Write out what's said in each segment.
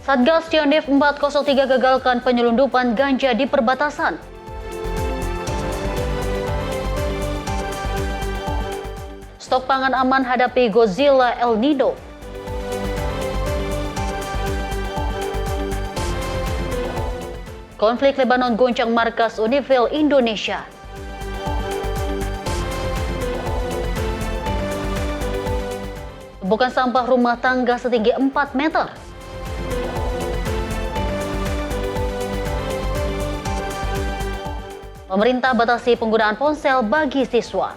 Satgas Ciondev 403 gagalkan penyelundupan ganja di perbatasan. Stok pangan aman hadapi Godzilla El Nino. Konflik Lebanon goncang markas Unifil Indonesia. Tumpukan sampah rumah tangga setinggi 4 meter. Pemerintah batasi penggunaan ponsel bagi siswa.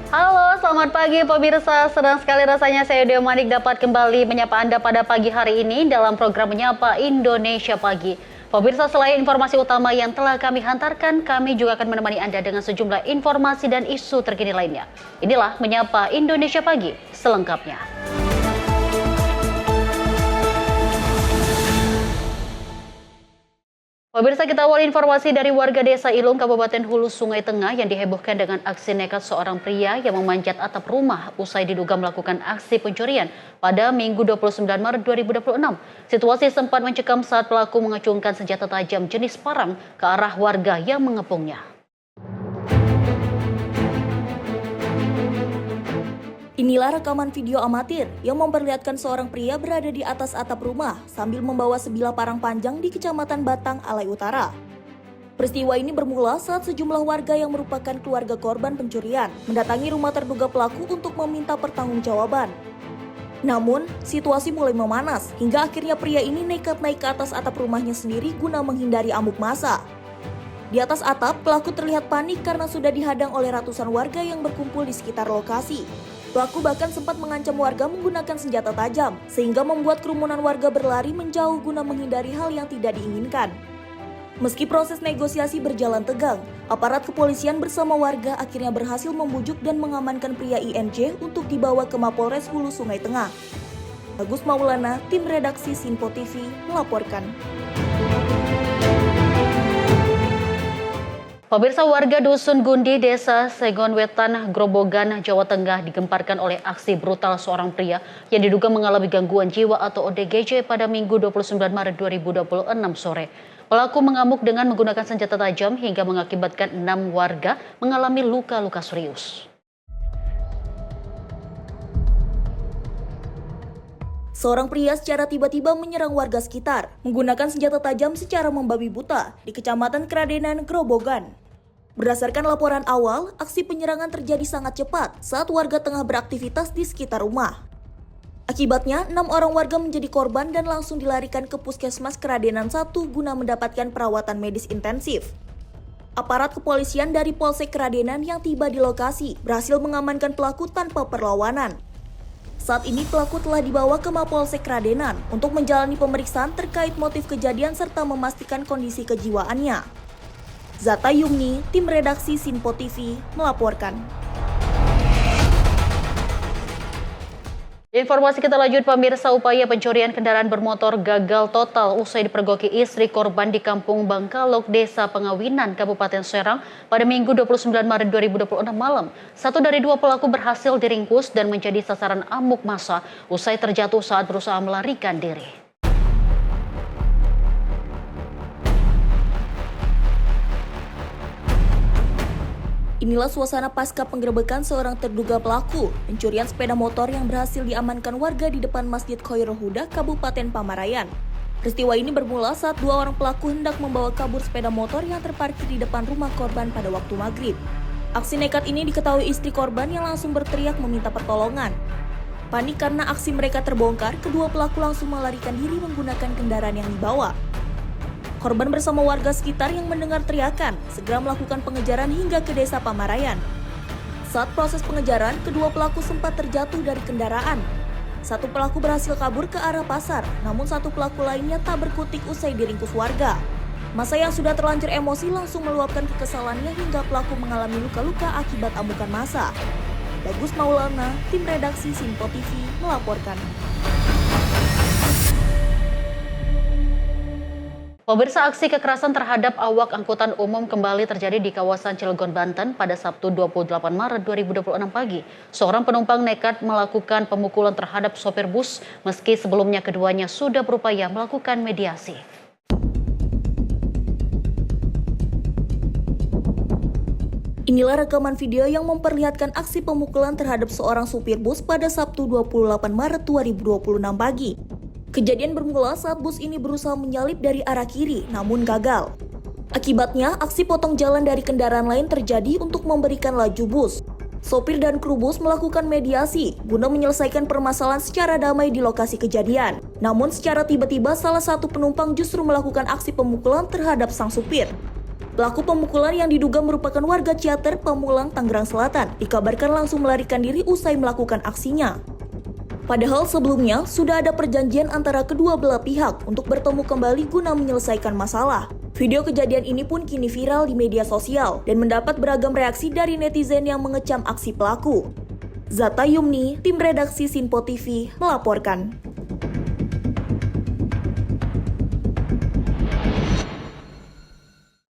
Halo, selamat pagi pemirsa. Senang sekali rasanya saya Deo Manik dapat kembali menyapa Anda pada pagi hari ini dalam program Menyapa Indonesia Pagi. Pemirsa, selain informasi utama yang telah kami hantarkan, kami juga akan menemani Anda dengan sejumlah informasi dan isu terkini lainnya. Inilah Menyapa Indonesia Pagi selengkapnya. Pemirsa, kita awali informasi dari warga Desa Ilung, Kabupaten Hulu Sungai Tengah yang dihebohkan dengan aksi nekat seorang pria yang memanjat atap rumah usai diduga melakukan aksi pencurian pada Minggu 29 Maret 2026. Situasi sempat mencekam saat pelaku mengacungkan senjata tajam jenis parang ke arah warga yang mengepungnya. Inilah rekaman video amatir yang memperlihatkan seorang pria berada di atas atap rumah sambil membawa sebilah parang panjang di Kecamatan Batang, Alai Utara. Peristiwa ini bermula saat sejumlah warga yang merupakan keluarga korban pencurian mendatangi rumah terduga pelaku untuk meminta pertanggungjawaban. Namun, situasi mulai memanas hingga akhirnya pria ini nekat naik ke atas atap rumahnya sendiri guna menghindari amuk massa. Di atas atap, pelaku terlihat panik karena sudah dihadang oleh ratusan warga yang berkumpul di sekitar lokasi. Pelaku bahkan sempat mengancam warga menggunakan senjata tajam, sehingga membuat kerumunan warga berlari menjauh guna menghindari hal yang tidak diinginkan. Meski proses negosiasi berjalan tegang, aparat kepolisian bersama warga akhirnya berhasil membujuk dan mengamankan pria INJ untuk dibawa ke Mapolres Hulu Sungai Tengah. Agus Maulana, tim redaksi Sinpo TV, melaporkan. Pemirsa, warga Dusun Gundi, Desa Segonwetan, Grobogan, Jawa Tengah digemparkan oleh aksi brutal seorang pria yang diduga mengalami gangguan jiwa atau ODGJ pada Minggu 29 Maret 2026 sore. Pelaku mengamuk dengan menggunakan senjata tajam hingga mengakibatkan 6 warga mengalami luka-luka serius. Seorang pria secara tiba-tiba menyerang warga sekitar menggunakan senjata tajam secara membabi buta di Kecamatan Kradenan, Grobogan. Berdasarkan laporan awal, aksi penyerangan terjadi sangat cepat saat warga tengah beraktivitas di sekitar rumah. Akibatnya, 6 orang warga menjadi korban dan langsung dilarikan ke Puskesmas Kradenan 1 guna mendapatkan perawatan medis intensif. Aparat kepolisian dari Polsek Kradenan yang tiba di lokasi berhasil mengamankan pelaku tanpa perlawanan. Saat ini pelaku telah dibawa ke Mapolsek Kradenan untuk menjalani pemeriksaan terkait motif kejadian serta memastikan kondisi kejiwaannya. Zata Yumni, tim redaksi Sinpo TV, melaporkan. Informasi kita lanjut pemirsa, upaya pencurian kendaraan bermotor gagal total usai dipergoki istri korban di Kampung Bangkalok, Desa Pengawinan, Kabupaten Serang pada Minggu 29 Maret 2026 malam. 1 dari 2 pelaku berhasil diringkus dan menjadi sasaran amuk massa usai terjatuh saat berusaha melarikan diri. Inilah suasana pasca penggerebekan seorang terduga pelaku pencurian sepeda motor yang berhasil diamankan warga di depan Masjid Khairul Huda, Kabupaten Pamarayan. Peristiwa ini bermula saat 2 orang pelaku hendak membawa kabur sepeda motor yang terparkir di depan rumah korban pada waktu maghrib. Aksi nekat ini diketahui istri korban yang langsung berteriak meminta pertolongan. Panik karena aksi mereka terbongkar, kedua pelaku langsung melarikan diri menggunakan kendaraan yang dibawa. Korban bersama warga sekitar yang mendengar teriakan segera melakukan pengejaran hingga ke Desa Pamarayan. Saat proses pengejaran, kedua pelaku sempat terjatuh dari kendaraan. Satu pelaku berhasil kabur ke arah pasar, namun satu pelaku lainnya tak berkutik usai diringkus warga. Massa yang sudah terlanjur emosi langsung meluapkan kekesalannya hingga pelaku mengalami luka-luka akibat amukan massa. Agus Maulana, tim redaksi Sinpo TV, melaporkan. Pemirsa, aksi kekerasan terhadap awak angkutan umum kembali terjadi di kawasan Cilegon, Banten pada Sabtu 28 Maret 2026 pagi. Seorang penumpang nekat melakukan pemukulan terhadap sopir bus meski sebelumnya keduanya sudah berupaya melakukan mediasi. Inilah rekaman video yang memperlihatkan aksi pemukulan terhadap seorang supir bus pada Sabtu 28 Maret 2026 pagi. Kejadian bermula saat bus ini berusaha menyalip dari arah kiri, namun gagal. Akibatnya, aksi potong jalan dari kendaraan lain terjadi untuk memberikan laju bus. Sopir dan kru bus melakukan mediasi guna menyelesaikan permasalahan secara damai di lokasi kejadian. Namun secara tiba-tiba salah satu penumpang justru melakukan aksi pemukulan terhadap sang supir. Pelaku pemukulan yang diduga merupakan warga Ciater, Pamulang, Tangerang Selatan, dikabarkan langsung melarikan diri usai melakukan aksinya. Padahal sebelumnya sudah ada perjanjian antara kedua belah pihak untuk bertemu kembali guna menyelesaikan masalah. Video kejadian ini pun kini viral di media sosial dan mendapat beragam reaksi dari netizen yang mengecam aksi pelaku. Zata Yumni, tim redaksi Sinpo TV, melaporkan.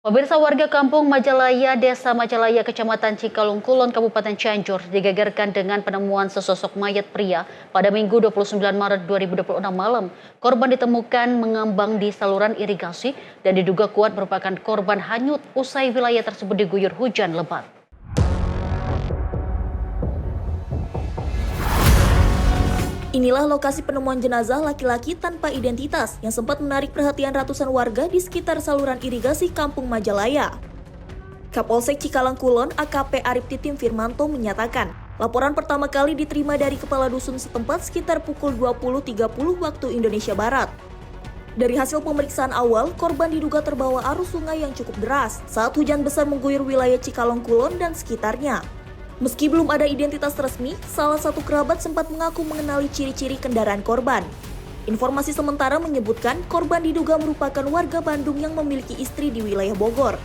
Pemirsa, warga kampung Majalaya, Desa Majalaya, Kecamatan Cikalong Kulon, Kabupaten Cianjur digegerkan dengan penemuan sesosok mayat pria pada Minggu 29 Maret 2026 malam. Korban ditemukan mengambang di saluran irigasi dan diduga kuat merupakan korban hanyut usai wilayah tersebut diguyur hujan lebat. Inilah lokasi penemuan jenazah laki-laki tanpa identitas yang sempat menarik perhatian ratusan warga di sekitar saluran irigasi Kampung Majalaya. Kapolsek Cikalong Kulon AKP Arif Titim Firmanto menyatakan, laporan pertama kali diterima dari kepala dusun setempat sekitar pukul 20.30 waktu Indonesia Barat. Dari hasil pemeriksaan awal, korban diduga terbawa arus sungai yang cukup deras saat hujan besar mengguyur wilayah Cikalong Kulon dan sekitarnya. Meski belum ada identitas resmi, salah satu kerabat sempat mengaku mengenali ciri-ciri kendaraan korban. Informasi sementara menyebutkan korban diduga merupakan warga Bandung yang memiliki istri di wilayah Bogor.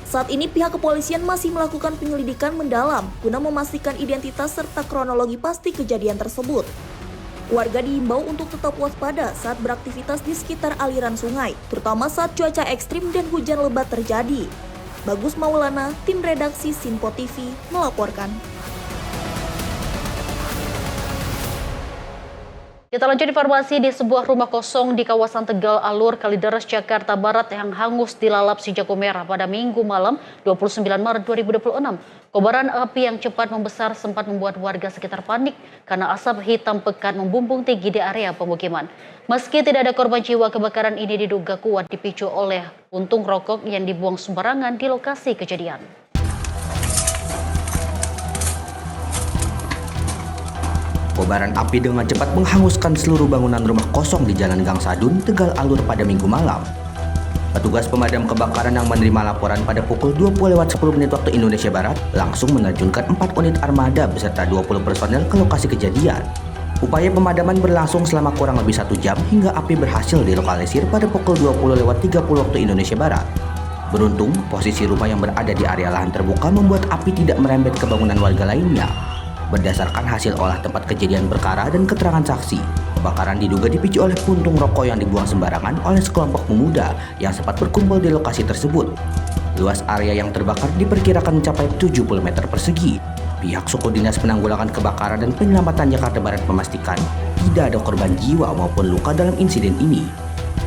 Saat ini pihak kepolisian masih melakukan penyelidikan mendalam guna memastikan identitas serta kronologi pasti kejadian tersebut. Warga diimbau untuk tetap waspada saat beraktivitas di sekitar aliran sungai, terutama saat cuaca ekstrim dan hujan lebat terjadi. Bagus Maulana, tim redaksi Sinpo TV, melaporkan. Kita lanjut informasi di sebuah rumah kosong di kawasan Tegal Alur, Kalideres, Jakarta Barat yang hangus dilalap si jago merah pada Minggu malam 29 Maret 2026. Kobaran api yang cepat membesar sempat membuat warga sekitar panik karena asap hitam pekat membumbung tinggi di area pemukiman. Meski tidak ada korban jiwa, kebakaran ini diduga kuat dipicu oleh puntung rokok yang dibuang sembarangan di lokasi kejadian. Kobaran api dengan cepat menghanguskan seluruh bangunan rumah kosong di Jalan Gang Sadun, Tegal Alur pada Minggu malam. Petugas pemadam kebakaran yang menerima laporan pada pukul 20.10 waktu Indonesia Barat langsung menerjunkan 4 unit armada beserta 20 personel ke lokasi kejadian. Upaya pemadaman berlangsung selama kurang lebih 1 jam hingga api berhasil dilokalisir pada pukul 20.30 waktu Indonesia Barat. Beruntung, posisi rumah yang berada di area lahan terbuka membuat api tidak merembet ke bangunan warga lainnya. Berdasarkan hasil olah tempat kejadian perkara dan keterangan saksi, kebakaran diduga dipicu oleh puntung rokok yang dibuang sembarangan oleh sekelompok pemuda yang sempat berkumpul di lokasi tersebut. Luas area yang terbakar diperkirakan mencapai 70 meter persegi. Pihak suku dinas penanggulangan kebakaran dan penyelamatan Jakarta Barat memastikan tidak ada korban jiwa maupun luka dalam insiden ini.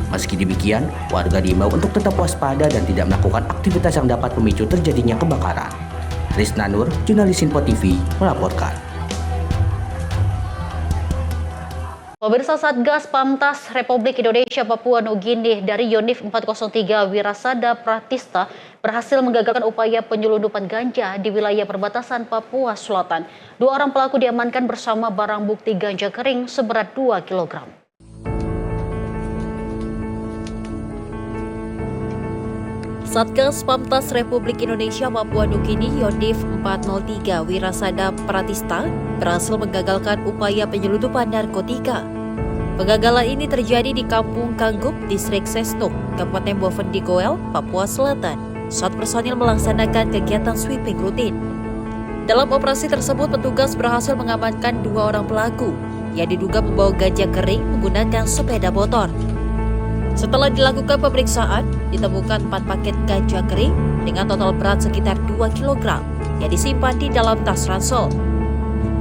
Meski demikian, warga diimbau untuk tetap waspada dan tidak melakukan aktivitas yang dapat memicu terjadinya kebakaran. Rizna Nur, jurnalis Sinpo TV, melaporkan. Pemirsa, Satgas Pamtas Republik Indonesia Papua Nugini dari Yonif 403 Wirasada Pratista berhasil menggagalkan upaya penyelundupan ganja di wilayah perbatasan Papua Selatan. 2 orang pelaku diamankan bersama barang bukti ganja kering seberat 2 kg. Satgas Pamtas Republik Indonesia Papua Nugini Yonif 403 Wirasada Pratista berhasil menggagalkan upaya penyelundupan narkotika. Pengagalan ini terjadi di Kampung Kanggup, Distrik Sestuk, Kabupaten Boven di Goel, Papua Selatan, saat personil melaksanakan kegiatan sweeping rutin. Dalam operasi tersebut, petugas berhasil mengamankan 2 orang pelaku yang diduga membawa ganja kering menggunakan sepeda motor. Setelah dilakukan pemeriksaan, ditemukan 4 paket ganja kering dengan total berat sekitar 2 kg yang disimpan di dalam tas ransel.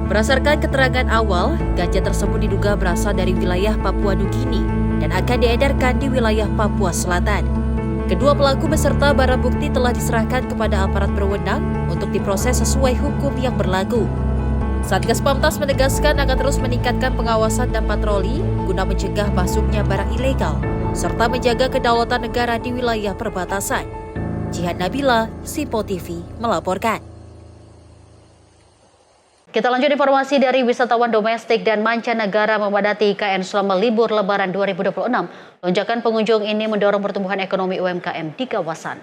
Berdasarkan keterangan awal, ganja tersebut diduga berasal dari wilayah Papua Nugini dan akan diedarkan di wilayah Papua Selatan. Kedua pelaku beserta barang bukti telah diserahkan kepada aparat berwenang untuk diproses sesuai hukum yang berlaku. Satgas Pamtas menegaskan akan terus meningkatkan pengawasan dan patroli guna mencegah masuknya barang ilegal serta menjaga kedaulatan negara di wilayah perbatasan. Jihad Nabila, Sipo TV melaporkan. Kita lanjut informasi dari wisatawan domestik dan mancanegara memadati IKN selama libur Lebaran 2026. Lonjakan pengunjung ini mendorong pertumbuhan ekonomi UMKM di kawasan.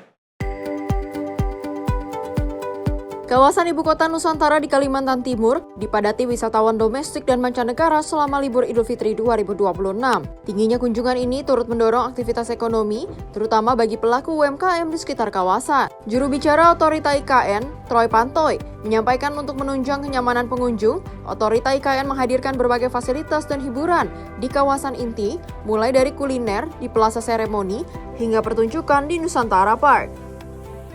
Kawasan Ibu Kota Nusantara di Kalimantan Timur dipadati wisatawan domestik dan mancanegara selama libur Idul Fitri 2026. Tingginya kunjungan ini turut mendorong aktivitas ekonomi, terutama bagi pelaku UMKM di sekitar kawasan. Juru bicara Otorita IKN, Troy Pantoy, menyampaikan untuk menunjang kenyamanan pengunjung, Otorita IKN menghadirkan berbagai fasilitas dan hiburan di kawasan inti, mulai dari kuliner di Plaza Seremoni hingga pertunjukan di Nusantara Park.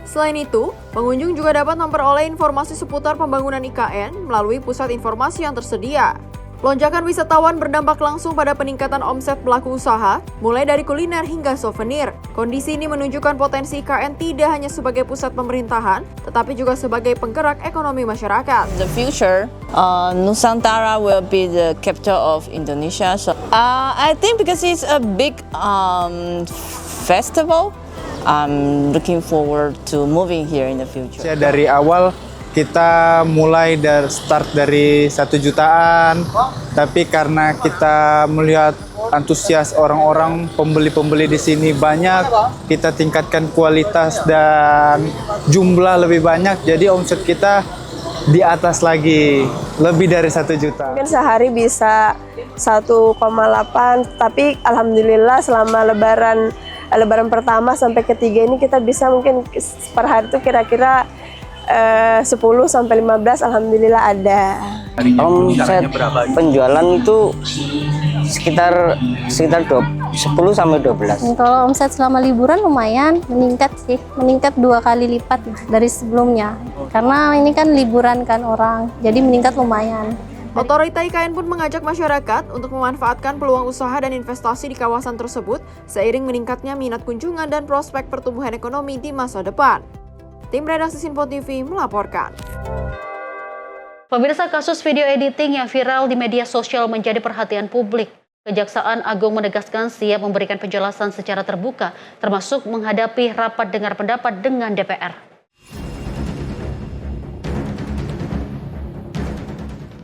Selain itu, pengunjung juga dapat memperoleh informasi seputar pembangunan IKN melalui pusat informasi yang tersedia. Lonjakan wisatawan berdampak langsung pada peningkatan omset pelaku usaha, mulai dari kuliner hingga souvenir. Kondisi ini menunjukkan potensi IKN tidak hanya sebagai pusat pemerintahan, tetapi juga sebagai penggerak ekonomi masyarakat. The future, Nusantara will be the capital of Indonesia. So, I think because it's a big festival, I'm looking forward to moving here in the future. Dari awal kita mulai start dari 1 jutaan, tapi karena kita melihat antusias orang-orang, pembeli-pembeli di sini banyak, kita tingkatkan kualitas dan jumlah lebih banyak, jadi omset kita di atas lagi, lebih dari 1 juta. Mungkin sehari bisa 1,8, tapi alhamdulillah selama lebaran pertama sampai ketiga ini kita bisa mungkin per hari itu kira-kira 10 sampai 15 alhamdulillah ada. Omset penjualan itu sekitar 10 sampai 12. Kalau omset selama liburan lumayan meningkat sih, meningkat 2 kali lipat dari sebelumnya. Karena ini kan liburan kan orang, jadi meningkat lumayan. Otorita IKN pun mengajak masyarakat untuk memanfaatkan peluang usaha dan investasi di kawasan tersebut seiring meningkatnya minat kunjungan dan prospek pertumbuhan ekonomi di masa depan. Tim redaksi Sinpo TV melaporkan. Pemirsa, kasus video editing yang viral di media sosial menjadi perhatian publik. Kejaksaan Agung menegaskan siap memberikan penjelasan secara terbuka, termasuk menghadapi rapat dengar pendapat dengan DPR.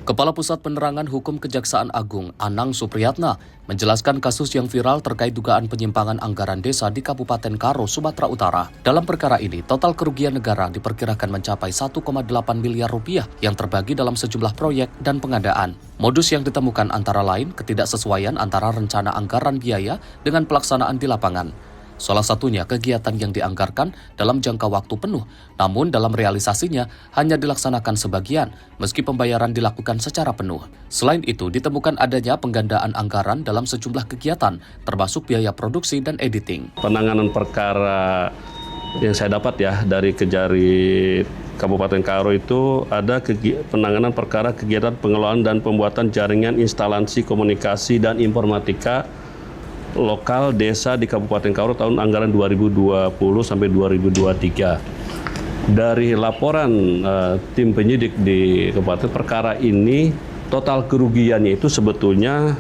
Kepala Pusat Penerangan Hukum Kejaksaan Agung, Anang Supriyatna, menjelaskan kasus yang viral terkait dugaan penyimpangan anggaran desa di Kabupaten Karo, Sumatera Utara. Dalam perkara ini, total kerugian negara diperkirakan mencapai 1,8 miliar rupiah yang terbagi dalam sejumlah proyek dan pengadaan. Modus yang ditemukan antara lain ketidaksesuaian antara rencana anggaran biaya dengan pelaksanaan di lapangan. Salah satunya kegiatan yang dianggarkan dalam jangka waktu penuh, namun dalam realisasinya hanya dilaksanakan sebagian, meski pembayaran dilakukan secara penuh. Selain itu, ditemukan adanya penggandaan anggaran dalam sejumlah kegiatan, termasuk biaya produksi dan editing. Penanganan perkara yang saya dapat dari Kejari Kabupaten Karo itu ada penanganan perkara kegiatan pengelolaan dan pembuatan jaringan instalasi komunikasi dan informatika lokal desa di Kabupaten Karo tahun anggaran 2020 sampai 2023. Dari laporan tim penyidik di Kabupaten perkara ini, total kerugiannya itu sebetulnya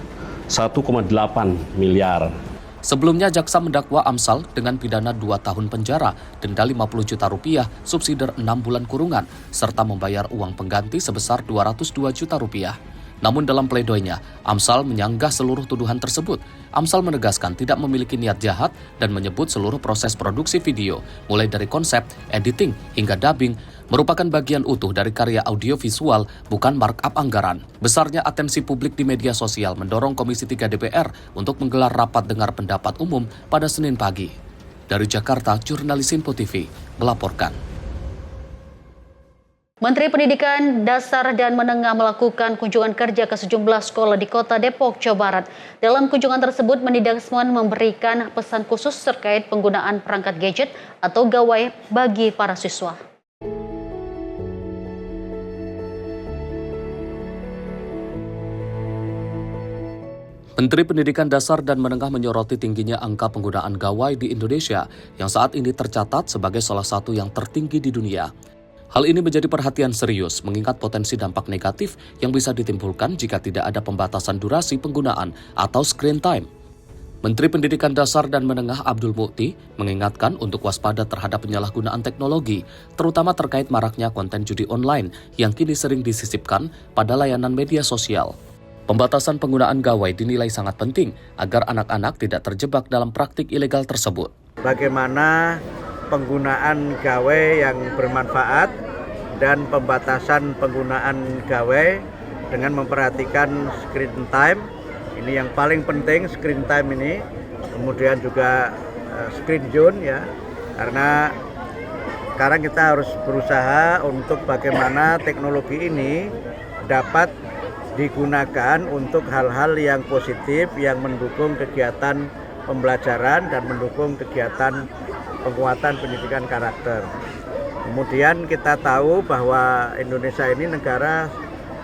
1,8 miliar. Sebelumnya, jaksa mendakwa Amsal dengan pidana 2 tahun penjara, denda 50 juta rupiah, subsidi 6 bulan kurungan, serta membayar uang pengganti sebesar 202 juta rupiah. Namun dalam pledoinya, Amsal menyanggah seluruh tuduhan tersebut. Amsal menegaskan tidak memiliki niat jahat dan menyebut seluruh proses produksi video, mulai dari konsep, editing, hingga dubbing, merupakan bagian utuh dari karya audiovisual, bukan markup anggaran. Besarnya atensi publik di media sosial mendorong Komisi 3 DPR untuk menggelar rapat dengar pendapat umum pada Senin pagi. Dari Jakarta, jurnalis Sinpo TV melaporkan. Menteri Pendidikan Dasar dan Menengah melakukan kunjungan kerja ke sejumlah sekolah di Kota Depok, Jawa Barat. Dalam kunjungan tersebut, Mendikbud memberikan pesan khusus terkait penggunaan perangkat gadget atau gawai bagi para siswa. Menteri Pendidikan Dasar dan Menengah menyoroti tingginya angka penggunaan gawai di Indonesia yang saat ini tercatat sebagai salah satu yang tertinggi di dunia. Hal ini menjadi perhatian serius mengingat potensi dampak negatif yang bisa ditimbulkan jika tidak ada pembatasan durasi penggunaan atau screen time. Menteri Pendidikan Dasar dan Menengah Abdul Mukti mengingatkan untuk waspada terhadap penyalahgunaan teknologi, terutama terkait maraknya konten judi online yang kini sering disisipkan pada layanan media sosial. Pembatasan penggunaan gawai dinilai sangat penting agar anak-anak tidak terjebak dalam praktik ilegal tersebut. Bagaimana penggunaan gawai yang bermanfaat dan pembatasan penggunaan gawai dengan memperhatikan screen time. Ini yang paling penting, screen time ini. Kemudian juga screen zone ya. Karena sekarang kita harus berusaha untuk bagaimana teknologi ini dapat digunakan untuk hal-hal yang positif yang mendukung kegiatan pembelajaran dan mendukung kegiatan penguatan pendidikan karakter. Kemudian kita tahu bahwa Indonesia ini negara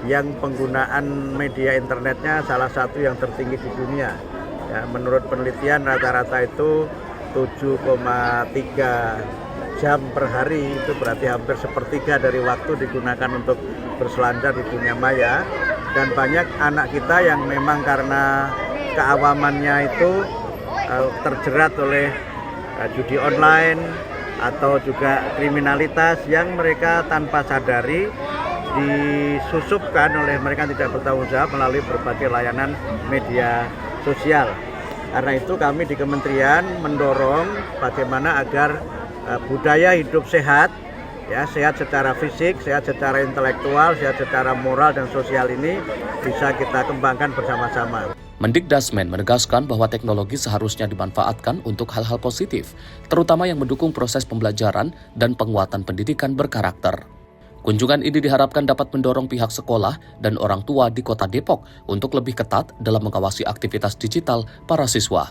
yang penggunaan media internetnya salah satu yang tertinggi di dunia. Ya, menurut penelitian rata-rata itu 7,3 jam per hari, itu berarti hampir sepertiga dari waktu digunakan untuk berselancar di dunia maya. Dan banyak anak kita yang memang karena keawamannya itu terjerat oleh judi online atau juga kriminalitas yang mereka tanpa sadari disusupkan oleh mereka tidak bertanggung jawab melalui berbagai layanan media sosial. Karena itu kami di kementerian mendorong bagaimana agar budaya hidup sehat, ya, sehat secara fisik, sehat secara intelektual, sehat secara moral dan sosial ini bisa kita kembangkan bersama-sama. Mendikbud menegaskan bahwa teknologi seharusnya dimanfaatkan untuk hal-hal positif, terutama yang mendukung proses pembelajaran dan penguatan pendidikan berkarakter. Kunjungan ini diharapkan dapat mendorong pihak sekolah dan orang tua di Kota Depok untuk lebih ketat dalam mengawasi aktivitas digital para siswa.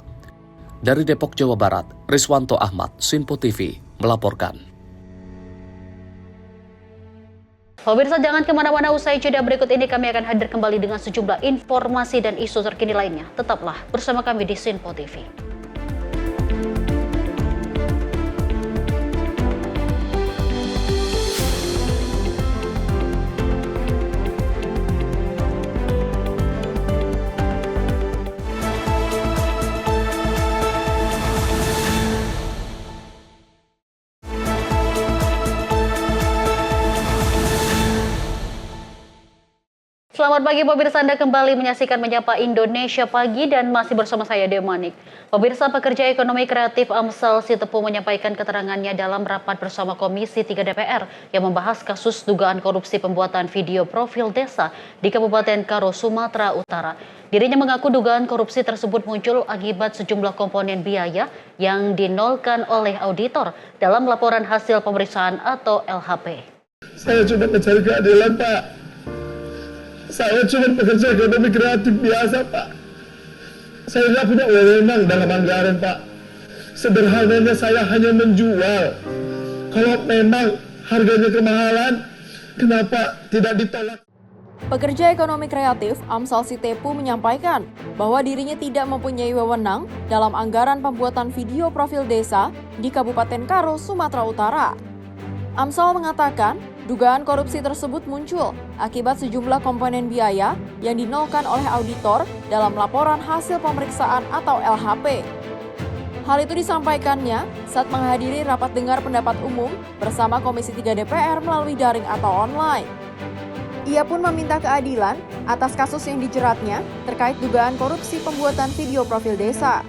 Dari Depok, Jawa Barat, Riswanto Ahmad, Sinpo TV, melaporkan. Pemirsa, jangan kemana-mana, usai jeda berikut ini kami akan hadir kembali dengan sejumlah informasi dan isu terkini lainnya. Tetaplah bersama kami di Sinpo TV. Selamat pagi pemirsa, Anda kembali menyaksikan Menyapa Indonesia Pagi dan masih bersama saya Demanik. Pemirsa, pekerja ekonomi kreatif Amsal Sitepu menyampaikan keterangannya dalam rapat bersama Komisi 3 DPR yang membahas kasus dugaan korupsi pembuatan video profil desa di Kabupaten Karo, Sumatera Utara. Dirinya mengaku dugaan korupsi tersebut muncul akibat sejumlah komponen biaya yang dinolkan oleh auditor dalam laporan hasil pemeriksaan atau LHP. Saya coba mencari keadilan, Pak. Saya cuma pekerja ekonomi kreatif biasa, Pak. Saya nggak punya wewenang dalam anggaran, Pak. Sederhananya saya hanya menjual. Kalau memang harganya kemahalan, kenapa tidak ditolak? Pekerja ekonomi kreatif Amsal Sitepu menyampaikan bahwa dirinya tidak mempunyai wewenang dalam anggaran pembuatan video profil desa di Kabupaten Karo, Sumatera Utara. Amsal mengatakan dugaan korupsi tersebut muncul akibat sejumlah komponen biaya yang dinolkan oleh auditor dalam laporan hasil pemeriksaan atau LHP. Hal itu disampaikannya saat menghadiri rapat dengar pendapat umum bersama Komisi 3 DPR melalui daring atau online. Ia pun meminta keadilan atas kasus yang dijeratnya terkait dugaan korupsi pembuatan video profil desa.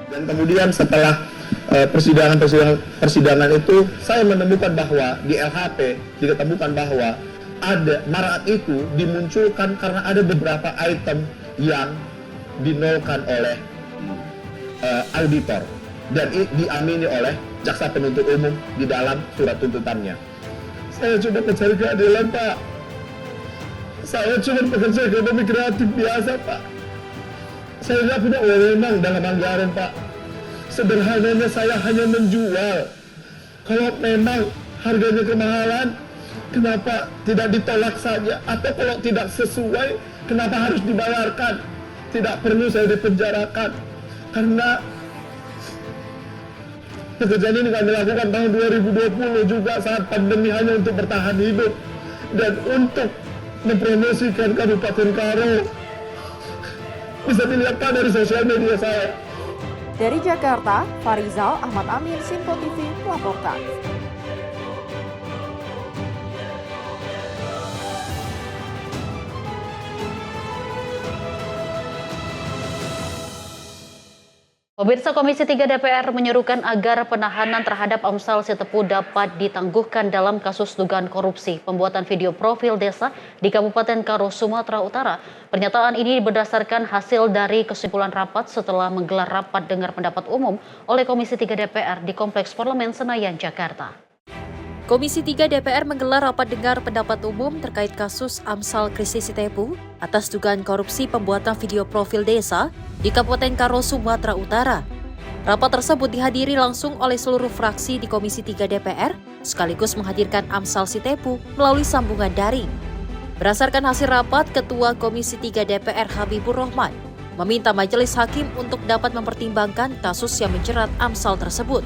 Dan kemudian setelah persidangan itu saya menemukan bahwa di LHP diketemukan bahwa ada marat itu dimunculkan karena ada beberapa item yang dinolkan oleh auditor dan diamini oleh jaksa penuntut umum di dalam surat tuntutannya. Saya cuma mencari keadilan, Pak. Saya cuma pekerja ekonomi kreatif biasa, Pak. Saya nggak punya wewenang dalam anggaran, Pak. Sederhananya saya hanya menjual. Kalau memang harganya kemahalan, kenapa tidak ditolak saja? Atau kalau tidak sesuai, kenapa harus dibayarkan? Tidak perlu saya dipenjarakan. Karena pekerjaan ini kami lakukan tahun 2020 juga saat pandemi hanya untuk bertahan hidup dan untuk mempromosikan Kabupaten Karo. Bisa dilihat Pak dari sosial media saya. Dari Jakarta, Farizal Ahmad Amin, Simpo TV melaporkan. Pemirsa, Komisi 3 DPR menyerukan agar penahanan terhadap Amsal Sitepu dapat ditangguhkan dalam kasus dugaan korupsi pembuatan video profil desa di Kabupaten Karo, Sumatera Utara. Pernyataan ini berdasarkan hasil dari kesimpulan rapat setelah menggelar rapat dengar pendapat umum oleh Komisi 3 DPR di Kompleks Parlemen Senayan, Jakarta. Komisi 3 DPR menggelar rapat dengar pendapat umum terkait kasus Amsal Kristi Sitepu atas dugaan korupsi pembuatan video profil desa di Kabupaten Karo, Sumatera Utara. Rapat tersebut dihadiri langsung oleh seluruh fraksi di Komisi 3 DPR, sekaligus menghadirkan Amsal Sitepu melalui sambungan daring. Berdasarkan hasil rapat, Ketua Komisi 3 DPR Habibur Rahman meminta Majelis Hakim untuk dapat mempertimbangkan kasus yang menjerat Amsal tersebut.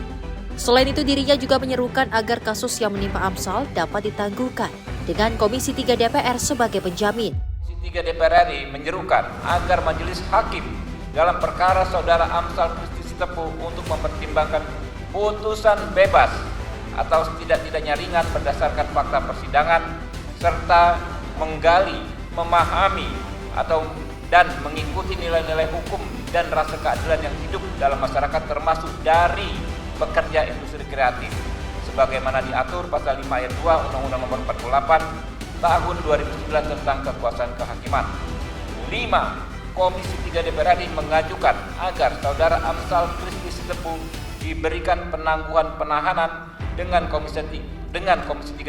Selain itu, dirinya juga menyerukan agar kasus yang menimpa Amsal dapat ditangguhkan dengan Komisi 3 DPR sebagai penjamin. Komisi 3 DPR RI menyerukan agar Majelis Hakim dalam perkara saudara Amsal Kristi Sitepu untuk mempertimbangkan putusan bebas atau setidak-tidaknya ringan berdasarkan fakta persidangan serta menggali, memahami dan mengikuti nilai-nilai hukum dan rasa keadilan yang hidup dalam masyarakat termasuk dari pekerja industri kreatif sebagaimana diatur pasal 5 ayat 2 Undang-Undang Nomor 48 Tahun 2009 tentang kekuasaan kehakiman. 5. Komisi 3 DPR RI mengajukan agar saudara Amsal Kristi Sitepu diberikan penangguhan penahanan dengan Komisi 3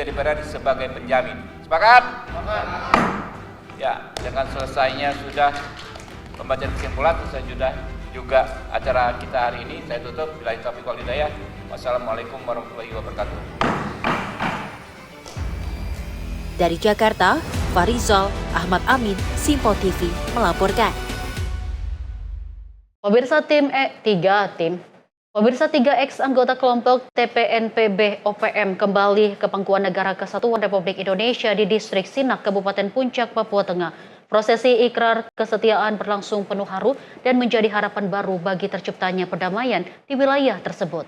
DPR RI sebagai penjamin. Sepakat? Ya, dengan selesainya sudah pembacaan kesimpulan, selesai juga acara kita hari ini. Saya tutup. Billahi taufiq wal hidayah. Wassalamualaikum warahmatullahi wabarakatuh. Dari Jakarta, Farizal Ahmad Amin, Simpo TV melaporkan. Pemirsa 3 ex anggota kelompok TPNPB OPM kembali ke Pangkuan Negara Kesatuan Republik Indonesia di Distrik Sinak, Kabupaten Puncak, Papua Tengah. Prosesi ikrar kesetiaan berlangsung penuh haru dan menjadi harapan baru bagi terciptanya perdamaian di wilayah tersebut.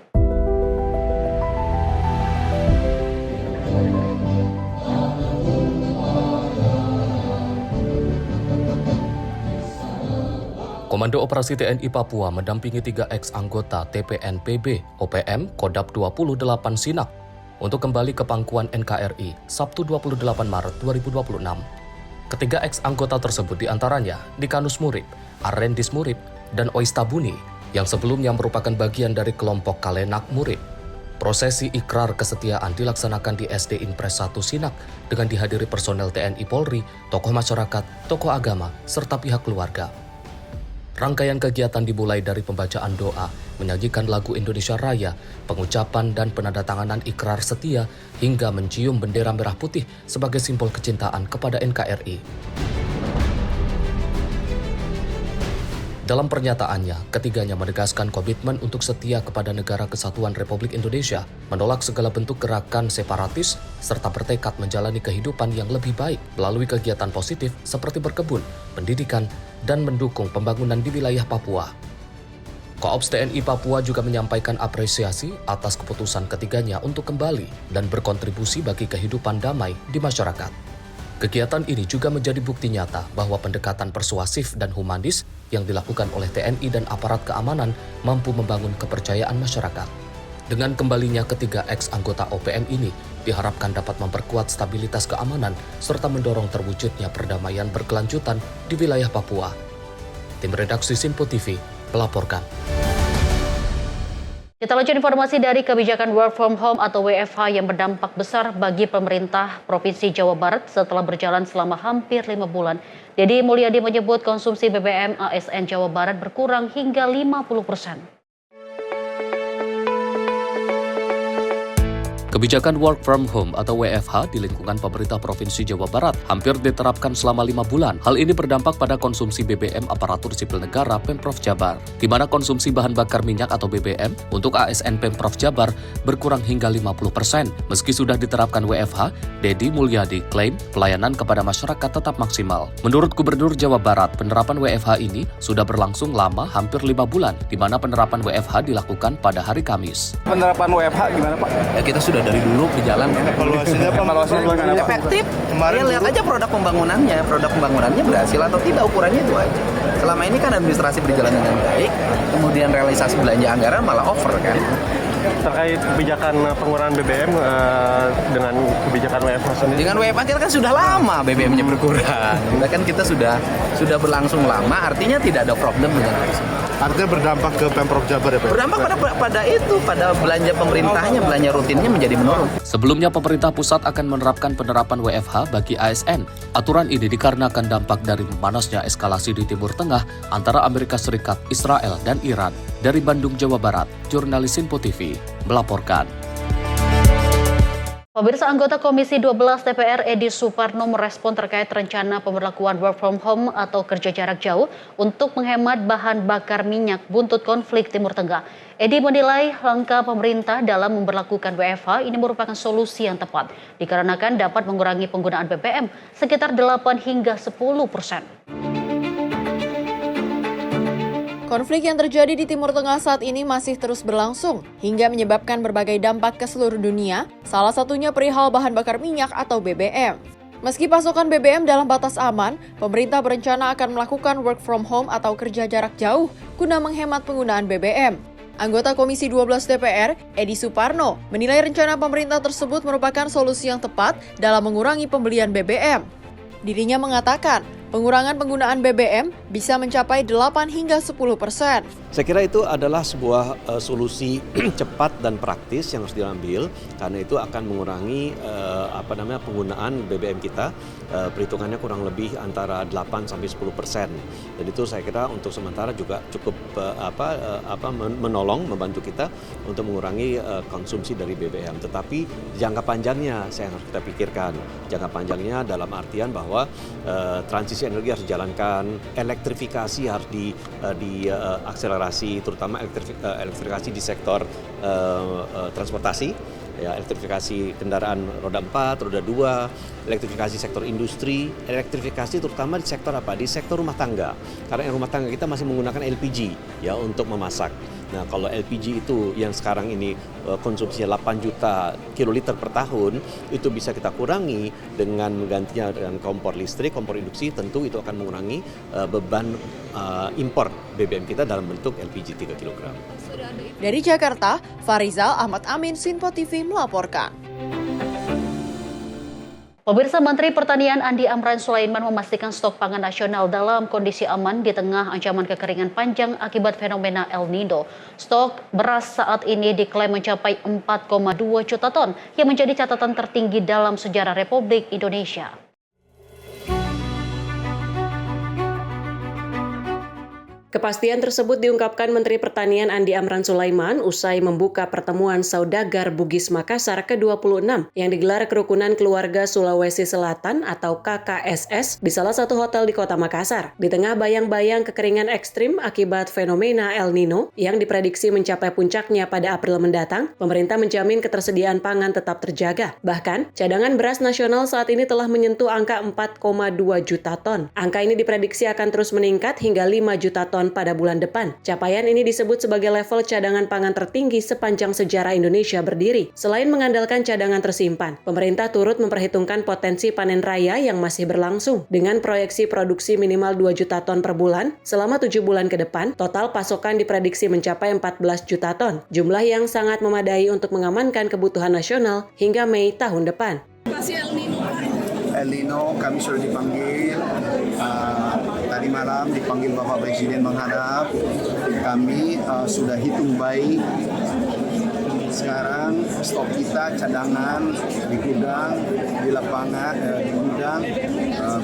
Komando Operasi TNI Papua mendampingi 3 ex anggota TPNPB OPM Kodap 28 Sinak untuk kembali ke pangkuan NKRI Sabtu 28 Maret 2026. Ketiga ex anggota tersebut diantaranya Nikanus Murib, Arendis Murib, dan Oistabuni yang sebelumnya merupakan bagian dari kelompok Kalenak Murib. Prosesi ikrar kesetiaan dilaksanakan di SD Impres 1 Sinak dengan dihadiri personel TNI Polri, tokoh masyarakat, tokoh agama, serta pihak keluarga. Rangkaian kegiatan dimulai dari pembacaan doa, menyajikan lagu Indonesia Raya, pengucapan dan penandatanganan ikrar setia, hingga mencium bendera merah putih sebagai simbol kecintaan kepada NKRI. Dalam pernyataannya, ketiganya menegaskan komitmen untuk setia kepada Negara Kesatuan Republik Indonesia, menolak segala bentuk gerakan separatis, serta bertekad menjalani kehidupan yang lebih baik melalui kegiatan positif seperti berkebun, pendidikan, dan mendukung pembangunan di wilayah Papua. Koops TNI Papua juga menyampaikan apresiasi atas keputusan ketiganya untuk kembali dan berkontribusi bagi kehidupan damai di masyarakat. Kegiatan ini juga menjadi bukti nyata bahwa pendekatan persuasif dan humanis yang dilakukan oleh TNI dan aparat keamanan mampu membangun kepercayaan masyarakat. Dengan kembalinya ketiga ex anggota OPM ini, diharapkan dapat memperkuat stabilitas keamanan serta mendorong terwujudnya perdamaian berkelanjutan di wilayah Papua. Tim redaksi Simpo TV melaporkan. Kita lanjut informasi dari kebijakan work from home atau WFH yang berdampak besar bagi pemerintah Provinsi Jawa Barat setelah berjalan selama hampir 5 bulan. Deddy Mulyadi menyebut konsumsi BBM ASN Jawa Barat berkurang hingga 50%. Kebijakan work from home atau WFH di lingkungan pemerintah Provinsi Jawa Barat hampir diterapkan selama 5 bulan. Hal ini berdampak pada konsumsi BBM aparatur sipil negara Pemprov Jabar, di mana konsumsi bahan bakar minyak atau BBM untuk ASN Pemprov Jabar berkurang hingga 50%. Meski sudah diterapkan WFH, Deddy Mulyadi klaim pelayanan kepada masyarakat tetap maksimal. Menurut Gubernur Jawa Barat, penerapan WFH ini sudah berlangsung lama hampir 5 bulan, di mana penerapan WFH dilakukan pada hari Kamis. Penerapan WFH gimana Pak? Ya kita sudah dari dulu berjalan. Evaluasinya gimana Pak? Efektif. Ya, lihat aja produk pembangunannya berhasil atau tidak, ukurannya itu aja. Selama ini kan administrasi berjalan dengan baik, kemudian realisasi belanja anggaran malah over kan. Terkait kebijakan pengurangan BBM dengan kebijakan WFH sendiri. Dengan WFH kita kan sudah lama BBM-nya berkurang. Kita sudah berlangsung lama, artinya tidak ada problem dengan itu. Artinya berdampak ke Pemprov Jabar ya Pak? Berdampak pada belanja pemerintahnya, belanja rutinnya menjadi menurun. Sebelumnya pemerintah pusat akan menerapkan penerapan WFH bagi ASN. Aturan ini dikarenakan dampak dari memanasnya eskalasi di Timur Tengah antara Amerika Serikat, Israel, dan Iran. Dari Bandung, Jawa Barat, jurnalis Sinpo TV melaporkan. Pemirsa, anggota Komisi 12 DPR Edi Suparno merespon terkait rencana pemberlakuan work from home atau kerja jarak jauh untuk menghemat bahan bakar minyak buntut konflik Timur Tengah. Edi menilai langkah pemerintah dalam memberlakukan WFH ini merupakan solusi yang tepat, dikarenakan dapat mengurangi penggunaan BBM sekitar 8 hingga 10%. Konflik yang terjadi di Timur Tengah saat ini masih terus berlangsung, hingga menyebabkan berbagai dampak ke seluruh dunia, salah satunya perihal bahan bakar minyak atau BBM. Meski pasokan BBM dalam batas aman, pemerintah berencana akan melakukan work from home atau kerja jarak jauh guna menghemat penggunaan BBM. Anggota Komisi 12 DPR, Edi Suparno, menilai rencana pemerintah tersebut merupakan solusi yang tepat dalam mengurangi pembelian BBM. Dirinya mengatakan, pengurangan penggunaan BBM bisa mencapai 8 hingga 10%. Saya kira itu adalah sebuah solusi cepat dan praktis yang harus diambil, karena itu akan mengurangi penggunaan BBM kita. Perhitungannya kurang lebih antara 8 sampai 10%. Dan itu saya kira untuk sementara juga cukup membantu kita untuk mengurangi konsumsi dari BBM. Tetapi jangka panjangnya saya harus kita pikirkan. Jangka panjangnya dalam artian bahwa transisi energi harus dijalankan, elektrifikasi harus diakselerasi, terutama elektrifikasi di sektor transportasi, ya, elektrifikasi kendaraan roda 4, roda 2, elektrifikasi sektor industri, elektrifikasi terutama di sektor apa? Di sektor rumah tangga. Karena rumah tangga kita masih menggunakan LPG ya untuk memasak. Nah, kalau LPG itu yang sekarang ini konsumsinya 8 juta kiloliter per tahun, itu bisa kita kurangi dengan menggantinya dengan kompor listrik, kompor induksi, tentu itu akan mengurangi beban impor BBM kita dalam bentuk LPG 3 kg. Dari Jakarta, Farizal Ahmad Amin, Sinpo TV melaporkan. Pemirsa, Menteri Pertanian Andi Amran Sulaiman memastikan stok pangan nasional dalam kondisi aman di tengah ancaman kekeringan panjang akibat fenomena El Nino. Stok beras saat ini diklaim mencapai 4,2 juta ton, yang menjadi catatan tertinggi dalam sejarah Republik Indonesia. Kepastian tersebut diungkapkan Menteri Pertanian Andi Amran Sulaiman usai membuka pertemuan Saudagar Bugis Makassar ke-26 yang digelar Kerukunan Keluarga Sulawesi Selatan atau KKSS di salah satu hotel di Kota Makassar. Di tengah bayang-bayang kekeringan ekstrim akibat fenomena El Nino yang diprediksi mencapai puncaknya pada April mendatang, pemerintah menjamin ketersediaan pangan tetap terjaga. Bahkan, cadangan beras nasional saat ini telah menyentuh angka 4,2 juta ton. Angka ini diprediksi akan terus meningkat hingga 5 juta ton pada bulan depan. Capaian ini disebut sebagai level cadangan pangan tertinggi sepanjang sejarah Indonesia berdiri. Selain mengandalkan cadangan tersimpan, pemerintah turut memperhitungkan potensi panen raya yang masih berlangsung. Dengan proyeksi produksi minimal 2 juta ton per bulan, selama 7 bulan ke depan, total pasokan diprediksi mencapai 14 juta ton. Jumlah yang sangat memadai untuk mengamankan kebutuhan nasional hingga Mei tahun depan. El Nino kami sudah dipanggil, tadi malam dipanggil Bapak Presiden menghadap, kami sudah hitung baik Sekarang stok kita cadangan di gudang, di lapangan, di gudang,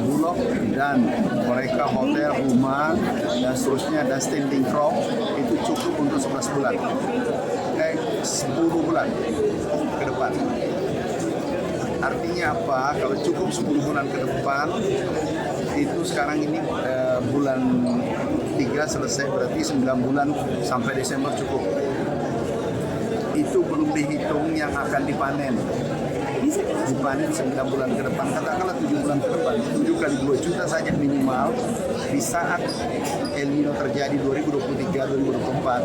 Bulog dan mereka hotel, rumah dan seterusnya dan standing crop itu cukup untuk 11 bulan. 10 bulan ke depan. Artinya apa? Kalau cukup 10 bulan ke depan, itu sekarang ini bulan 3 selesai, berarti 9 bulan sampai Desember cukup. Itu belum dihitung yang akan dipanen. Dipanen 9 bulan ke depan, katakanlah 7 bulan ke depan, 7 kali 2 juta saja minimal. Di saat El Nino terjadi 2023-2024,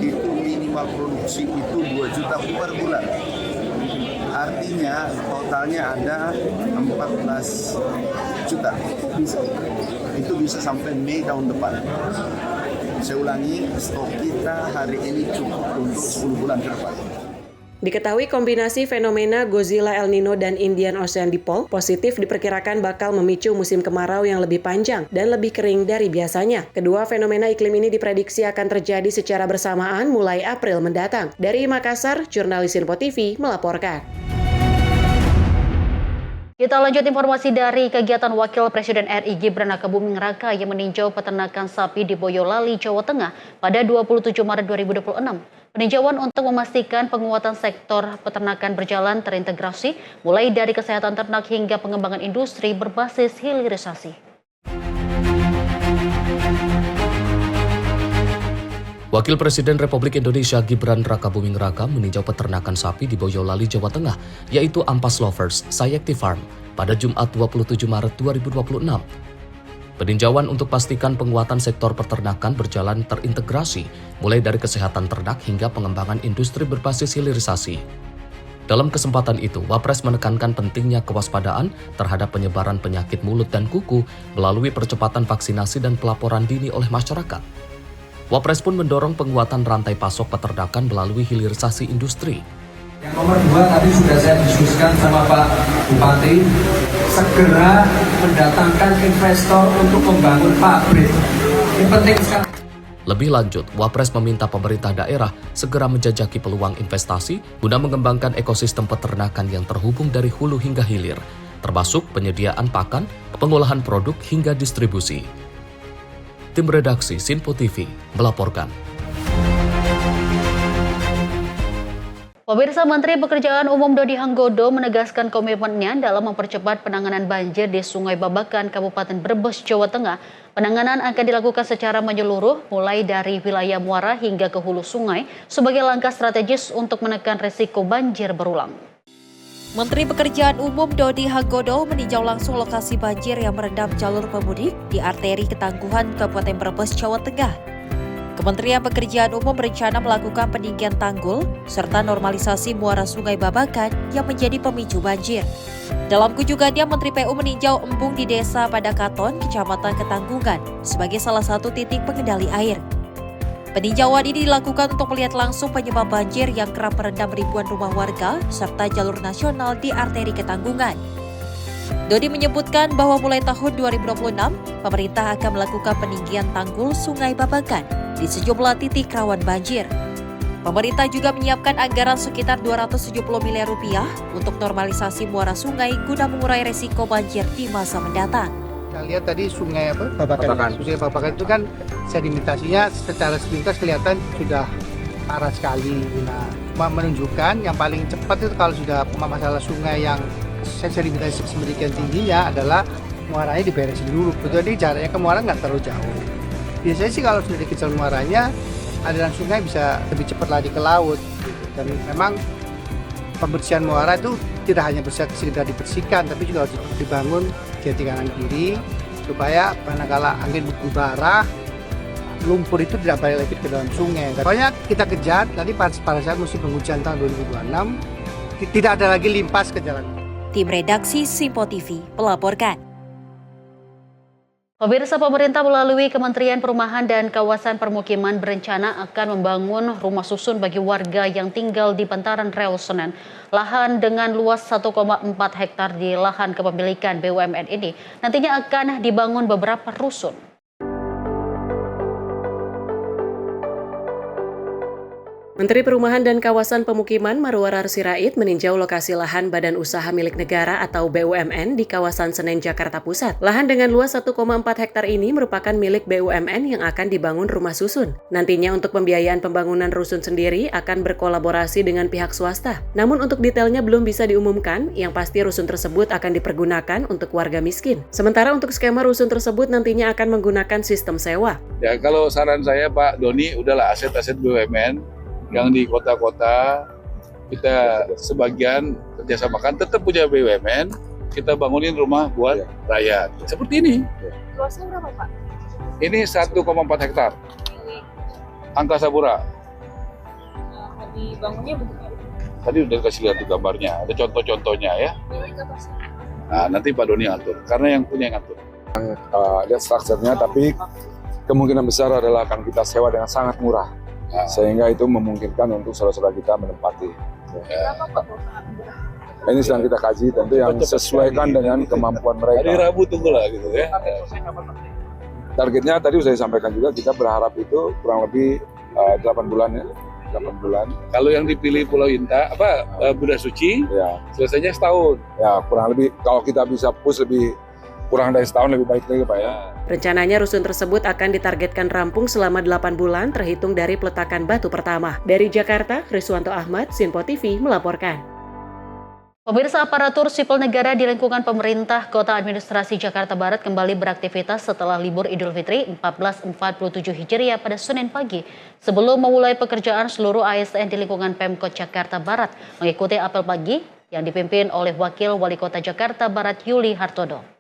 itu minimal produksi itu 2 juta per bulan. Artinya totalnya ada 14 juta. Itu bisa sampai Mei tahun depan. Saya ulangi, stok kita hari ini cukup untuk 10 bulan ke depan. Diketahui kombinasi fenomena Godzilla, El Nino, dan Indian Ocean Dipole positif diperkirakan bakal memicu musim kemarau yang lebih panjang dan lebih kering dari biasanya. Kedua fenomena iklim ini diprediksi akan terjadi secara bersamaan mulai April mendatang. Dari Makassar, jurnalis Sinpo TV melaporkan. Kita lanjut informasi dari kegiatan Wakil Presiden RI Gibran Rakabuming Raka yang meninjau peternakan sapi di Boyolali, Jawa Tengah pada 27 Maret 2026. Peninjauan untuk memastikan penguatan sektor peternakan berjalan terintegrasi, mulai dari kesehatan ternak hingga pengembangan industri berbasis hilirisasi. Wakil Presiden Republik Indonesia Gibran Rakabuming Raka meninjau peternakan sapi di Boyolali, Jawa Tengah, yaitu Ampas Lovers Sayekti Farm pada Jumat 27 Maret 2026. Peninjauan untuk pastikan penguatan sektor peternakan berjalan terintegrasi, mulai dari kesehatan ternak hingga pengembangan industri berbasis hilirisasi. Dalam kesempatan itu, Wapres menekankan pentingnya kewaspadaan terhadap penyebaran penyakit mulut dan kuku melalui percepatan vaksinasi dan pelaporan dini oleh masyarakat. Wapres pun mendorong penguatan rantai pasok peternakan melalui hilirisasi industri. Yang nomor 2 tadi sudah saya diskusikan sama Pak Bupati, segera mendatangkan investor untuk membangun pabrik. Ini penting sekali. Lebih lanjut, Wapres meminta pemerintah daerah segera menjajaki peluang investasi guna mengembangkan ekosistem peternakan yang terhubung dari hulu hingga hilir, termasuk penyediaan pakan, pengolahan produk hingga distribusi. Tim redaksi Sinpo TV melaporkan. Pemirsa, Menteri Pekerjaan Umum Dodi Hanggodo menegaskan komitmennya dalam mempercepat penanganan banjir di Sungai Babakan, Kabupaten Brebes, Jawa Tengah. Penanganan akan dilakukan secara menyeluruh, mulai dari wilayah muara hingga ke hulu sungai, sebagai langkah strategis untuk menekan risiko banjir berulang. Menteri Pekerjaan Umum Dodi Hanggodo meninjau langsung lokasi banjir yang merendam jalur pemudik di arteri Ketangguhan, Kabupaten Brebes, Jawa Tengah. Kementerian Pekerjaan Umum berencana melakukan peninggian tanggul serta normalisasi muara Sungai Babakan yang menjadi pemicu banjir. Dalam kunjungannya, Menteri PU meninjau embung di Desa Padakaton, Kecamatan Ketanggungan, sebagai salah satu titik pengendali air. Peninjauan ini dilakukan untuk melihat langsung penyebab banjir yang kerap merendam ribuan rumah warga serta jalur nasional di arteri Ketanggungan. Dodi menyebutkan bahwa mulai tahun 2026, pemerintah akan melakukan peninggian tanggul Sungai Babakan di sejumlah titik rawan banjir. Pemerintah juga menyiapkan anggaran sekitar 270 miliar rupiah untuk normalisasi muara sungai guna mengurai resiko banjir di masa mendatang. Kita lihat tadi Sungai Babakan. Sungai Babakan itu kan sedimentasinya secara sepintas kelihatan sudah parah sekali. Nah, menunjukkan yang paling cepat itu kalau sudah masalah sungai yang sedimentasi sedemikian tingginya adalah muaranya diberesin dulu. Jadi jaraknya ke muara nggak terlalu jauh. Biasanya sih kalau sudah dikecil muaranya, aliran sungai bisa lebih cepat lari ke laut. Dan memang pembersihan muara itu tidak hanya sekedar dibersihkan, tapi juga harus dibangun jati kanan kiri supaya manakala angin berbarah, lumpur itu tidak balik lagi ke dalam sungai. Pokoknya kita kejar, nanti pada saat musim penghujan tahun 2026, tidak ada lagi limpas ke jalan. Tim redaksi Sinpo TV melaporkan. Pemirsa, pemerintah melalui Kementerian Perumahan dan Kawasan Permukiman berencana akan membangun rumah susun bagi warga yang tinggal di bantaran rel Senen. Lahan dengan luas 1,4 hektar di lahan kepemilikan BUMN ini nantinya akan dibangun beberapa rusun. Menteri Perumahan dan Kawasan Pemukiman Marwarar Sirait meninjau lokasi lahan Badan Usaha Milik Negara atau BUMN di kawasan Senen, Jakarta Pusat. Lahan dengan luas 1,4 hektar ini merupakan milik BUMN yang akan dibangun rumah susun. Nantinya untuk pembiayaan pembangunan rusun sendiri akan berkolaborasi dengan pihak swasta. Namun untuk detailnya belum bisa diumumkan, yang pasti rusun tersebut akan dipergunakan untuk warga miskin. Sementara untuk skema rusun tersebut nantinya akan menggunakan sistem sewa. Ya kalau saran saya Pak Doni, udahlah aset-aset BUMN yang di kota-kota kita sebagian kerjasamakan, tetap punya BUMN, kita bangunin rumah buat rakyat. Seperti ini. Luasnya berapa Pak? Ini 1,4 hektar. Angkasa Pura. Dibangunnya bentuknya? Tadi udah kasih lihat tuh gambarnya, ada contoh-contohnya ya. Nah nanti Pak Doni atur, karena yang punya yang atur. Lihat strukturnya, tapi kemungkinan besar adalah akan kita sewa dengan sangat murah. Sehingga itu memungkinkan untuk saudara-saudara kita menempati. Ini sedang kita kaji, tentu yang sesuaikan dengan kemampuan mereka. Hari Rabu tunggulah gitu ya. Targetnya tadi sudah disampaikan juga, kita berharap itu kurang lebih 8 bulan ya. 8 bulan. Kalau yang dipilih Pulau Inta, Buddha Suci, ya. Selesainya setahun. Ya kurang lebih, kalau kita bisa push lebih kurang dari setahun lebih baik lagi Pak ya. Rencananya rusun tersebut akan ditargetkan rampung selama 8 bulan terhitung dari peletakan batu pertama. Dari Jakarta, Riswanto Ahmad, Sinpo TV melaporkan. Pemirsa, aparatur sipil negara di lingkungan pemerintah Kota Administrasi Jakarta Barat kembali beraktivitas setelah libur Idul Fitri 1447 Hijriah pada Senin pagi. Sebelum memulai pekerjaan, seluruh ASN di lingkungan Pemkot Jakarta Barat mengikuti apel pagi yang dipimpin oleh Wakil Wali Kota Jakarta Barat Yuli Hartono.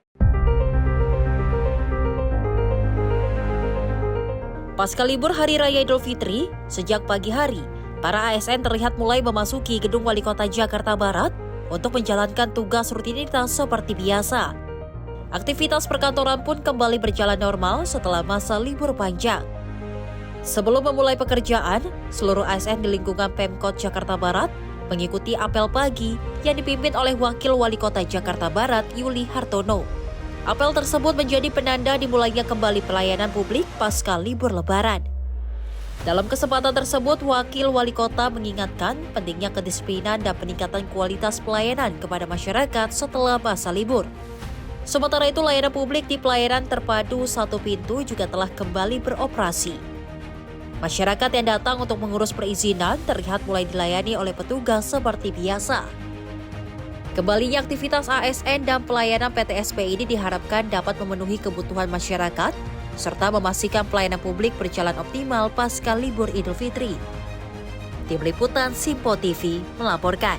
Pasca libur Hari Raya Idul Fitri, sejak pagi hari, para ASN terlihat mulai memasuki Gedung Wali Kota Jakarta Barat untuk menjalankan tugas rutinitas seperti biasa. Aktivitas perkantoran pun kembali berjalan normal setelah masa libur panjang. Sebelum memulai pekerjaan, seluruh ASN di lingkungan Pemkot Jakarta Barat mengikuti apel pagi yang dipimpin oleh Wakil Wali Kota Jakarta Barat Yuli Hartono. Apel tersebut menjadi penanda dimulainya kembali pelayanan publik pasca libur Lebaran. Dalam kesempatan tersebut, Wakil Wali Kota mengingatkan pentingnya kedisiplinan dan peningkatan kualitas pelayanan kepada masyarakat setelah masa libur. Sementara itu, layanan publik di pelayanan terpadu satu pintu juga telah kembali beroperasi. Masyarakat yang datang untuk mengurus perizinan terlihat mulai dilayani oleh petugas seperti biasa. Kembalinya aktivitas ASN dan pelayanan PTSP ini diharapkan dapat memenuhi kebutuhan masyarakat serta memastikan pelayanan publik berjalan optimal pasca libur Idul Fitri. Tim Liputan Sinpo TV melaporkan.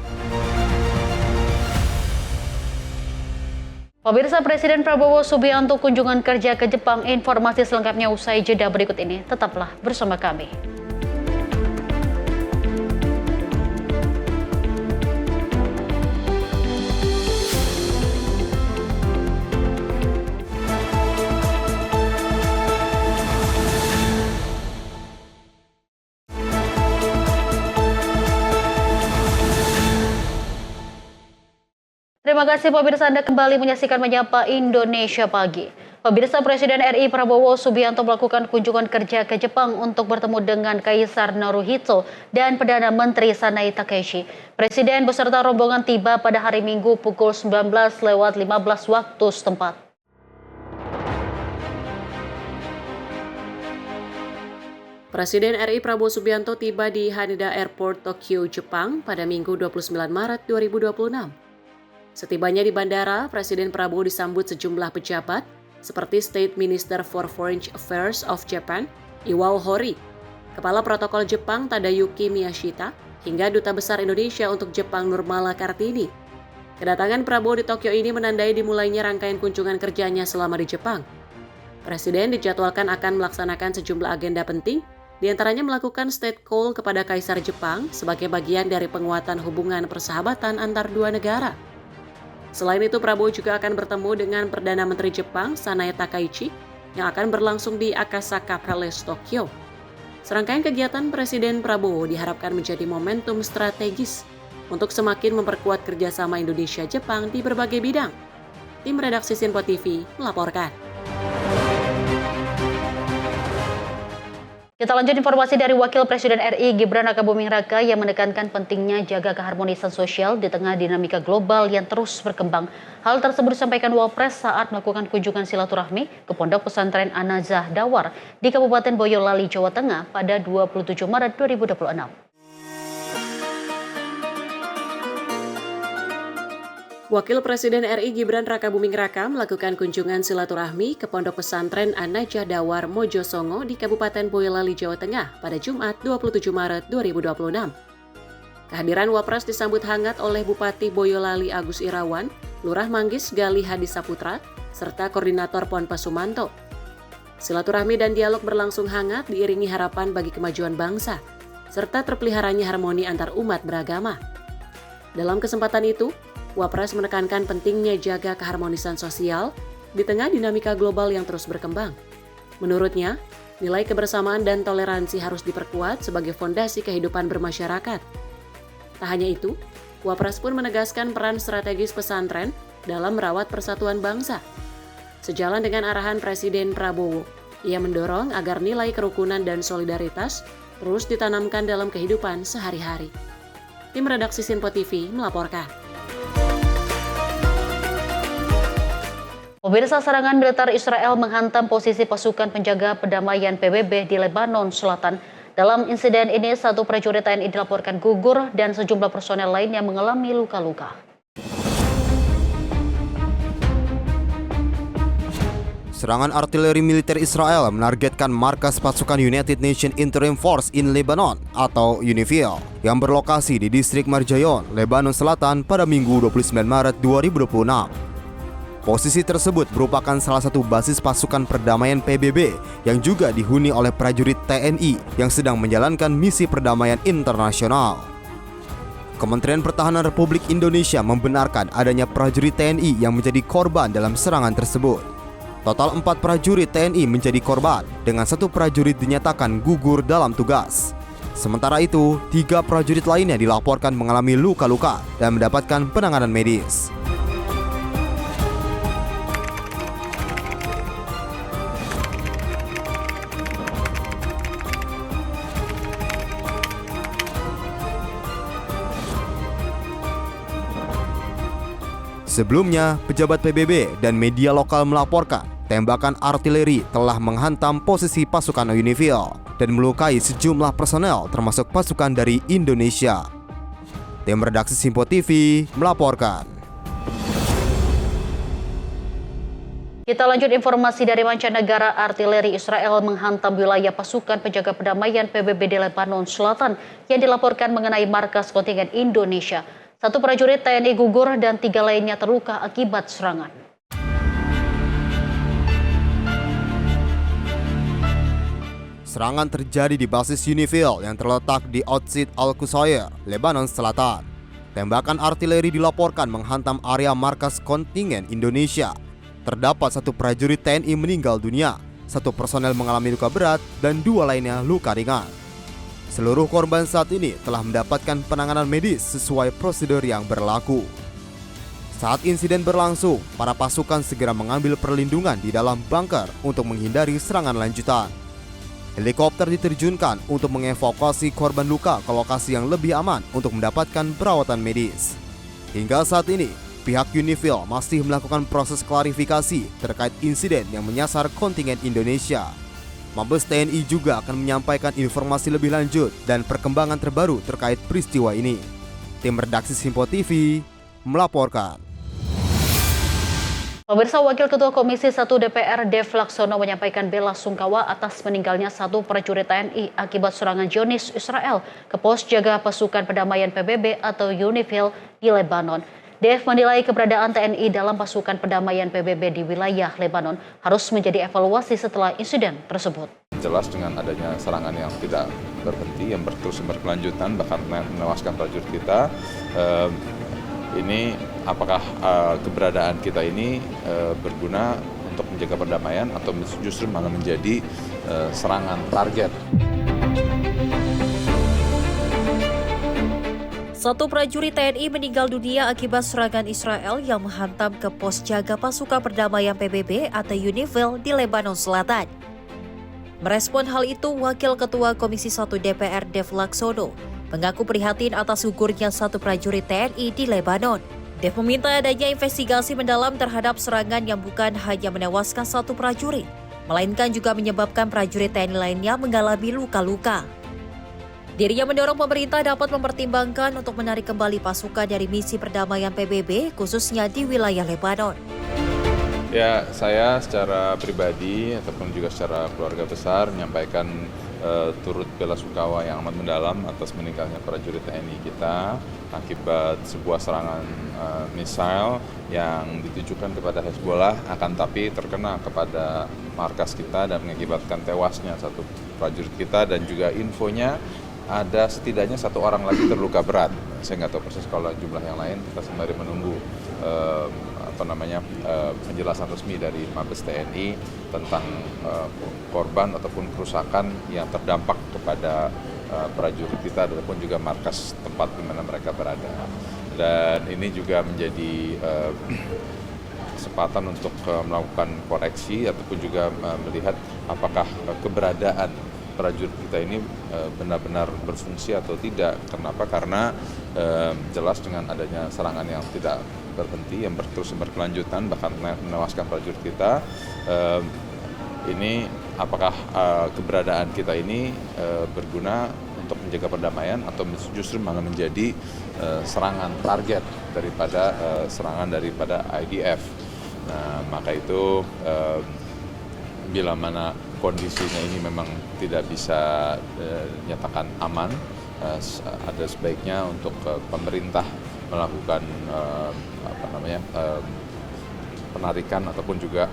Pemirsa, Presiden Prabowo Subianto kunjungan kerja ke Jepang. Informasi selengkapnya usai jeda berikut ini. Tetaplah bersama kami. Terima kasih pemirsa, Anda kembali menyaksikan Menyapa Indonesia Pagi. Pemirsa, Presiden RI Prabowo Subianto melakukan kunjungan kerja ke Jepang untuk bertemu dengan Kaisar Naruhito dan Perdana Menteri Sanai Takaichi. Presiden beserta rombongan tiba pada hari Minggu pukul 19.15 waktu setempat. Presiden RI Prabowo Subianto tiba di Haneda Airport, Tokyo, Jepang pada Minggu 29 Maret 2026. Setibanya di bandara, Presiden Prabowo disambut sejumlah pejabat seperti State Minister for Foreign Affairs of Japan, Iwao Hori, Kepala Protokol Jepang Tadayuki Miyashita, hingga Duta Besar Indonesia untuk Jepang Nurmala Kartini. Kedatangan Prabowo di Tokyo ini menandai dimulainya rangkaian kunjungan kerjanya selama di Jepang. Presiden dijadwalkan akan melaksanakan sejumlah agenda penting, diantaranya melakukan state call kepada Kaisar Jepang sebagai bagian dari penguatan hubungan persahabatan antar dua negara. Selain itu, Prabowo juga akan bertemu dengan Perdana Menteri Jepang Sanai Takaichi yang akan berlangsung di Akasaka Palace, Tokyo. Serangkaian kegiatan Presiden Prabowo diharapkan menjadi momentum strategis untuk semakin memperkuat kerjasama Indonesia-Jepang di berbagai bidang. Tim redaksi Sinpo TV melaporkan. Kita lanjut informasi dari Wakil Presiden RI Gibran Rakabuming Raka yang menekankan pentingnya jaga keharmonisan sosial di tengah dinamika global yang terus berkembang. Hal tersebut disampaikan Wapres saat melakukan kunjungan silaturahmi ke Pondok Pesantren An-Nazah Dawar di Kabupaten Boyolali, Jawa Tengah pada 27 Maret 2026. Wakil Presiden RI Gibran Rakabuming Raka melakukan kunjungan silaturahmi ke Pondok Pesantren An-Nazah Dawar Mojosongo di Kabupaten Boyolali, Jawa Tengah pada Jumat 27 Maret 2026. Kehadiran Wapres disambut hangat oleh Bupati Boyolali Agus Irawan, Lurah Manggis Gali Hadi Saputra, serta Koordinator Ponpes Sumanto. Silaturahmi dan dialog berlangsung hangat diiringi harapan bagi kemajuan bangsa, serta terpeliharanya harmoni antar umat beragama. Dalam kesempatan itu, Wapres menekankan pentingnya jaga keharmonisan sosial di tengah dinamika global yang terus berkembang. Menurutnya, nilai kebersamaan dan toleransi harus diperkuat sebagai fondasi kehidupan bermasyarakat. Tak hanya itu, Wapres pun menegaskan peran strategis pesantren dalam merawat persatuan bangsa. Sejalan dengan arahan Presiden Prabowo, ia mendorong agar nilai kerukunan dan solidaritas terus ditanamkan dalam kehidupan sehari-hari. Tim redaksi Sinpo TV melaporkan. Pemirsa, serangan militer Israel menghantam posisi pasukan penjaga perdamaian PBB di Lebanon Selatan. Dalam insiden ini, 1 prajurit TNI dilaporkan gugur dan sejumlah personel lainnya mengalami luka-luka. Serangan artileri militer Israel menargetkan markas pasukan United Nations Interim Force in Lebanon atau UNIFIL yang berlokasi di distrik Marjayon, Lebanon Selatan pada Minggu 29 Maret 2026. Posisi tersebut merupakan salah satu basis pasukan perdamaian PBB yang juga dihuni oleh prajurit TNI yang sedang menjalankan misi perdamaian internasional. Kementerian Pertahanan Republik Indonesia membenarkan adanya prajurit TNI yang menjadi korban dalam serangan tersebut. Total 4 prajurit TNI menjadi korban, dengan 1 prajurit dinyatakan gugur dalam tugas. Sementara itu, 3 prajurit lainnya dilaporkan mengalami luka-luka dan mendapatkan penanganan medis. Sebelumnya, pejabat PBB dan media lokal melaporkan tembakan artileri telah menghantam posisi pasukan UNIFIL dan melukai sejumlah personel termasuk pasukan dari Indonesia. Tim redaksi Sinpo TV melaporkan. Kita lanjut informasi dari mancanegara. Artileri Israel menghantam wilayah pasukan penjaga perdamaian PBB di Lebanon Selatan yang dilaporkan mengenai markas kontingen Indonesia. 1 prajurit TNI gugur dan 3 lainnya terluka akibat serangan. Serangan terjadi di basis UNIFIL yang terletak di Outzit Al-Qusayr, Lebanon Selatan. Tembakan artileri dilaporkan menghantam area markas kontingen Indonesia. Terdapat 1 prajurit TNI meninggal dunia, 1 personel mengalami luka berat, dan 2 lainnya luka ringan. Seluruh korban saat ini telah mendapatkan penanganan medis sesuai prosedur yang berlaku. Saat insiden berlangsung, para pasukan segera mengambil perlindungan di dalam bunker untuk menghindari serangan lanjutan. Helikopter diterjunkan untuk mengevakuasi korban luka ke lokasi yang lebih aman untuk mendapatkan perawatan medis. Hingga saat ini, pihak UNIFIL masih melakukan proses klarifikasi terkait insiden yang menyasar kontingen Indonesia. Mabes TNI juga akan menyampaikan informasi lebih lanjut dan perkembangan terbaru terkait peristiwa ini. Tim redaksi Sinpo TV melaporkan. Pemirsa, Wakil Ketua Komisi 1 DPR Dev Laksono menyampaikan bela sungkawa atas meninggalnya 1 prajurit TNI akibat serangan Zionis Israel ke pos jaga pasukan perdamaian PBB atau UNIFIL di Lebanon. Dev menilai keberadaan TNI dalam pasukan perdamaian PBB di wilayah Lebanon harus menjadi evaluasi setelah insiden tersebut. Jelas dengan adanya serangan yang tidak berhenti, yang terus berkelanjutan, bahkan menewaskan prajurit kita, ini apakah keberadaan kita ini berguna untuk menjaga perdamaian atau justru malah menjadi serangan target. 1 prajurit TNI meninggal dunia akibat serangan Israel yang menghantam ke pos jaga pasukan perdamaian PBB atau UNIFIL di Lebanon Selatan. Merespon hal itu, Wakil Ketua Komisi 1 DPR Dev Laksono mengaku prihatin atas gugurnya satu prajurit TNI di Lebanon. Dev meminta adanya investigasi mendalam terhadap serangan yang bukan hanya menewaskan satu prajurit, melainkan juga menyebabkan prajurit TNI lainnya mengalami luka-luka. Dirinya mendorong pemerintah dapat mempertimbangkan untuk menarik kembali pasukan dari misi perdamaian PBB, khususnya di wilayah Lebanon. Ya, saya secara pribadi ataupun juga secara keluarga besar menyampaikan turut bela sungkawa yang amat mendalam atas meninggalnya prajurit TNI kita akibat sebuah serangan misil yang ditujukan kepada Hezbollah, akan tapi terkena kepada markas kita dan mengakibatkan tewasnya satu prajurit kita, dan juga infonya ada setidaknya satu orang lagi terluka berat. Saya nggak tahu persis kalau jumlah yang lain, kita sembari menunggu penjelasan resmi dari Mabes TNI tentang korban ataupun kerusakan yang terdampak kepada prajurit kita ataupun juga markas tempat di mana mereka berada. Dan ini juga menjadi kesempatan untuk melakukan koreksi ataupun juga melihat apakah keberadaan prajurit kita ini benar-benar berfungsi atau tidak. Kenapa? Karena jelas dengan adanya serangan yang tidak berhenti, yang terus berkelanjutan, bahkan menewaskan prajurit kita, ini apakah keberadaan kita ini berguna untuk menjaga perdamaian atau justru malah menjadi serangan target daripada serangan daripada IDF. Nah, maka itu bila mana kondisinya ini memang tidak bisa dinyatakan aman, ada sebaiknya untuk pemerintah melakukan penarikan ataupun juga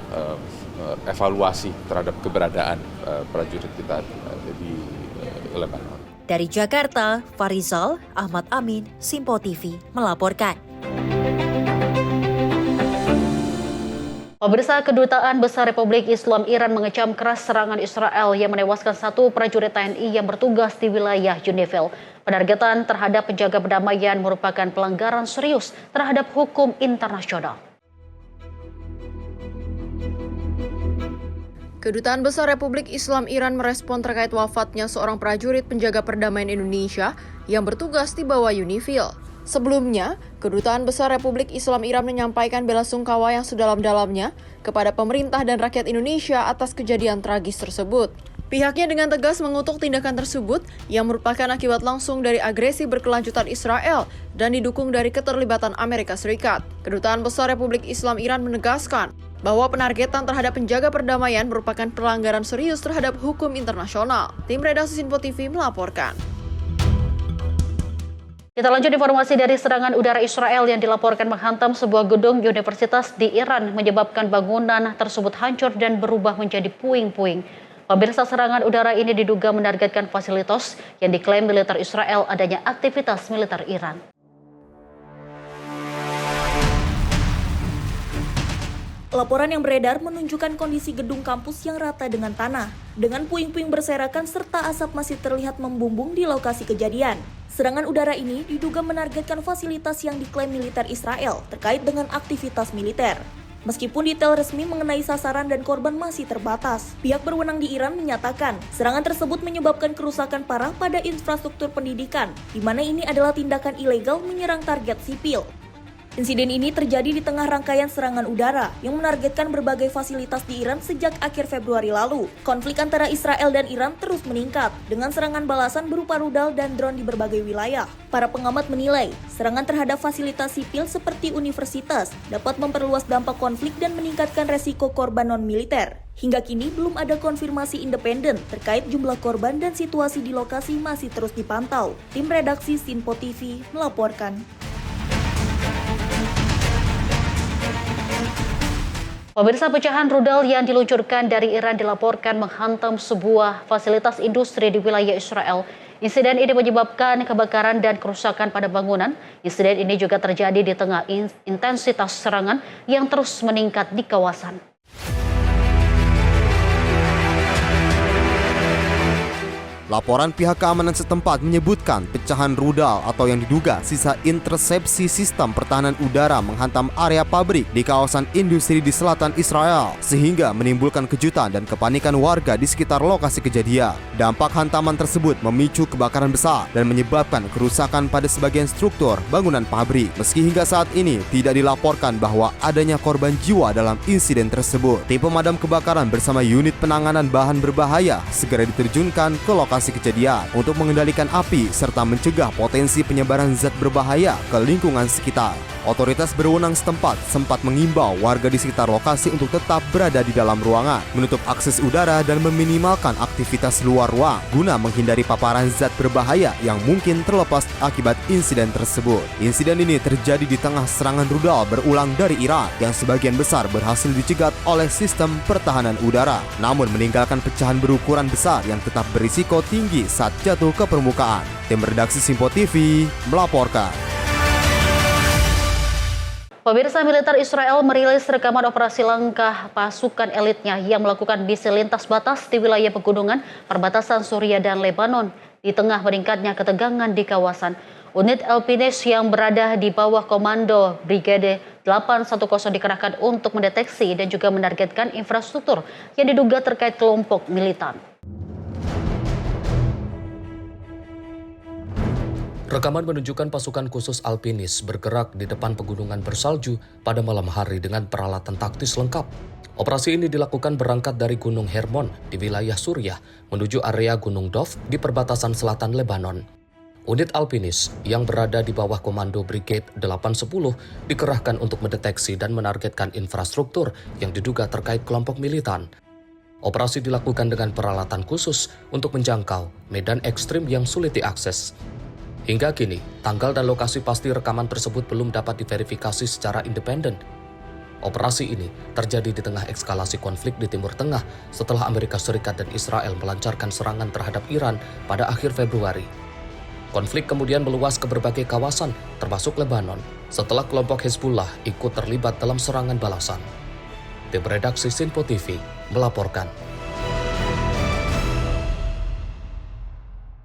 evaluasi terhadap keberadaan prajurit kita di Lebanon. Dari Jakarta, Farizal Ahmad Amin, Simpo TV melaporkan. Pemirsa, Kedutaan Besar Republik Islam Iran mengecam keras serangan Israel yang menewaskan satu prajurit TNI yang bertugas di wilayah Unifil. Penargetan terhadap penjaga perdamaian merupakan pelanggaran serius terhadap hukum internasional. Kedutaan Besar Republik Islam Iran merespon terkait wafatnya seorang prajurit penjaga perdamaian Indonesia yang bertugas di bawah Unifil. Sebelumnya, Kedutaan Besar Republik Islam Iran menyampaikan bela sungkawa yang sedalam-dalamnya kepada pemerintah dan rakyat Indonesia atas kejadian tragis tersebut. Pihaknya dengan tegas mengutuk tindakan tersebut yang merupakan akibat langsung dari agresi berkelanjutan Israel dan didukung dari keterlibatan Amerika Serikat. Kedutaan Besar Republik Islam Iran menegaskan bahwa penargetan terhadap penjaga perdamaian merupakan pelanggaran serius terhadap hukum internasional. Tim Redaksi Simpo TV melaporkan. Kita lanjut informasi dari serangan udara Israel yang dilaporkan menghantam sebuah gedung universitas di Iran, menyebabkan bangunan tersebut hancur dan berubah menjadi puing-puing. Pemirsa, serangan udara ini diduga menargetkan fasilitas yang diklaim militer Israel adanya aktivitas militer Iran. Laporan yang beredar menunjukkan kondisi gedung kampus yang rata dengan tanah, dengan puing-puing berserakan serta asap masih terlihat membumbung di lokasi kejadian. Serangan udara ini diduga menargetkan fasilitas yang diklaim militer Israel terkait dengan aktivitas militer. Meskipun detail resmi mengenai sasaran dan korban masih terbatas, pihak berwenang di Iran menyatakan serangan tersebut menyebabkan kerusakan parah pada infrastruktur pendidikan, di mana ini adalah tindakan ilegal menyerang target sipil. Insiden ini terjadi di tengah rangkaian serangan udara yang menargetkan berbagai fasilitas di Iran sejak akhir Februari lalu. Konflik antara Israel dan Iran terus meningkat dengan serangan balasan berupa rudal dan drone di berbagai wilayah. Para pengamat menilai, serangan terhadap fasilitas sipil seperti universitas dapat memperluas dampak konflik dan meningkatkan resiko korban non-militer. Hingga kini belum ada konfirmasi independen terkait jumlah korban dan situasi di lokasi masih terus dipantau. Tim Redaksi Simpo TV melaporkan. Pemirsa, pecahan rudal yang diluncurkan dari Iran dilaporkan menghantam sebuah fasilitas industri di wilayah Israel. Insiden ini menyebabkan kebakaran dan kerusakan pada bangunan. Insiden ini juga terjadi di tengah intensitas serangan yang terus meningkat di kawasan. Laporan pihak keamanan setempat menyebutkan pecahan rudal atau yang diduga sisa intersepsi sistem pertahanan udara menghantam area pabrik di kawasan industri di selatan Israel, sehingga menimbulkan kejutan dan kepanikan warga di sekitar lokasi kejadian. Dampak hantaman tersebut memicu kebakaran besar dan menyebabkan kerusakan pada sebagian struktur bangunan pabrik. Meski hingga saat ini tidak dilaporkan bahwa adanya korban jiwa dalam insiden tersebut, tim pemadam kebakaran bersama unit penanganan bahan berbahaya segera diterjunkan ke lokasi kejadian untuk mengendalikan api serta mencegah potensi penyebaran zat berbahaya ke lingkungan sekitar. Otoritas berwenang setempat sempat mengimbau warga di sekitar lokasi untuk tetap berada di dalam ruangan, menutup akses udara dan meminimalkan aktivitas luar ruang guna menghindari paparan zat berbahaya yang mungkin terlepas akibat insiden tersebut. Insiden ini terjadi di tengah serangan rudal berulang dari Iran yang sebagian besar berhasil dicegat oleh sistem pertahanan udara, namun meninggalkan pecahan berukuran besar yang tetap berisiko tinggi saat jatuh ke permukaan. Tim redaksi Simpo TV melaporkan. Pemirsa, militer Israel merilis rekaman operasi langkah pasukan elitnya yang melakukan misi lintas batas di wilayah pegunungan perbatasan Suriah dan Lebanon. Di tengah meningkatnya ketegangan di kawasan, unit Alpines yang berada di bawah komando Brigade 810 dikerahkan untuk mendeteksi dan juga menargetkan infrastruktur yang diduga terkait kelompok militan. Rekaman menunjukkan pasukan khusus Alpinis bergerak di depan pegunungan bersalju pada malam hari dengan peralatan taktis lengkap. Operasi ini dilakukan berangkat dari Gunung Hermon di wilayah Suriah menuju area Gunung Dov di perbatasan selatan Lebanon. Unit Alpinis yang berada di bawah komando Brigade 810 dikerahkan untuk mendeteksi dan menargetkan infrastruktur yang diduga terkait kelompok militan. Operasi dilakukan dengan peralatan khusus untuk menjangkau medan ekstrim yang sulit diakses. Hingga kini, tanggal dan lokasi pasti rekaman tersebut belum dapat diverifikasi secara independen. Operasi ini terjadi di tengah eskalasi konflik di Timur Tengah setelah Amerika Serikat dan Israel melancarkan serangan terhadap Iran pada akhir Februari. Konflik kemudian meluas ke berbagai kawasan, termasuk Lebanon, setelah kelompok Hezbollah ikut terlibat dalam serangan balasan. Tim redaksi Simpo TV melaporkan.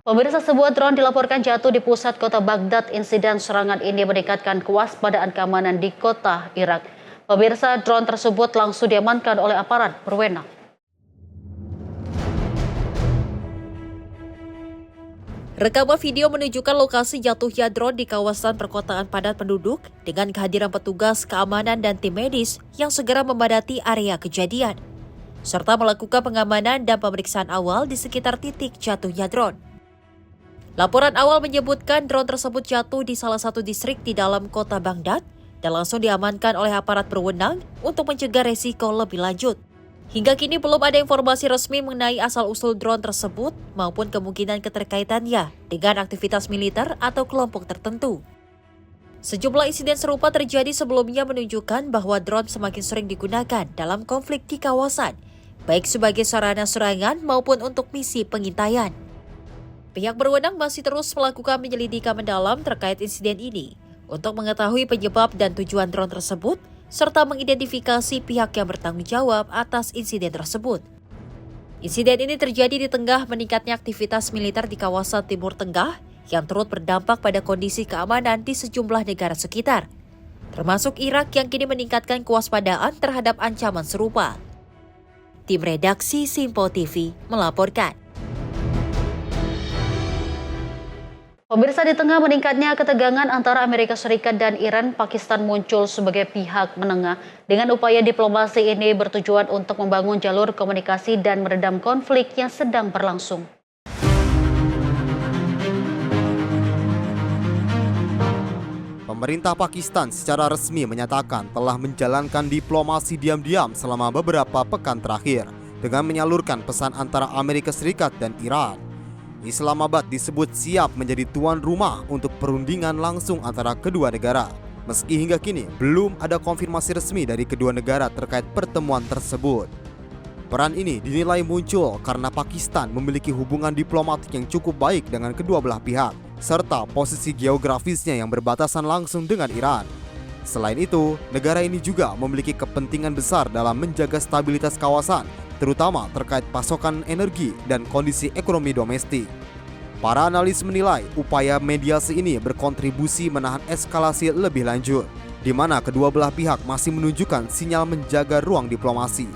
Pemirsa, sebuah drone dilaporkan jatuh di pusat kota Baghdad. Insiden serangan ini meningkatkan kewaspadaan keamanan di kota Irak. Pemirsa, drone tersebut langsung diamankan oleh aparat berwenang. Rekaman video menunjukkan lokasi jatuhnya drone di kawasan perkotaan padat penduduk dengan kehadiran petugas keamanan dan tim medis yang segera memadati area kejadian, serta melakukan pengamanan dan pemeriksaan awal di sekitar titik jatuhnya drone. Laporan awal menyebutkan drone tersebut jatuh di salah satu distrik di dalam kota Baghdad dan langsung diamankan oleh aparat berwenang untuk mencegah resiko lebih lanjut. Hingga kini belum ada informasi resmi mengenai asal-usul drone tersebut maupun kemungkinan keterkaitannya dengan aktivitas militer atau kelompok tertentu. Sejumlah insiden serupa terjadi sebelumnya menunjukkan bahwa drone semakin sering digunakan dalam konflik di kawasan, baik sebagai sarana serangan maupun untuk misi pengintaian. Pihak berwenang masih terus melakukan penyelidikan mendalam terkait insiden ini untuk mengetahui penyebab dan tujuan drone tersebut, serta mengidentifikasi pihak yang bertanggung jawab atas insiden tersebut. Insiden ini terjadi di tengah meningkatnya aktivitas militer di kawasan Timur Tengah yang turut berdampak pada kondisi keamanan di sejumlah negara sekitar, termasuk Irak yang kini meningkatkan kewaspadaan terhadap ancaman serupa. Tim redaksi Simpo TV melaporkan. Pemirsa, di tengah meningkatnya ketegangan antara Amerika Serikat dan Iran, Pakistan muncul sebagai pihak menengah. Dengan upaya diplomasi ini bertujuan untuk membangun jalur komunikasi dan meredam konflik yang sedang berlangsung. Pemerintah Pakistan secara resmi menyatakan telah menjalankan diplomasi diam-diam selama beberapa pekan terakhir dengan menyalurkan pesan antara Amerika Serikat dan Iran. Islamabad disebut siap menjadi tuan rumah untuk perundingan langsung antara kedua negara. Meski hingga kini belum ada konfirmasi resmi dari kedua negara terkait pertemuan tersebut. Peran ini dinilai muncul karena Pakistan memiliki hubungan diplomatik yang cukup baik dengan kedua belah pihak, serta posisi geografisnya yang berbatasan langsung dengan Iran. Selain itu, negara ini juga memiliki kepentingan besar dalam menjaga stabilitas kawasan, terutama terkait pasokan energi dan kondisi ekonomi domestik. Para analis menilai upaya mediasi ini berkontribusi menahan eskalasi lebih lanjut, di mana kedua belah pihak masih menunjukkan sinyal menjaga ruang diplomasi.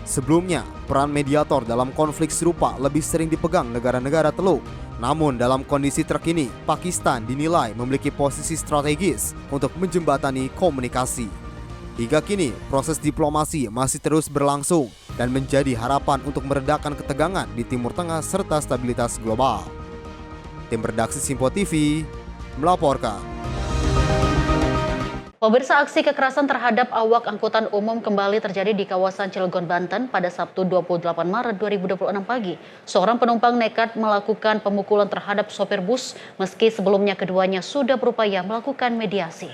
Sebelumnya, peran mediator dalam konflik serupa lebih sering dipegang negara-negara Teluk. Namun dalam kondisi terkini, Pakistan dinilai memiliki posisi strategis untuk menjembatani komunikasi. Hingga kini, proses diplomasi masih terus berlangsung dan menjadi harapan untuk meredakan ketegangan di Timur Tengah serta stabilitas global. Tim redaksi Simpo TV melaporkan. Pemirsa, aksi kekerasan terhadap awak angkutan umum kembali terjadi di kawasan Cilegon, Banten pada Sabtu 28 Maret 2026 pagi. Seorang penumpang nekat melakukan pemukulan terhadap sopir bus meski sebelumnya keduanya sudah berupaya melakukan mediasi.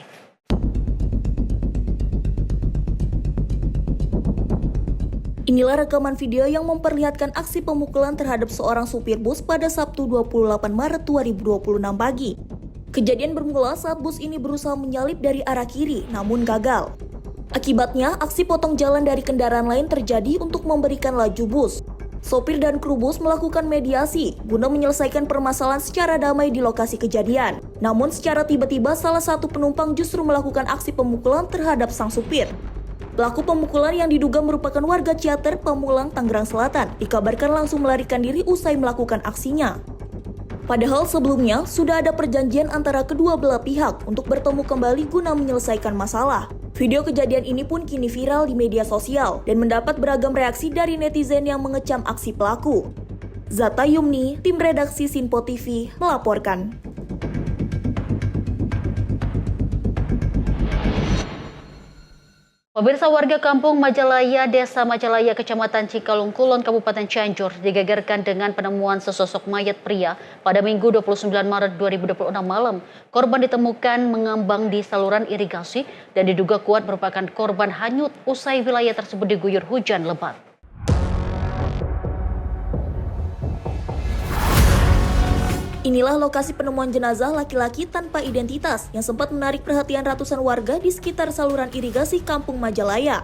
Inilah rekaman video yang memperlihatkan aksi pemukulan terhadap seorang supir bus pada Sabtu 28 Maret 2026 pagi. Kejadian bermula saat bus ini berusaha menyalip dari arah kiri, namun gagal. Akibatnya, aksi potong jalan dari kendaraan lain terjadi untuk memberikan laju bus. Sopir dan kru bus melakukan mediasi guna menyelesaikan permasalahan secara damai di lokasi kejadian. Namun secara tiba-tiba salah satu penumpang justru melakukan aksi pemukulan terhadap sang supir. Pelaku pemukulan yang diduga merupakan warga Ciater, Pamulang, Tangerang Selatan, dikabarkan langsung melarikan diri usai melakukan aksinya. Padahal sebelumnya sudah ada perjanjian antara kedua belah pihak untuk bertemu kembali guna menyelesaikan masalah. Video kejadian ini pun kini viral di media sosial dan mendapat beragam reaksi dari netizen yang mengecam aksi pelaku. Zata Yumni, tim redaksi Simpo TV, melaporkan. Pemirsa, warga kampung Majalaya, Desa Majalaya, Kecamatan Cikalong Kulon, Kabupaten Cianjur digegerkan dengan penemuan sesosok mayat pria pada Minggu 29 Maret 2026 malam. Korban ditemukan mengambang di saluran irigasi dan diduga kuat merupakan korban hanyut usai wilayah tersebut diguyur hujan lebat. Inilah lokasi penemuan jenazah laki-laki tanpa identitas yang sempat menarik perhatian ratusan warga di sekitar saluran irigasi Kampung Majalaya.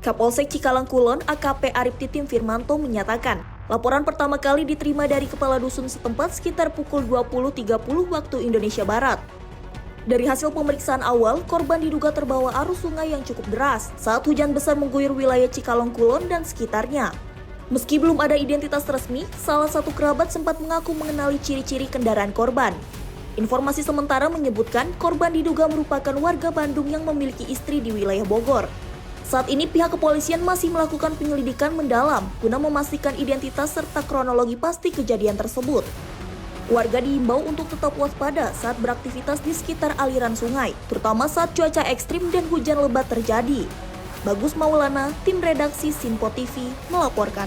Kapolsek Cikalong Kulon AKP Arif Titim Firmanto menyatakan, laporan pertama kali diterima dari kepala dusun setempat sekitar pukul 20.30 waktu Indonesia Barat. Dari hasil pemeriksaan awal, korban diduga terbawa arus sungai yang cukup deras saat hujan besar mengguyur wilayah Cikalong Kulon dan sekitarnya. Meski belum ada identitas resmi, salah satu kerabat sempat mengaku mengenali ciri-ciri kendaraan korban. Informasi sementara menyebutkan korban diduga merupakan warga Bandung yang memiliki istri di wilayah Bogor. Saat ini pihak kepolisian masih melakukan penyelidikan mendalam guna memastikan identitas serta kronologi pasti kejadian tersebut. Warga diimbau untuk tetap waspada saat beraktivitas di sekitar aliran sungai, terutama saat cuaca ekstrim dan hujan lebat terjadi. Bagus Maulana, tim redaksi Simpo TV, melaporkan.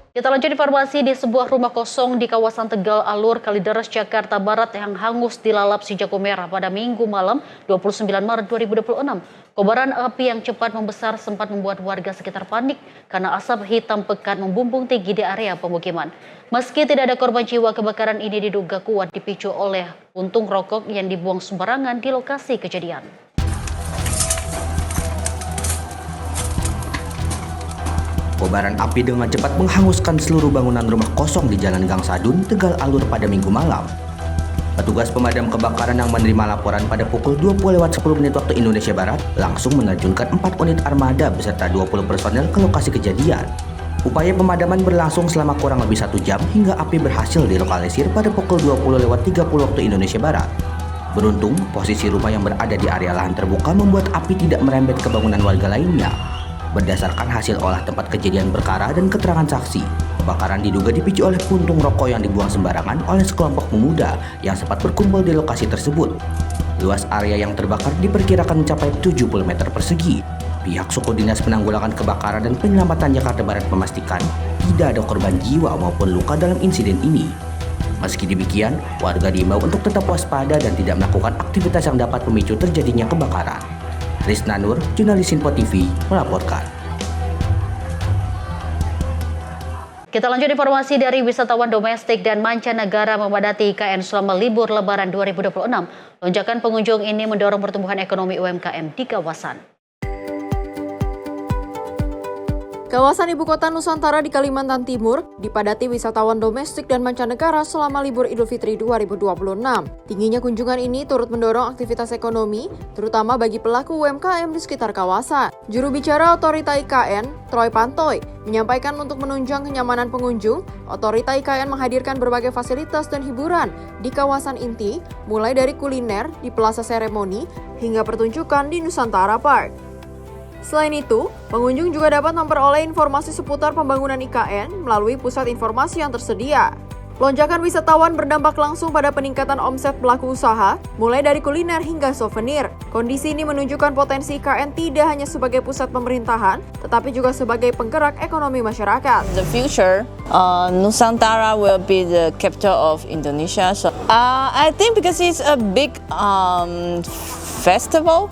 Kita lanjut informasi di sebuah rumah kosong di kawasan Tegal Alur, Kalideres, Jakarta Barat yang hangus dilalap si jago merah pada Minggu malam 29 Maret 2026. Kobaran api yang cepat membesar sempat membuat warga sekitar panik karena asap hitam pekat membumbung tinggi di area pemukiman. Meski tidak ada korban jiwa, kebakaran ini diduga kuat dipicu oleh puntung rokok yang dibuang sembarangan di lokasi kejadian. Kobaran api dengan cepat menghanguskan seluruh bangunan rumah kosong di Jalan Gang Sadun, Tegal Alur pada Minggu malam. Petugas pemadam kebakaran yang menerima laporan pada pukul 20.10 waktu Indonesia Barat langsung menerjunkan 4 unit armada beserta 20 personel ke lokasi kejadian. Upaya pemadaman berlangsung selama kurang lebih 1 jam hingga api berhasil dilokalisir pada pukul 20.30 waktu Indonesia Barat. Beruntung, posisi rumah yang berada di area lahan terbuka membuat api tidak merembet ke bangunan warga lainnya. Berdasarkan hasil olah tempat kejadian perkara dan keterangan saksi, kebakaran diduga dipicu oleh puntung rokok yang dibuang sembarangan oleh sekelompok pemuda yang sempat berkumpul di lokasi tersebut. Luas area yang terbakar diperkirakan mencapai 70 meter persegi. Pihak suku dinas penanggulangan kebakaran dan penyelamatan Jakarta Barat memastikan tidak ada korban jiwa maupun luka dalam insiden ini. Meski demikian, warga diimbau untuk tetap waspada dan tidak melakukan aktivitas yang dapat memicu terjadinya kebakaran. Rizna Nur, jurnalis Simpo TV, melaporkan. Kita lanjut informasi dari wisatawan domestik dan mancanegara memadati IKN selama libur Lebaran 2026. Lonjakan pengunjung ini mendorong pertumbuhan ekonomi UMKM di kawasan. Kawasan Ibu Kota Nusantara di Kalimantan Timur dipadati wisatawan domestik dan mancanegara selama libur Idul Fitri 2026. Tingginya kunjungan ini turut mendorong aktivitas ekonomi, terutama bagi pelaku UMKM di sekitar kawasan. Juru bicara Otorita IKN, Troy Pantoy, menyampaikan untuk menunjang kenyamanan pengunjung, Otorita IKN menghadirkan berbagai fasilitas dan hiburan di kawasan inti, mulai dari kuliner di Plaza Seremoni hingga pertunjukan di Nusantara Park. Selain itu, pengunjung juga dapat memperoleh informasi seputar pembangunan IKN melalui pusat informasi yang tersedia. Lonjakan wisatawan berdampak langsung pada peningkatan omset pelaku usaha, mulai dari kuliner hingga souvenir. Kondisi ini menunjukkan potensi IKN tidak hanya sebagai pusat pemerintahan, tetapi juga sebagai penggerak ekonomi masyarakat. The future, Nusantara will be the capital of Indonesia. So, I think because it's a big festival,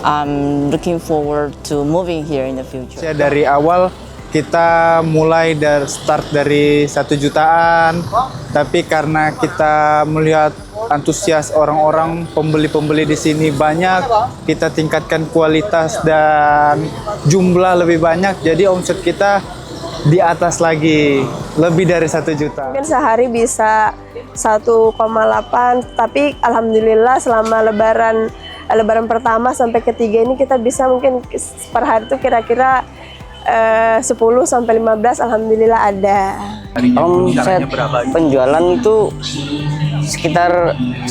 I'm looking forward to moving here in the future. Dari awal kita mulai dari 1 jutaan, tapi karena kita melihat antusias orang-orang, pembeli-pembeli di sini banyak, kita tingkatkan kualitas dan jumlah lebih banyak, jadi omset kita di atas lagi, lebih dari 1 juta. Mungkin sehari bisa 1,8, tapi alhamdulillah selama lebaran pertama sampai ketiga ini kita bisa mungkin per hari itu kira-kira 10 sampai 15 alhamdulillah ada. Omset penjualan itu sekitar 10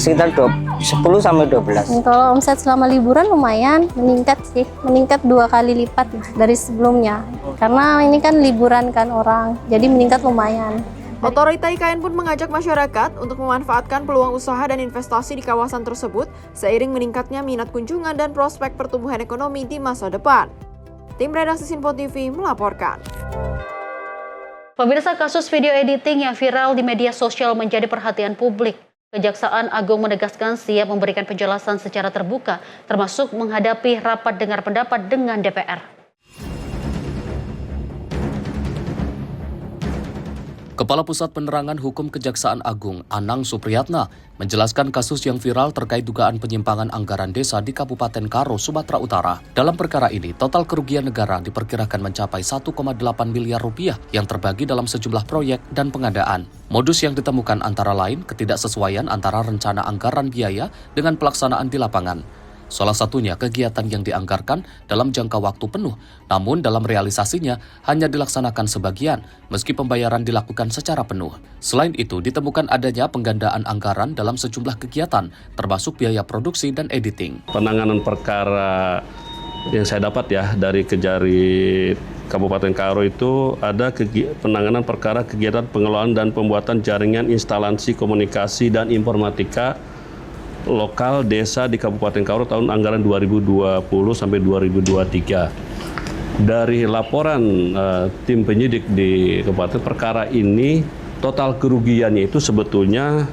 sampai 12. Kalau omset selama liburan lumayan meningkat sih, meningkat 2 kali lipat dari sebelumnya. Karena ini kan liburan kan orang, jadi meningkat lumayan. Otorita IKN pun mengajak masyarakat untuk memanfaatkan peluang usaha dan investasi di kawasan tersebut seiring meningkatnya minat kunjungan dan prospek pertumbuhan ekonomi di masa depan. Tim Redaksi Sinpo TV melaporkan. Pemirsa, kasus video editing yang viral di media sosial menjadi perhatian publik. Kejaksaan Agung menegaskan siap memberikan penjelasan secara terbuka, termasuk menghadapi rapat dengar pendapat dengan DPR. Kepala Pusat Penerangan Hukum Kejaksaan Agung, Anang Supriyatna, menjelaskan kasus yang viral terkait dugaan penyimpangan anggaran desa di Kabupaten Karo, Sumatera Utara. Dalam perkara ini, total kerugian negara diperkirakan mencapai 1,8 miliar rupiah yang terbagi dalam sejumlah proyek dan pengadaan. Modus yang ditemukan antara lain ketidaksesuaian antara rencana anggaran biaya dengan pelaksanaan di lapangan. Salah satunya kegiatan yang dianggarkan dalam jangka waktu penuh, namun dalam realisasinya hanya dilaksanakan sebagian, meski pembayaran dilakukan secara penuh. Selain itu, ditemukan adanya penggandaan anggaran dalam sejumlah kegiatan, termasuk biaya produksi dan editing. Penanganan perkara yang saya dapat ya dari Kejari Kabupaten Karo itu ada penanganan perkara kegiatan pengelolaan dan pembuatan jaringan instalasi komunikasi dan informatika lokal desa di Kabupaten Karo tahun anggaran 2020 sampai 2023. Dari laporan tim penyidik di Kabupaten, perkara ini total kerugiannya itu sebetulnya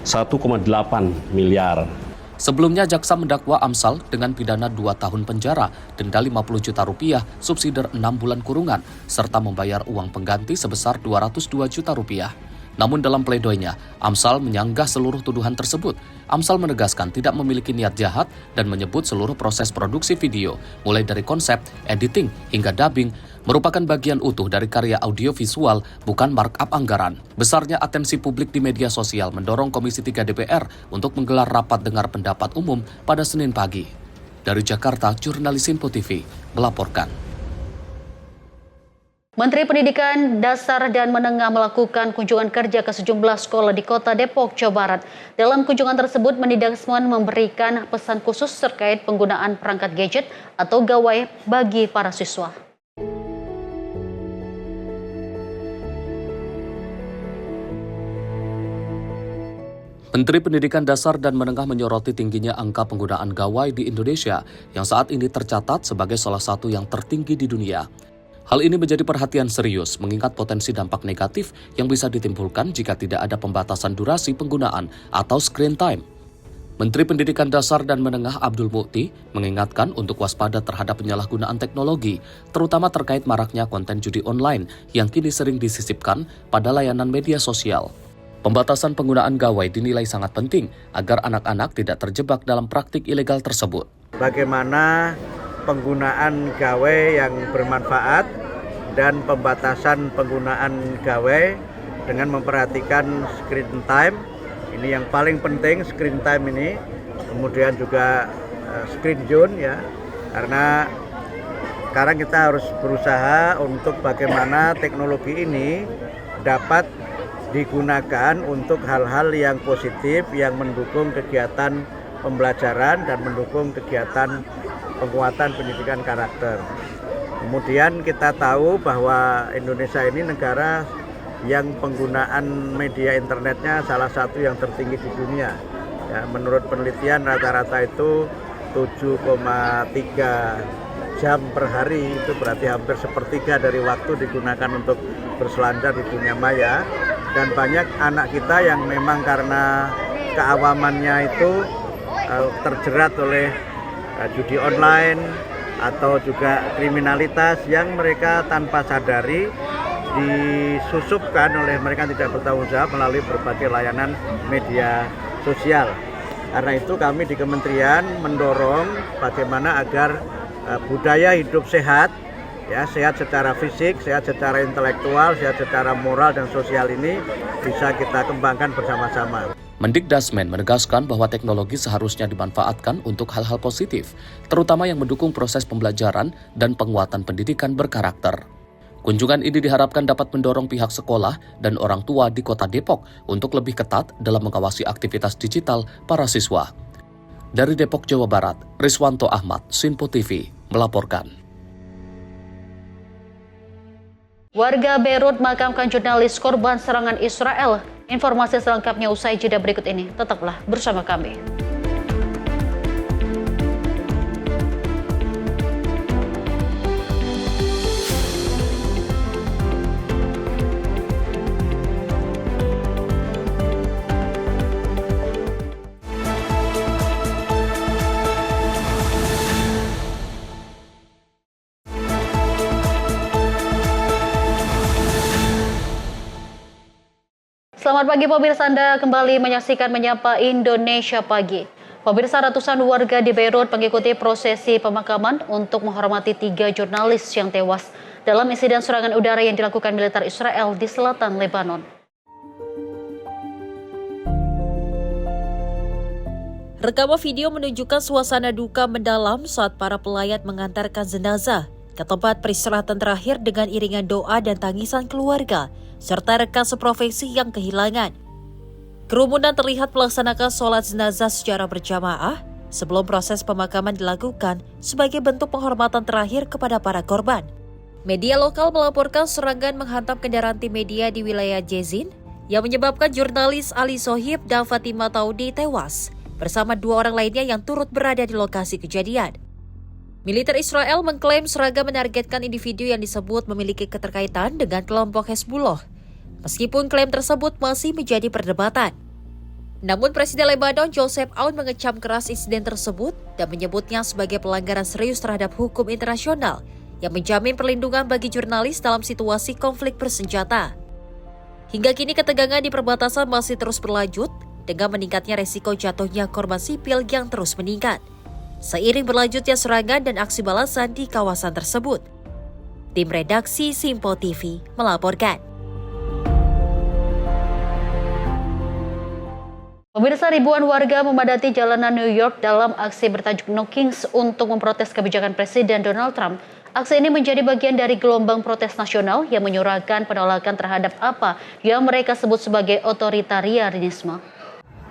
1,8 miliar. Sebelumnya, jaksa mendakwa Amsal dengan pidana 2 tahun penjara, denda 50 juta rupiah, subsidi 6 bulan kurungan, serta membayar uang pengganti sebesar 202 juta rupiah. Namun dalam pledoinya, Amsal menyanggah seluruh tuduhan tersebut. Amsal menegaskan tidak memiliki niat jahat dan menyebut seluruh proses produksi video, mulai dari konsep, editing, hingga dubbing, merupakan bagian utuh dari karya audiovisual, bukan markup anggaran. Besarnya atensi publik di media sosial mendorong Komisi 3 DPR untuk menggelar rapat dengar pendapat umum pada Senin pagi. Dari Jakarta, jurnalis Sinpo TV melaporkan. Menteri Pendidikan Dasar dan Menengah melakukan kunjungan kerja ke sejumlah sekolah di Kota Depok, Jawa Barat. Dalam kunjungan tersebut, Mendikbud memberikan pesan khusus terkait penggunaan perangkat gadget atau gawai bagi para siswa. Menteri Pendidikan Dasar dan Menengah menyoroti tingginya angka penggunaan gawai di Indonesia yang saat ini tercatat sebagai salah satu yang tertinggi di dunia. Hal ini menjadi perhatian serius mengingat potensi dampak negatif yang bisa ditimbulkan jika tidak ada pembatasan durasi penggunaan atau screen time. Menteri Pendidikan Dasar dan Menengah Abdul Mukti mengingatkan untuk waspada terhadap penyalahgunaan teknologi, terutama terkait maraknya konten judi online yang kini sering disisipkan pada layanan media sosial. Pembatasan penggunaan gawai dinilai sangat penting agar anak-anak tidak terjebak dalam praktik ilegal tersebut. Bagaimana penggunaan gawai yang bermanfaat dan pembatasan penggunaan gawai dengan memperhatikan screen time. Ini yang paling penting, screen time ini. Kemudian juga screen zone ya, karena sekarang kita harus berusaha untuk bagaimana teknologi ini dapat digunakan untuk hal-hal yang positif, yang mendukung kegiatan pembelajaran dan mendukung kegiatan penguatan pendidikan karakter. Kemudian kita tahu bahwa Indonesia ini negara yang penggunaan media internetnya salah satu yang tertinggi di dunia. Ya, menurut penelitian rata-rata itu 7,3 jam per hari, itu berarti hampir sepertiga dari waktu digunakan untuk berselancar di dunia maya. Dan banyak anak kita yang memang karena keawamannya itu terjerat oleh judi online atau juga kriminalitas yang mereka tanpa sadari disusupkan oleh mereka tidak bertanggung jawab melalui berbagai layanan media sosial. Karena itu kami di kementerian mendorong bagaimana agar budaya hidup sehat, ya, sehat secara fisik, sehat secara intelektual, sehat secara moral dan sosial ini bisa kita kembangkan bersama-sama. Mendikdasmen menegaskan bahwa teknologi seharusnya dimanfaatkan untuk hal-hal positif, terutama yang mendukung proses pembelajaran dan penguatan pendidikan berkarakter. Kunjungan ini diharapkan dapat mendorong pihak sekolah dan orang tua di Kota Depok untuk lebih ketat dalam mengawasi aktivitas digital para siswa. Dari Depok, Jawa Barat, Riswanto Ahmad, Sinpo TV, melaporkan. Warga Beirut makamkan jurnalis korban serangan Israel. Informasi selengkapnya usai jeda berikut ini. Tetaplah bersama kami. Selamat pagi pemirsa, Anda kembali menyaksikan Menyapa Indonesia Pagi. Pemirsa, ratusan warga di Beirut mengikuti prosesi pemakaman untuk menghormati 3 jurnalis yang tewas dalam insiden serangan udara yang dilakukan militer Israel di selatan Lebanon. Rekaman video menunjukkan suasana duka mendalam saat para pelayat mengantarkan jenazah ke tempat peristirahatan terakhir dengan iringan doa dan tangisan keluarga, serta rekan seprofesi yang kehilangan. Kerumunan terlihat melaksanakan sholat jenazah secara berjamaah sebelum proses pemakaman dilakukan sebagai bentuk penghormatan terakhir kepada para korban. Media lokal melaporkan serangan menghantam kendaraan tim media di wilayah Jezin yang menyebabkan jurnalis Ali Sohib dan Fatima Taudi tewas bersama 2 orang lainnya yang turut berada di lokasi kejadian. Militer Israel mengklaim serangan menargetkan individu yang disebut memiliki keterkaitan dengan kelompok Hezbollah. Meskipun klaim tersebut masih menjadi perdebatan. Namun Presiden Lebanon Joseph Aoun mengecam keras insiden tersebut dan menyebutnya sebagai pelanggaran serius terhadap hukum internasional yang menjamin perlindungan bagi jurnalis dalam situasi konflik bersenjata. Hingga kini ketegangan di perbatasan masih terus berlanjut dengan meningkatnya resiko jatuhnya korban sipil yang terus meningkat. Seiring berlanjutnya serangan dan aksi balasan di kawasan tersebut. Tim redaksi Sinpo TV melaporkan. Pemirsa, ribuan warga memadati jalanan New York dalam aksi bertajuk No Kings untuk memprotes kebijakan Presiden Donald Trump. Aksi ini menjadi bagian dari gelombang protes nasional yang menyuarakan penolakan terhadap apa yang mereka sebut sebagai otoritarianisme.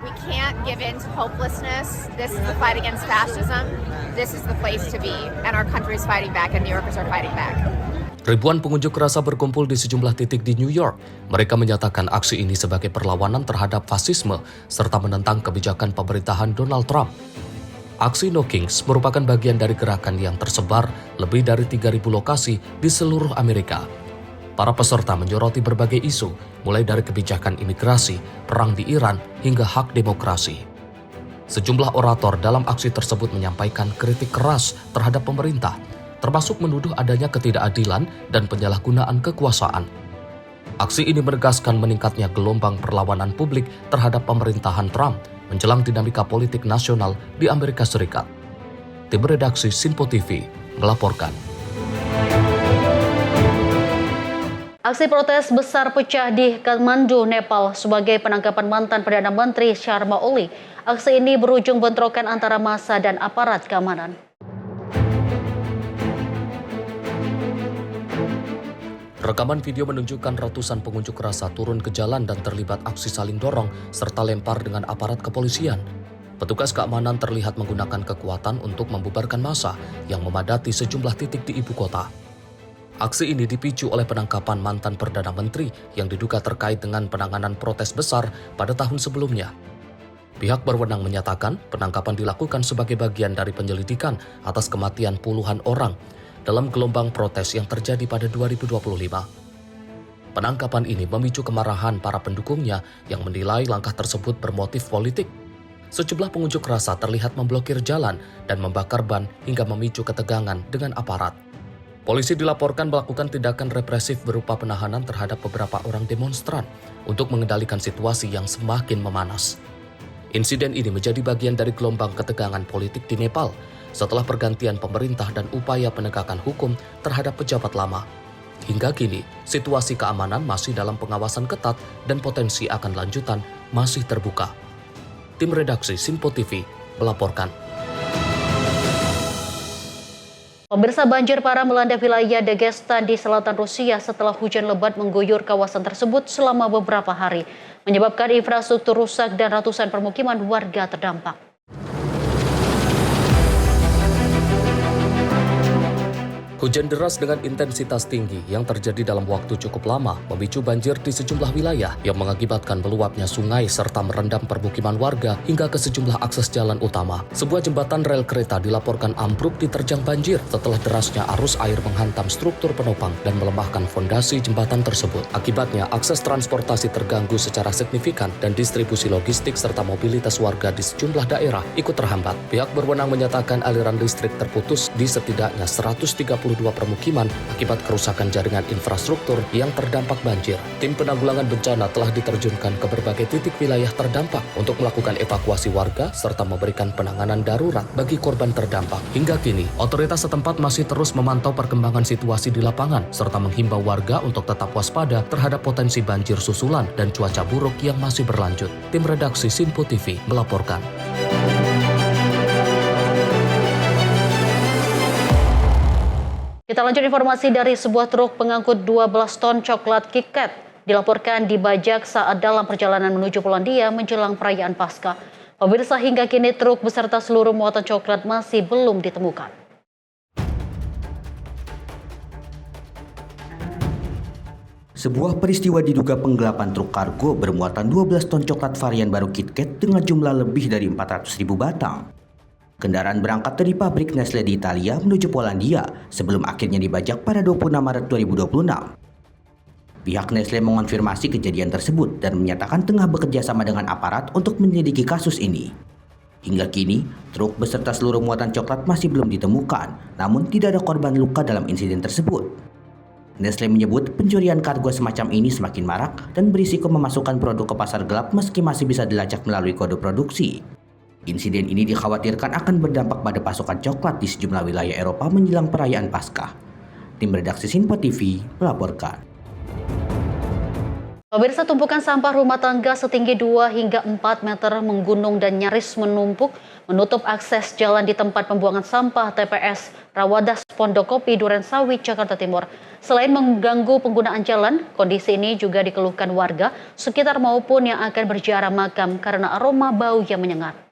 We can't give in to hopelessness. This is the fight against fascism. This is the place to be. And our country is fighting back and New Yorkers are fighting back. Ribuan pengunjuk rasa berkumpul di sejumlah titik di New York. Mereka menyatakan aksi ini sebagai perlawanan terhadap fasisme serta menentang kebijakan pemerintahan Donald Trump. Aksi No Kings merupakan bagian dari gerakan yang tersebar lebih dari 3.000 lokasi di seluruh Amerika. Para peserta menyoroti berbagai isu, mulai dari kebijakan imigrasi, perang di Iran, hingga hak demokrasi. Sejumlah orator dalam aksi tersebut menyampaikan kritik keras terhadap pemerintah, termasuk menuduh adanya ketidakadilan dan penyalahgunaan kekuasaan. Aksi ini menegaskan meningkatnya gelombang perlawanan publik terhadap pemerintahan Trump menjelang dinamika politik nasional di Amerika Serikat. Tim redaksi Sinpo TV melaporkan. Aksi protes besar pecah di Kathmandu, Nepal sebagai penangkapan mantan Perdana Menteri Sharma Oli. Aksi ini berujung bentrokan antara massa dan aparat keamanan. Rekaman video menunjukkan ratusan pengunjuk rasa turun ke jalan dan terlibat aksi saling dorong serta lempar dengan aparat kepolisian. Petugas keamanan terlihat menggunakan kekuatan untuk membubarkan massa yang memadati sejumlah titik di ibu kota. Aksi ini dipicu oleh penangkapan mantan Perdana Menteri yang diduga terkait dengan penanganan protes besar pada tahun sebelumnya. Pihak berwenang menyatakan penangkapan dilakukan sebagai bagian dari penyelidikan atas kematian puluhan orang dalam gelombang protes yang terjadi pada 2025. Penangkapan ini memicu kemarahan para pendukungnya yang menilai langkah tersebut bermotif politik. Sejumlah pengunjuk rasa terlihat memblokir jalan dan membakar ban hingga memicu ketegangan dengan aparat. Polisi dilaporkan melakukan tindakan represif berupa penahanan terhadap beberapa orang demonstran untuk mengendalikan situasi yang semakin memanas. Insiden ini menjadi bagian dari gelombang ketegangan politik di Nepal setelah pergantian pemerintah dan upaya penegakan hukum terhadap pejabat lama. Hingga kini, situasi keamanan masih dalam pengawasan ketat dan potensi akan lanjutan masih terbuka. Tim redaksi Sinpo TV melaporkan. Pemirsa, banjir parah melanda wilayah Dagestan di selatan Rusia setelah hujan lebat mengguyur kawasan tersebut selama beberapa hari, menyebabkan infrastruktur rusak dan ratusan permukiman warga terdampak. Hujan deras dengan intensitas tinggi yang terjadi dalam waktu cukup lama memicu banjir di sejumlah wilayah yang mengakibatkan meluapnya sungai serta merendam permukiman warga hingga ke sejumlah akses jalan utama. Sebuah jembatan rel kereta dilaporkan ambruk diterjang banjir setelah derasnya arus air menghantam struktur penopang dan melemahkan fondasi jembatan tersebut. Akibatnya akses transportasi terganggu secara signifikan dan distribusi logistik serta mobilitas warga di sejumlah daerah ikut terhambat. Pihak berwenang menyatakan aliran listrik terputus di setidaknya 132 permukiman akibat kerusakan jaringan infrastruktur yang terdampak banjir. Tim penanggulangan bencana telah diterjunkan ke berbagai titik wilayah terdampak untuk melakukan evakuasi warga serta memberikan penanganan darurat bagi korban terdampak. Hingga kini, otoritas setempat masih terus memantau perkembangan situasi di lapangan serta menghimbau warga untuk tetap waspada terhadap potensi banjir susulan dan cuaca buruk yang masih berlanjut. Tim redaksi Sinpo TV melaporkan. Kita lanjut informasi dari sebuah truk pengangkut 12 ton coklat KitKat dilaporkan dibajak saat dalam perjalanan menuju Polandia menjelang perayaan Paskah. Pemirsa, hingga kini truk beserta seluruh muatan coklat masih belum ditemukan. Sebuah peristiwa diduga penggelapan truk kargo bermuatan 12 ton coklat varian baru KitKat dengan jumlah lebih dari 400.000 batang. Kendaraan berangkat dari pabrik Nestle di Italia menuju Polandia sebelum akhirnya dibajak pada 26 Maret 2026. Pihak Nestle mengonfirmasi kejadian tersebut dan menyatakan tengah bekerja sama dengan aparat untuk menyelidiki kasus ini. Hingga kini, truk beserta seluruh muatan coklat masih belum ditemukan, namun tidak ada korban luka dalam insiden tersebut. Nestle menyebut pencurian kargo semacam ini semakin marak dan berisiko memasukkan produk ke pasar gelap meski masih bisa dilacak melalui kode produksi. Insiden ini dikhawatirkan akan berdampak pada pasokan coklat di sejumlah wilayah Eropa menjelang perayaan Paskah. Tim redaksi Sinpo TV melaporkan. Pemirsa, tumpukan sampah rumah tangga setinggi 2 hingga 4 meter menggunung dan nyaris menumpuk menutup akses jalan di tempat pembuangan sampah TPS Rawadas Pondokopi, Durensawit, Jakarta Timur. Selain mengganggu penggunaan jalan, kondisi ini juga dikeluhkan warga sekitar maupun yang akan berziarah makam karena aroma bau yang menyengat.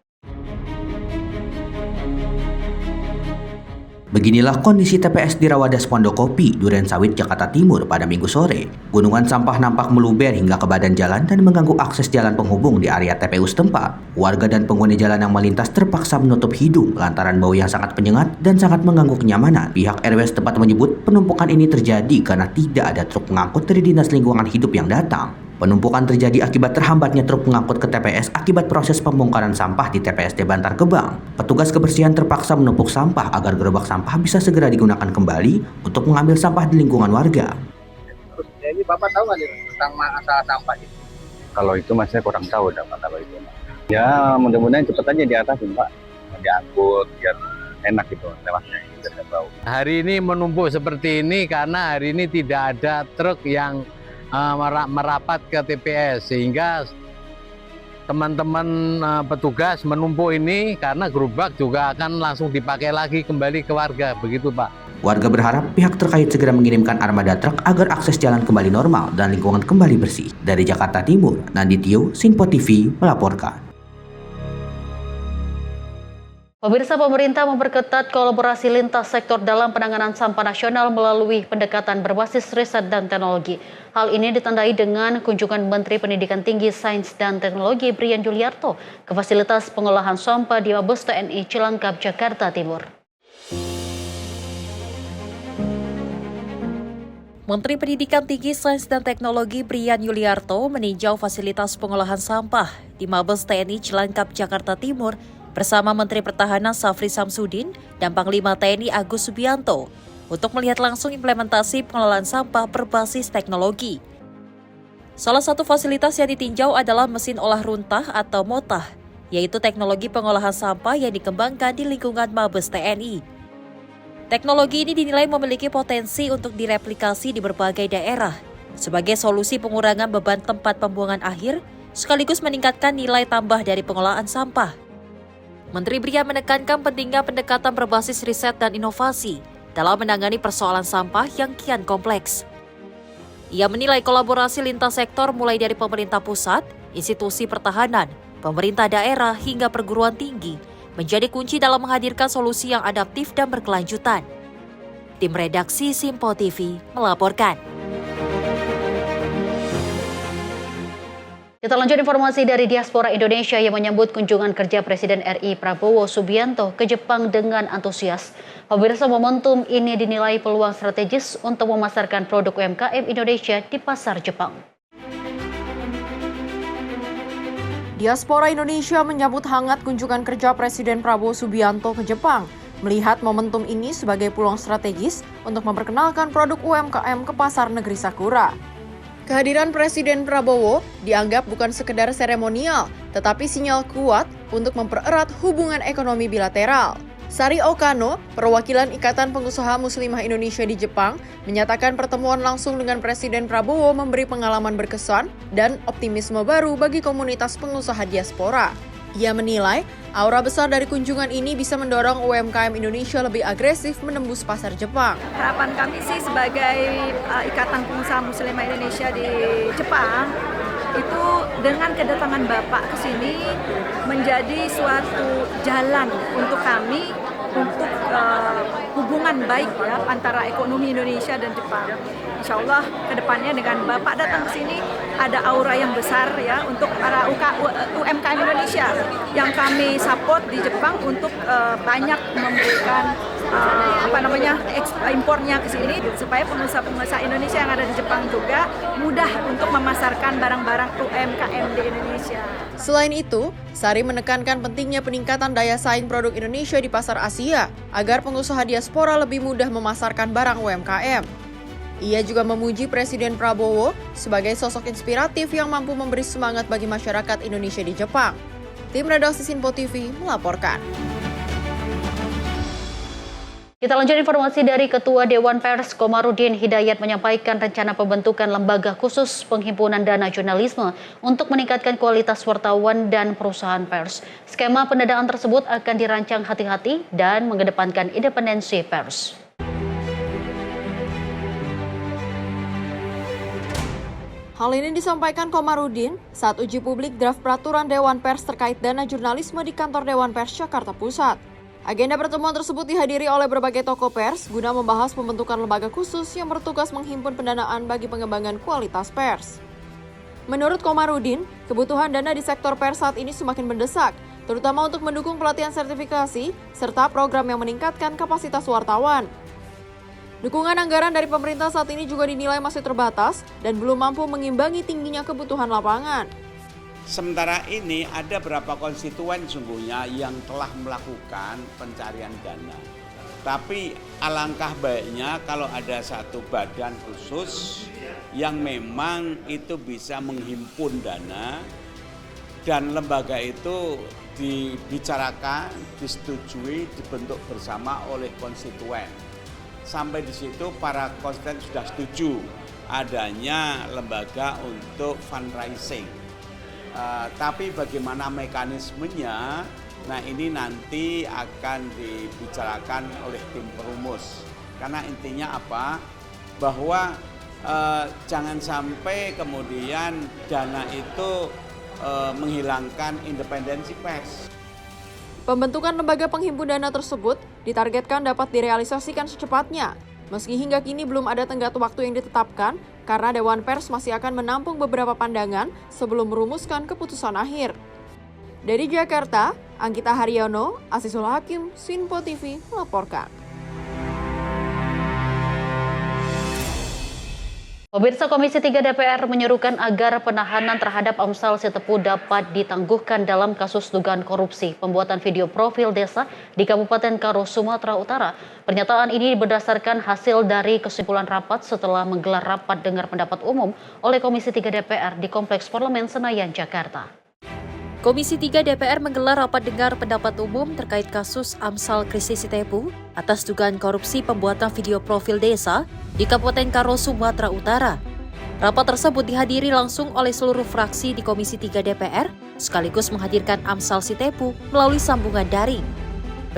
Beginilah kondisi TPS di Rawadas Pondokopi, Durensawit, Jakarta Timur pada Minggu sore. Gunungan sampah nampak meluber hingga ke badan jalan dan mengganggu akses jalan penghubung di area TPU setempat. Warga dan pengguna jalan yang melintas terpaksa menutup hidung lantaran bau yang sangat menyengat dan sangat mengganggu kenyamanan. Pihak RW setempat menyebut penumpukan ini terjadi karena tidak ada truk pengangkut dari Dinas Lingkungan Hidup yang datang. Penumpukan terjadi akibat terhambatnya truk pengangkut ke TPS akibat proses pembongkaran sampah di TPST Bantar Gebang. Petugas kebersihan terpaksa menumpuk sampah agar gerobak sampah bisa segera digunakan kembali untuk mengambil sampah di lingkungan warga. Terus ini Bapak tahu nggak tentang masalah sampah itu? Kalau itu mas saya kurang tahu Pak kalau itu. Ya mudah-mudahan cepat aja diatasin Pak. Diangkut biar enak gitu lewatnya, tidak ada bau. Hari ini menumpuk seperti ini karena hari ini tidak ada truk yang merapat ke TPS, sehingga teman-teman petugas menumpuk ini karena gerobak juga akan langsung dipakai lagi kembali ke warga, begitu Pak. Warga berharap pihak terkait segera mengirimkan armada truk agar akses jalan kembali normal dan lingkungan kembali bersih. Dari Jakarta Timur, Nandityo, Sinpo TV melaporkan. Pemirsa, pemerintah memperketat kolaborasi lintas sektor dalam penanganan sampah nasional melalui pendekatan berbasis riset dan teknologi. Hal ini ditandai dengan kunjungan Menteri Pendidikan Tinggi, Sains dan Teknologi Brian Yuliarto ke fasilitas pengolahan sampah di Mabes TNI Cilangkap, Jakarta Timur. Menteri Pendidikan Tinggi, Sains dan Teknologi Brian Yuliarto meninjau fasilitas pengolahan sampah di Mabes TNI Cilangkap, Jakarta Timur bersama Menteri Pertahanan Safri Samsudin dan Panglima TNI Agus Subianto untuk melihat langsung implementasi pengelolaan sampah berbasis teknologi. Salah satu fasilitas yang ditinjau adalah mesin olah runtah atau MOTAH, yaitu teknologi pengolahan sampah yang dikembangkan di lingkungan Mabes TNI. Teknologi ini dinilai memiliki potensi untuk direplikasi di berbagai daerah sebagai solusi pengurangan beban tempat pembuangan akhir sekaligus meningkatkan nilai tambah dari pengelolaan sampah. Menteri Brian menekankan pentingnya pendekatan berbasis riset dan inovasi dalam menangani persoalan sampah yang kian kompleks. Ia menilai kolaborasi lintas sektor mulai dari pemerintah pusat, institusi pertahanan, pemerintah daerah hingga perguruan tinggi menjadi kunci dalam menghadirkan solusi yang adaptif dan berkelanjutan. Tim redaksi Sinpo TV melaporkan. Kita lanjut informasi dari diaspora Indonesia yang menyambut kunjungan kerja Presiden RI Prabowo Subianto ke Jepang dengan antusias. Pemirsa, momentum ini dinilai peluang strategis untuk memasarkan produk UMKM Indonesia di pasar Jepang. Diaspora Indonesia menyambut hangat kunjungan kerja Presiden Prabowo Subianto ke Jepang, melihat momentum ini sebagai peluang strategis untuk memperkenalkan produk UMKM ke pasar negeri Sakura. Kehadiran Presiden Prabowo dianggap bukan sekedar seremonial, tetapi sinyal kuat untuk mempererat hubungan ekonomi bilateral. Sari Okano, perwakilan Ikatan Pengusaha Muslimah Indonesia di Jepang, menyatakan pertemuan langsung dengan Presiden Prabowo memberi pengalaman berkesan dan optimisme baru bagi komunitas pengusaha diaspora. Ia menilai, aura besar dari kunjungan ini bisa mendorong UMKM Indonesia lebih agresif menembus pasar Jepang. Harapan kami sih sebagai Ikatan Pengusaha Muslimah Indonesia di Jepang, itu dengan kedatangan Bapak ke sini menjadi suatu jalan untuk kami untuk hubungan baik ya antara ekonomi Indonesia dan Jepang. Insya Allah kedepannya dengan Bapak datang ke sini ada aura yang besar ya untuk para UMKM Indonesia yang kami support di Jepang untuk banyak memberikan impornya ke sini supaya pengusaha-pengusaha Indonesia yang ada di Jepang juga mudah untuk memasarkan barang-barang UMKM di Indonesia. Selain itu, Sari menekankan pentingnya peningkatan daya saing produk Indonesia di pasar Asia agar pengusaha diaspora lebih mudah memasarkan barang UMKM. Ia juga memuji Presiden Prabowo sebagai sosok inspiratif yang mampu memberi semangat bagi masyarakat Indonesia di Jepang. Tim redaksi Sinpo TV melaporkan. Kita lanjut informasi dari Ketua Dewan Pers Komarudin Hidayat menyampaikan rencana pembentukan lembaga khusus penghimpunan dana jurnalisme untuk meningkatkan kualitas wartawan dan perusahaan pers. Skema pendanaan tersebut akan dirancang hati-hati dan mengedepankan independensi pers. Hal ini disampaikan Komarudin saat uji publik draft peraturan Dewan Pers terkait dana jurnalisme di kantor Dewan Pers Jakarta Pusat. Agenda pertemuan tersebut dihadiri oleh berbagai tokoh pers guna membahas pembentukan lembaga khusus yang bertugas menghimpun pendanaan bagi pengembangan kualitas pers. Menurut Komarudin, kebutuhan dana di sektor pers saat ini semakin mendesak, terutama untuk mendukung pelatihan sertifikasi serta program yang meningkatkan kapasitas wartawan. Dukungan anggaran dari pemerintah saat ini juga dinilai masih terbatas dan belum mampu mengimbangi tingginya kebutuhan lapangan. Sementara ini ada beberapa konstituen sungguhnya yang telah melakukan pencarian dana. Tapi alangkah baiknya kalau ada satu badan khusus yang memang itu bisa menghimpun dana dan lembaga itu dibicarakan, disetujui, dibentuk bersama oleh konstituen. Sampai di situ para konstituen sudah setuju adanya lembaga untuk fundraising. Tapi bagaimana mekanismenya, nah ini nanti akan dibicarakan oleh tim perumus. Karena intinya apa? Bahwa jangan sampai kemudian dana itu menghilangkan independensi pers. Pembentukan lembaga penghimpun dana tersebut ditargetkan dapat direalisasikan secepatnya. Meski hingga kini belum ada tenggat waktu yang ditetapkan, karena Dewan Pers masih akan menampung beberapa pandangan sebelum merumuskan keputusan akhir. Dari Jakarta, Anggita Haryono, Asisul Hakim, Sinpo TV melaporkan. Pemirsa, Komisi 3 DPR menyerukan agar penahanan terhadap Amsal Sitepu dapat ditangguhkan dalam kasus dugaan korupsi pembuatan video profil desa di Kabupaten Karo, Sumatera Utara. Pernyataan ini berdasarkan hasil dari kesimpulan rapat setelah menggelar rapat dengar pendapat umum oleh Komisi 3 DPR di Kompleks Parlemen Senayan, Jakarta. Komisi 3 DPR menggelar rapat dengar pendapat umum terkait kasus Amsal Kristi Sitepu atas dugaan korupsi pembuatan video profil desa di Kabupaten Karo, Sumatera Utara. Rapat tersebut dihadiri langsung oleh seluruh fraksi di Komisi 3 DPR, sekaligus menghadirkan Amsal Sitepu melalui sambungan daring.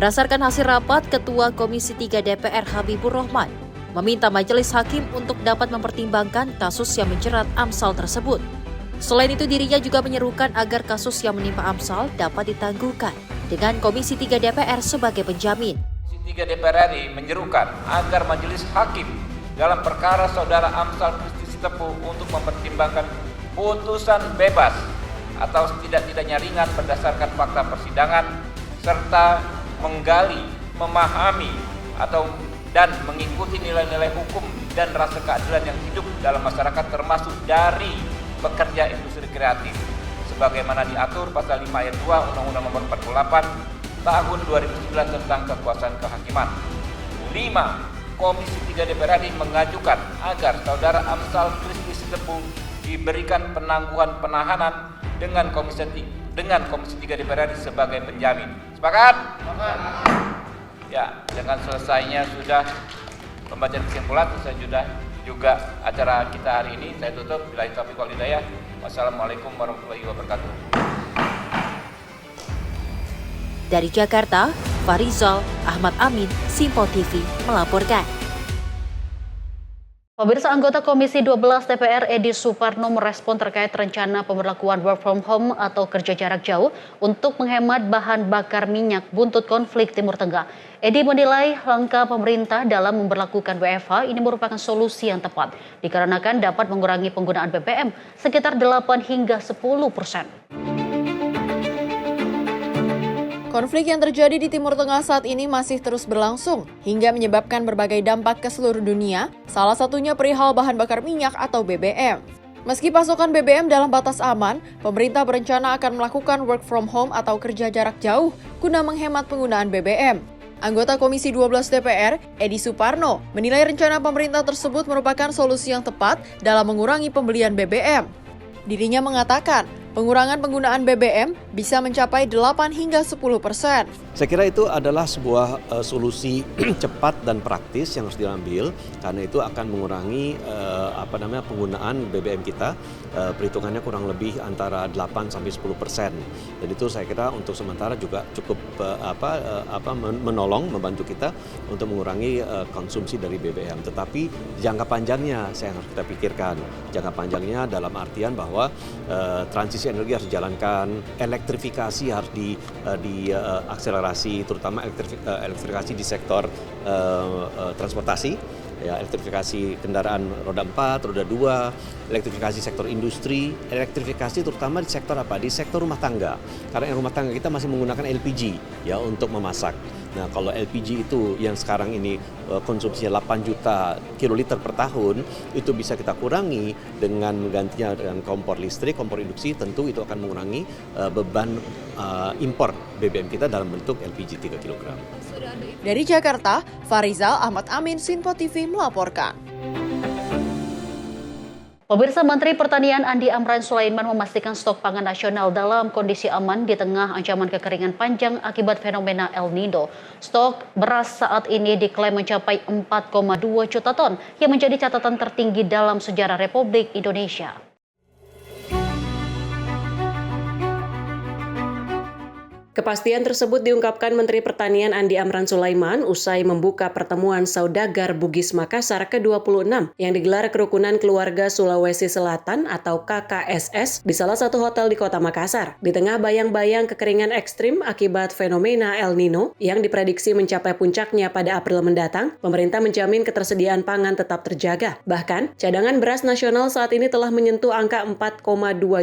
Berdasarkan hasil rapat, Ketua Komisi 3 DPR Habibur Rahman meminta Majelis Hakim untuk dapat mempertimbangkan kasus yang menjerat Amsal tersebut. Selain itu, dirinya juga menyerukan agar kasus yang menimpa Amsal dapat ditangguhkan dengan Komisi 3 DPR sebagai penjamin. Komisi 3 DPR RI menyerukan agar Majelis Hakim dalam perkara saudara Amsal Kristi Sitepu untuk mempertimbangkan putusan bebas atau setidak-tidaknya ringan berdasarkan fakta persidangan serta menggali, memahami dan mengikuti nilai-nilai hukum dan rasa keadilan yang hidup dalam masyarakat termasuk dari pekerja industri kreatif sebagaimana diatur pasal 5 ayat 2 Undang-Undang Nomor 48 Tahun 2009 tentang kekuasaan kehakiman. 5. Komisi 3 DPR RI mengajukan agar saudara Amsal Kristi Sitepu diberikan penangguhan penahanan dengan Komisi 3 DPR RI sebagai penjamin. Sepakat? Sepakat. Ya, dengan selesainya sudah pembacaan kesimpulan, saya sudah juga acara kita hari ini saya tutup. Billahi taufiq wal hidayah. Wassalamualaikum warahmatullahi wabarakatuh. Dari Jakarta, Farizal Ahmad Amin, Simpo TV melaporkan. Pemirsa, anggota Komisi 12 DPR Edi Suparno merespon terkait rencana pemberlakuan work from home atau kerja jarak jauh untuk menghemat bahan bakar minyak buntut konflik Timur Tengah. Edi menilai langkah pemerintah dalam memberlakukan WFH ini merupakan solusi yang tepat dikarenakan dapat mengurangi penggunaan BBM sekitar 8 hingga 10%. Konflik yang terjadi di Timur Tengah saat ini masih terus berlangsung hingga menyebabkan berbagai dampak ke seluruh dunia, salah satunya perihal bahan bakar minyak atau BBM. Meski pasokan BBM dalam batas aman, pemerintah berencana akan melakukan work from home atau kerja jarak jauh guna menghemat penggunaan BBM. Anggota Komisi 12 DPR, Edi Suparno, menilai rencana pemerintah tersebut merupakan solusi yang tepat dalam mengurangi pembelian BBM. Dirinya mengatakan, pengurangan penggunaan BBM bisa mencapai 8 hingga 10%. Saya kira itu adalah sebuah solusi cepat dan praktis yang harus diambil karena itu akan mengurangi penggunaan BBM kita. Perhitungannya kurang lebih antara 8 sampai 10%. Jadi itu saya kira untuk sementara juga cukup menolong, membantu kita untuk mengurangi konsumsi dari BBM. Tetapi jangka panjangnya saya harus kita pikirkan. Jangka panjangnya dalam artian bahwa transisi energi harus dijalankan, elektrifikasi harus diakselerasi, terutama elektrifikasi di sektor transportasi, ya, elektrifikasi kendaraan roda 4, roda 2, elektrifikasi sektor industri, elektrifikasi terutama di sektor apa? Di sektor rumah tangga. Karena rumah tangga kita masih menggunakan LPG ya untuk memasak. Nah, kalau LPG itu yang sekarang ini konsumsinya 8 juta kiloliter per tahun, itu bisa kita kurangi dengan menggantinya dengan kompor listrik, kompor induksi, tentu itu akan mengurangi beban impor BBM kita dalam bentuk LPG 3 kg. Dari Jakarta, Farizal Ahmad Amin, Sinpo TV melaporkan. Pemirsa, Menteri Pertanian Andi Amran Sulaiman memastikan stok pangan nasional dalam kondisi aman di tengah ancaman kekeringan panjang akibat fenomena El Nino. Stok beras saat ini diklaim mencapai 4,2 juta ton, yang menjadi catatan tertinggi dalam sejarah Republik Indonesia. Kepastian tersebut diungkapkan Menteri Pertanian Andi Amran Sulaiman usai membuka pertemuan saudagar Bugis Makassar ke-26 yang digelar Kerukunan Keluarga Sulawesi Selatan atau KKSS di salah satu hotel di Kota Makassar. Di tengah bayang-bayang kekeringan ekstrim akibat fenomena El Nino yang diprediksi mencapai puncaknya pada April mendatang, pemerintah menjamin ketersediaan pangan tetap terjaga. Bahkan, cadangan beras nasional saat ini telah menyentuh angka 4,2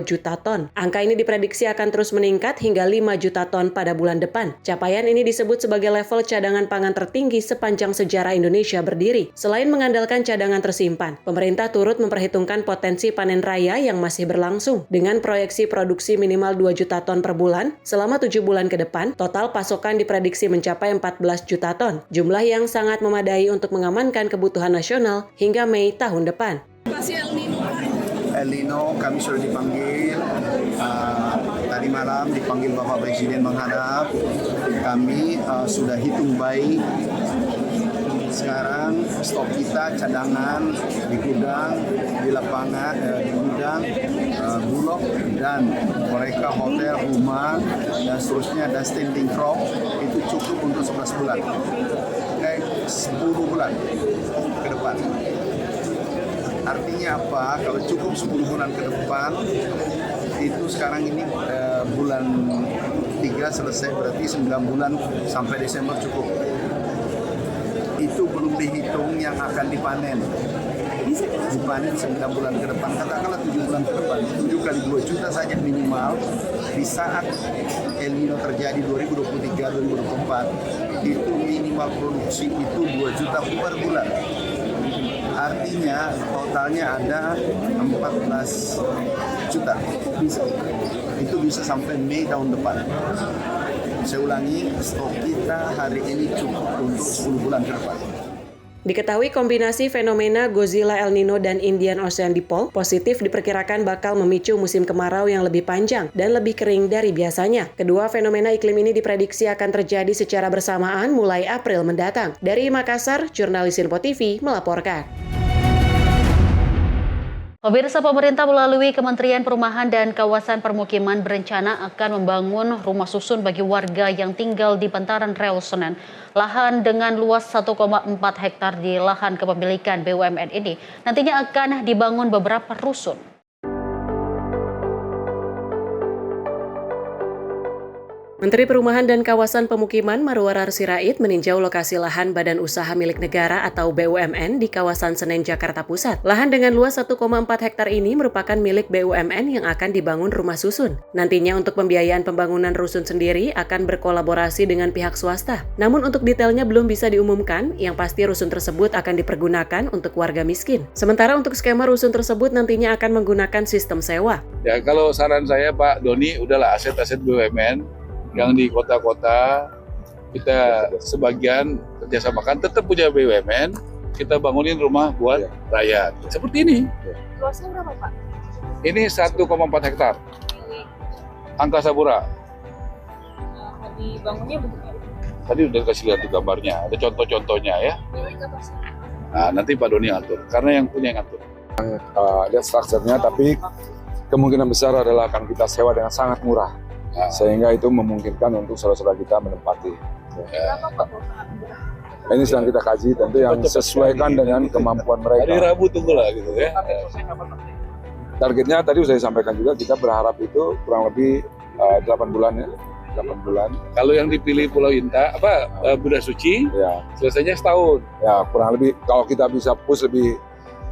juta ton. Angka ini diprediksi akan terus meningkat hingga 5 juta ton pada bulan depan. Capaian ini disebut sebagai level cadangan pangan tertinggi sepanjang sejarah Indonesia berdiri. Selain mengandalkan cadangan tersimpan, pemerintah turut memperhitungkan potensi panen raya yang masih berlangsung. Dengan proyeksi produksi minimal 2 juta ton per bulan, selama 7 bulan ke depan, total pasokan diprediksi mencapai 14 juta ton. Jumlah yang sangat memadai untuk mengamankan kebutuhan nasional hingga Mei tahun depan. El Nino kami sudah dipanggil, tadi malam dipanggil Bapak Presiden menghadap, kami sudah hitung baik. Sekarang stok kita cadangan di gudang, di lapangan, di gudang, Bulog dan mereka hotel, rumah dan seterusnya dan standing crop itu cukup untuk 11 bulan, 10 bulan ke depan. Artinya apa? Kalau cukup 10 bulan ke depan, itu sekarang ini bulan 3 selesai, berarti 9 bulan sampai Desember cukup. Itu belum dihitung yang akan dipanen. Dipanen 9 bulan ke depan, katakanlah 7 bulan ke depan, 7 kali 2 juta saja minimal. Di saat El Nino terjadi 2023-2024, itu minimal produksi itu 2 juta per bulan. Artinya totalnya ada 14 juta. Itu bisa sampai Mei tahun depan. Saya ulangi, stok kita hari ini cukup untuk 10 bulan ke depan. Diketahui kombinasi fenomena Godzilla, El Nino, dan Indian Ocean Dipole positif diperkirakan bakal memicu musim kemarau yang lebih panjang dan lebih kering dari biasanya. Kedua fenomena iklim ini diprediksi akan terjadi secara bersamaan mulai April mendatang. Dari Makassar, jurnalis Info TV melaporkan. Pemirsa, pemerintah melalui Kementerian Perumahan dan Kawasan Permukiman berencana akan membangun rumah susun bagi warga yang tinggal di bantaran rel Senen. Lahan dengan luas 1,4 hektar di lahan kepemilikan BUMN ini nantinya akan dibangun beberapa rusun. Menteri Perumahan dan Kawasan Pemukiman Marwarar Sirait meninjau lokasi lahan Badan Usaha Milik Negara atau BUMN di kawasan Senen, Jakarta Pusat. Lahan dengan luas 1,4 hektar ini merupakan milik BUMN yang akan dibangun rumah susun. Nantinya untuk pembiayaan pembangunan rusun sendiri akan berkolaborasi dengan pihak swasta. Namun untuk detailnya belum bisa diumumkan, yang pasti rusun tersebut akan dipergunakan untuk warga miskin. Sementara untuk skema rusun tersebut nantinya akan menggunakan sistem sewa. Ya, kalau saran saya Pak Doni, udahlah aset-aset BUMN yang di kota-kota kita sebagian kerjasamakan, tetap punya BUMN, kita bangunin rumah buat rakyat. Seperti ini. Luasnya berapa Pak? Ini 1,4 hektar. Angkasa Pura. Dibangunnya bentuknya? Tadi udah kasih lihat tuh gambarnya, ada contoh-contohnya ya. Nah, nanti Pak Doni atur, karena yang punya yang atur. Lihat strukturnya, tapi kemungkinan besar adalah akan kita sewa dengan sangat murah. Sehingga itu memungkinkan untuk saudara-saudara kita menempati. Ini sedang kita kaji, tentu yang sesuaikan dengan kemampuan mereka. Hari Rabu tunggulah gitu ya. Targetnya tadi sudah disampaikan juga, kita berharap itu kurang lebih 8 bulan ya. 8 bulan. Kalau yang dipilih Pulau Inta, Bunda Suci, ya, selesainya setahun. Ya, kurang lebih kalau kita bisa push lebih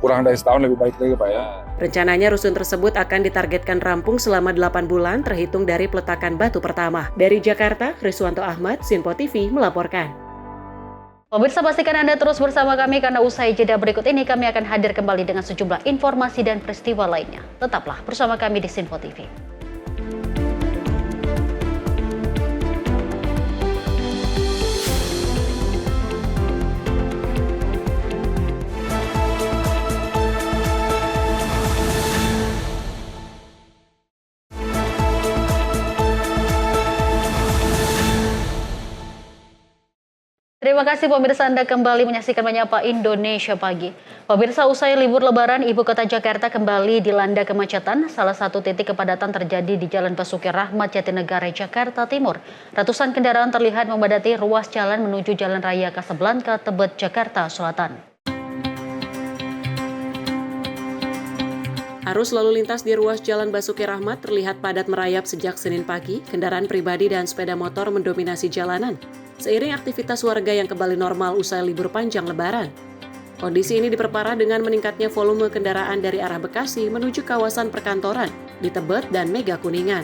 kurang dari setahun lebih baik lagi Pak ya. Rencananya rusun tersebut akan ditargetkan rampung selama 8 bulan terhitung dari peletakan batu pertama. Dari Jakarta, Riswanto Ahmad, Sinpo TV melaporkan. Pemirsa, pastikan Anda terus bersama kami karena usai jeda berikut ini kami akan hadir kembali dengan sejumlah informasi dan peristiwa lainnya. Tetaplah bersama kami di Sinpo TV. Terima kasih pemirsa, Anda kembali menyaksikan Menyapa Indonesia Pagi. Pemirsa, usai libur lebaran, Ibu Kota Jakarta kembali dilanda kemacetan. Salah satu titik kepadatan terjadi di Jalan Basuki Rahmat, Jatinegara, Jakarta Timur. Ratusan kendaraan terlihat memadati ruas jalan menuju Jalan Raya Kasablanka, Tebet, Jakarta Selatan. Arus lalu lintas di ruas Jalan Basuki Rahmat terlihat padat merayap sejak Senin pagi. Kendaraan pribadi dan sepeda motor mendominasi jalanan seiring aktivitas warga yang kembali normal usai libur panjang Lebaran. Kondisi ini diperparah dengan meningkatnya volume kendaraan dari arah Bekasi menuju kawasan perkantoran di Tebet dan Mega Kuningan.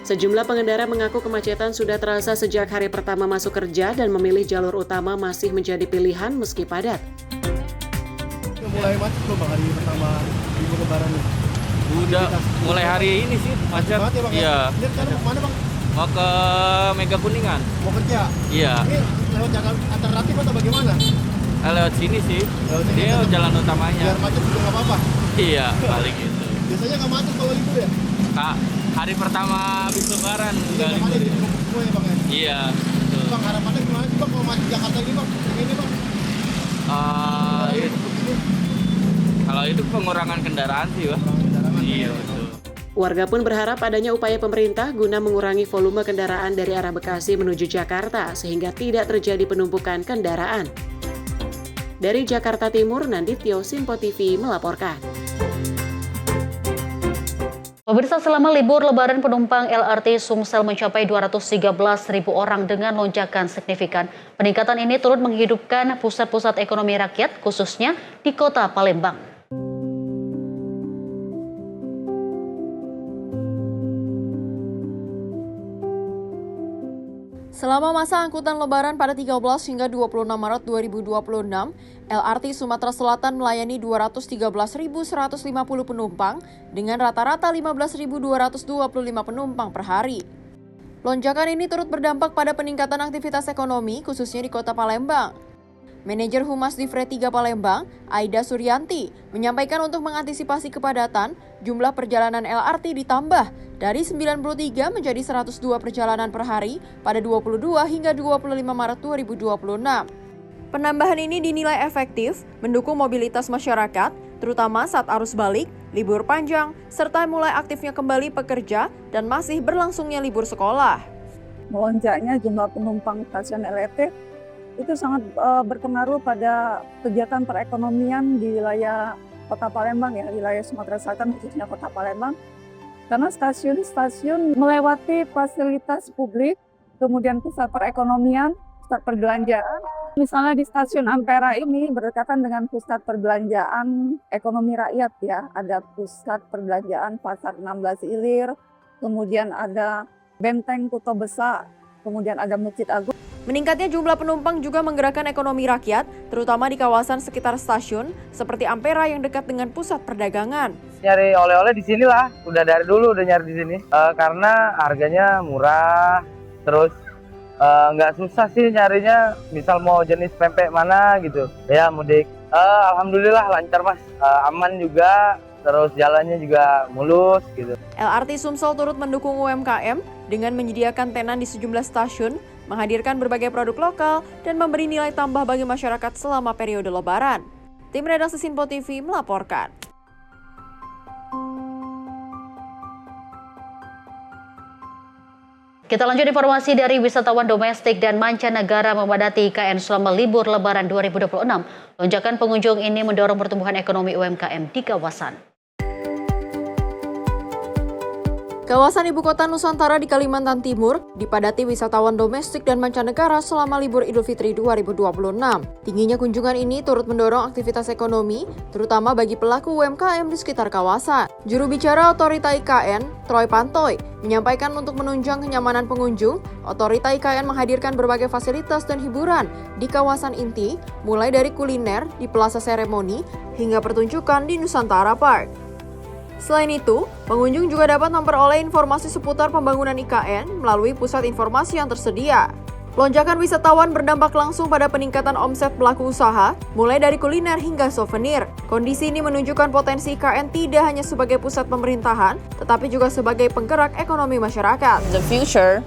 Sejumlah pengendara mengaku kemacetan sudah terasa sejak hari pertama masuk kerja dan memilih jalur utama masih menjadi pilihan meski padat. Mulai macet belum Bang hari pertama libur Lebaran ini? Udah mulai hari ini sih macet. Iya. Ini sekarang mana Bang? Mau ke Mega Kuningan. Mau kerja? Iya. Ini lewat jalan alternatif atau bagaimana? Lewat sini sih. Dia jalan utamanya. Biar macet juga nggak apa-apa? Iya, paling gitu. Biasanya nggak macet kalau libur ya? Kak, hari pertama habis Lebaran nggak libur. Semua ya Bang ya? Iya. Betul. Bang, harapannya gimana sih Bang kalau macet Jakarta ini Bang? Ini Bang? Kalau itu pengurangan kendaraan sih, Bang. Iya, betul. Warga pun berharap adanya upaya pemerintah guna mengurangi volume kendaraan dari arah Bekasi menuju Jakarta sehingga tidak terjadi penumpukan kendaraan. Dari Jakarta Timur, Nandityo, Simpo TV melaporkan. Pemirsa, selama libur Lebaran penumpang LRT Sumsel mencapai 213.000 orang dengan lonjakan signifikan. Peningkatan ini turut menghidupkan pusat-pusat ekonomi rakyat, khususnya di Kota Palembang. Selama masa angkutan Lebaran pada 13 hingga 26 Maret 2026, LRT Sumatera Selatan melayani 213.150 penumpang dengan rata-rata 15.225 penumpang per hari. Lonjakan ini turut berdampak pada peningkatan aktivitas ekonomi khususnya di Kota Palembang. Manajer Humas Divre 3 Palembang, Aida Suryanti, menyampaikan untuk mengantisipasi kepadatan, jumlah perjalanan LRT ditambah dari 93 menjadi 102 perjalanan per hari pada 22 hingga 25 Maret 2026. Penambahan ini dinilai efektif, mendukung mobilitas masyarakat, terutama saat arus balik, libur panjang, serta mulai aktifnya kembali pekerja dan masih berlangsungnya libur sekolah. Melonjaknya jumlah penumpang stasiun LRT itu sangat berpengaruh pada kegiatan perekonomian di wilayah Kota Palembang ya, wilayah Sumatera Selatan khususnya Kota Palembang. Karena stasiun-stasiun melewati fasilitas publik, kemudian pusat perekonomian, pusat perbelanjaan. Misalnya di stasiun Ampera ini berdekatan dengan pusat perbelanjaan ekonomi rakyat ya. Ada pusat perbelanjaan Pasar 16 Ilir, kemudian ada Benteng Kuto Besar, kemudian ada Masjid Agung. Meningkatnya jumlah penumpang juga menggerakkan ekonomi rakyat, terutama di kawasan sekitar stasiun, seperti Ampera yang dekat dengan pusat perdagangan. Nyari oleh-oleh di sini lah, udah dari dulu udah nyari di sini, karena harganya murah, terus nggak susah sih nyarinya, misal mau jenis pempek mana gitu, ya mudik. Alhamdulillah lancar mas, aman juga, terus jalannya juga mulus gitu. LRT Sumsel turut mendukung UMKM dengan menyediakan tenan di sejumlah stasiun, menghadirkan berbagai produk lokal, dan memberi nilai tambah bagi masyarakat selama periode Lebaran. Tim Redaksi Simpo TV melaporkan. Kita lanjut informasi dari wisatawan domestik dan mancanegara memadati IKN selama libur Lebaran 2026. Lonjakan pengunjung ini mendorong pertumbuhan ekonomi UMKM di kawasan. Kawasan Ibu Kota Nusantara di Kalimantan Timur dipadati wisatawan domestik dan mancanegara selama libur Idul Fitri 2026. Tingginya kunjungan ini turut mendorong aktivitas ekonomi, terutama bagi pelaku UMKM di sekitar kawasan. Juru bicara Otorita IKN, Troy Pantoy, menyampaikan untuk menunjang kenyamanan pengunjung, Otorita IKN menghadirkan berbagai fasilitas dan hiburan di kawasan inti, mulai dari kuliner di Plaza Seremoni hingga pertunjukan di Nusantara Park. Selain itu, pengunjung juga dapat memperoleh informasi seputar pembangunan IKN melalui pusat informasi yang tersedia. Lonjakan wisatawan berdampak langsung pada peningkatan omset pelaku usaha, mulai dari kuliner hingga souvenir. Kondisi ini menunjukkan potensi IKN tidak hanya sebagai pusat pemerintahan, tetapi juga sebagai penggerak ekonomi masyarakat. The future,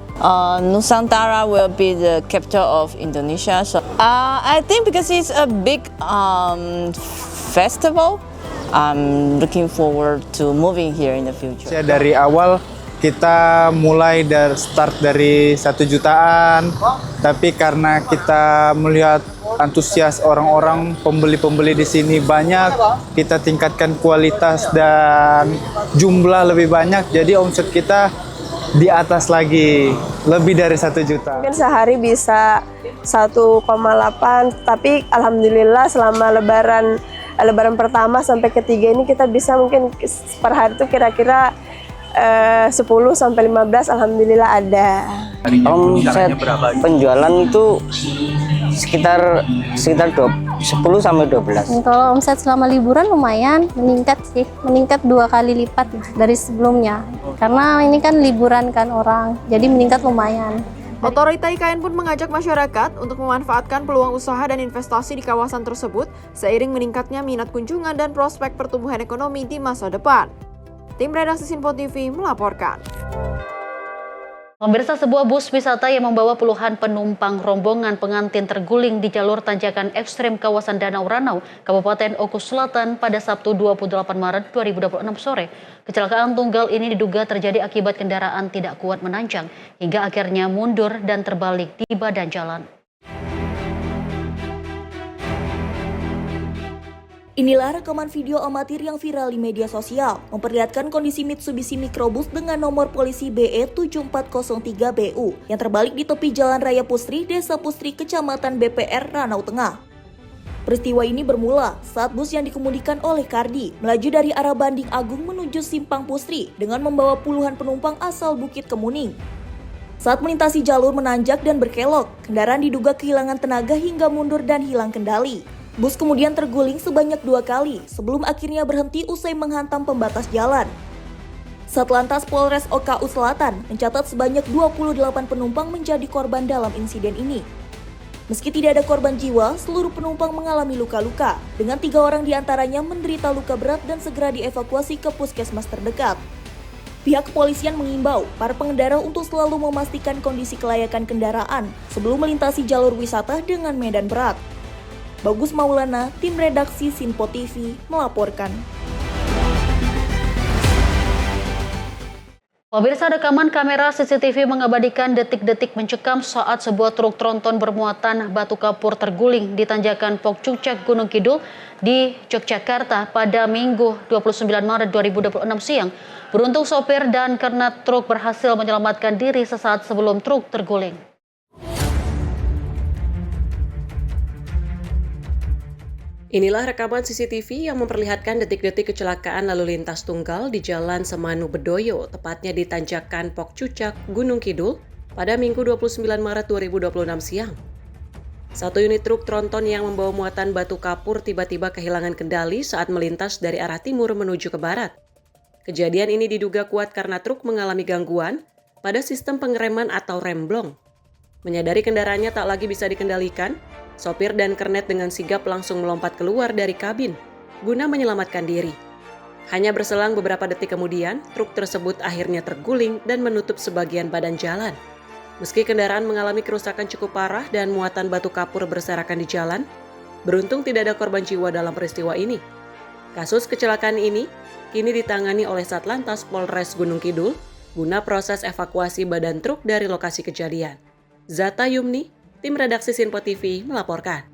Nusantara will be the capital of Indonesia. So, I think because it's a big festival, I'm looking forward to moving here in the future. Dari awal kita mulai dari 1 jutaan, tapi karena kita melihat antusias orang-orang, pembeli-pembeli di sini banyak, kita tingkatkan kualitas dan jumlah lebih banyak, jadi omset kita di atas lagi, lebih dari 1 juta. Mungkin sehari bisa 1,8, tapi alhamdulillah selama lebaran pertama sampai ketiga ini kita bisa mungkin per hari itu kira-kira 10 sampai 15 alhamdulillah ada. Omset penjualan itu sekitar 10 sampai 12. Kalau omset selama liburan lumayan meningkat sih, meningkat 2 kali lipat dari sebelumnya. Karena ini kan liburan kan orang, jadi meningkat lumayan. Otorita IKN pun mengajak masyarakat untuk memanfaatkan peluang usaha dan investasi di kawasan tersebut seiring meningkatnya minat kunjungan dan prospek pertumbuhan ekonomi di masa depan. Tim redaksi Sinpo TV melaporkan. Pemirsa, sebuah bus wisata yang membawa puluhan penumpang rombongan pengantin terguling di jalur tanjakan ekstrem kawasan Danau Ranau, Kabupaten Oku Selatan pada Sabtu 28 Maret 2026 sore. Kecelakaan tunggal ini diduga terjadi akibat kendaraan tidak kuat menanjak hingga akhirnya mundur dan terbalik di badan jalan. Inilah rekaman video amatir yang viral di media sosial, memperlihatkan kondisi Mitsubishi Microbus dengan nomor polisi BE 7403BU yang terbalik di tepi Jalan Raya Pustri, Desa Pustri, Kecamatan BPR, Ranau Tengah. Peristiwa ini bermula saat bus yang dikemudikan oleh Kardi melaju dari arah Banding Agung menuju Simpang Pustri dengan membawa puluhan penumpang asal Bukit Kemuning. Saat melintasi jalur menanjak dan berkelok, kendaraan diduga kehilangan tenaga hingga mundur dan hilang kendali. Bus kemudian terguling sebanyak 2 kali sebelum akhirnya berhenti usai menghantam pembatas jalan. Satlantas Polres OKU Selatan mencatat sebanyak 28 penumpang menjadi korban dalam insiden ini. Meski tidak ada korban jiwa, seluruh penumpang mengalami luka-luka, dengan 3 orang diantaranya menderita luka berat dan segera dievakuasi ke puskesmas terdekat. Pihak kepolisian mengimbau para pengendara untuk selalu memastikan kondisi kelayakan kendaraan sebelum melintasi jalur wisata dengan medan berat. Bagus Maulana, tim redaksi Sinpo TV melaporkan. Pemirsa, rekaman kamera CCTV mengabadikan detik-detik mencekam saat sebuah truk tronton bermuatan batu kapur terguling di tanjakan Pokcucak Gunung Kidul di Yogyakarta pada Minggu 29 Maret 2026 siang. Beruntung sopir dan kernet truk berhasil menyelamatkan diri sesaat sebelum truk terguling. Inilah rekaman CCTV yang memperlihatkan detik-detik kecelakaan lalu lintas tunggal di Jalan Semanu Bedoyo, tepatnya di tanjakan Pokcucak, Gunung Kidul, pada Minggu 29 Maret 2026 siang. Satu unit truk tronton yang membawa muatan batu kapur tiba-tiba kehilangan kendali saat melintas dari arah timur menuju ke barat. Kejadian ini diduga kuat karena truk mengalami gangguan pada sistem pengereman atau remblong. Menyadari kendaraannya tak lagi bisa dikendalikan, sopir dan kernet dengan sigap langsung melompat keluar dari kabin guna menyelamatkan diri. Hanya berselang beberapa detik kemudian, truk tersebut akhirnya terguling dan menutup sebagian badan jalan. Meski kendaraan mengalami kerusakan cukup parah dan muatan batu kapur berserakan di jalan, beruntung tidak ada korban jiwa dalam peristiwa ini. Kasus kecelakaan ini kini ditangani oleh Satlantas Polres Gunung Kidul guna proses evakuasi badan truk dari lokasi kejadian. Zata Yumni, tim redaksi Sinpo TV melaporkan.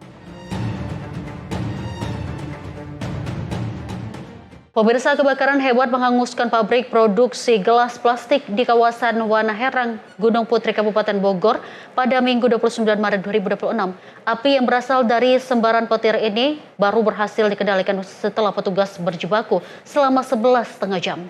Pemirsa, kebakaran hebat menghanguskan pabrik produksi gelas plastik di kawasan Wanaherang, Gunung Putri, Kabupaten Bogor pada Minggu 29 Maret 2026. Api yang berasal dari sembaran petir ini baru berhasil dikendalikan setelah petugas berjibaku selama 11,5 jam.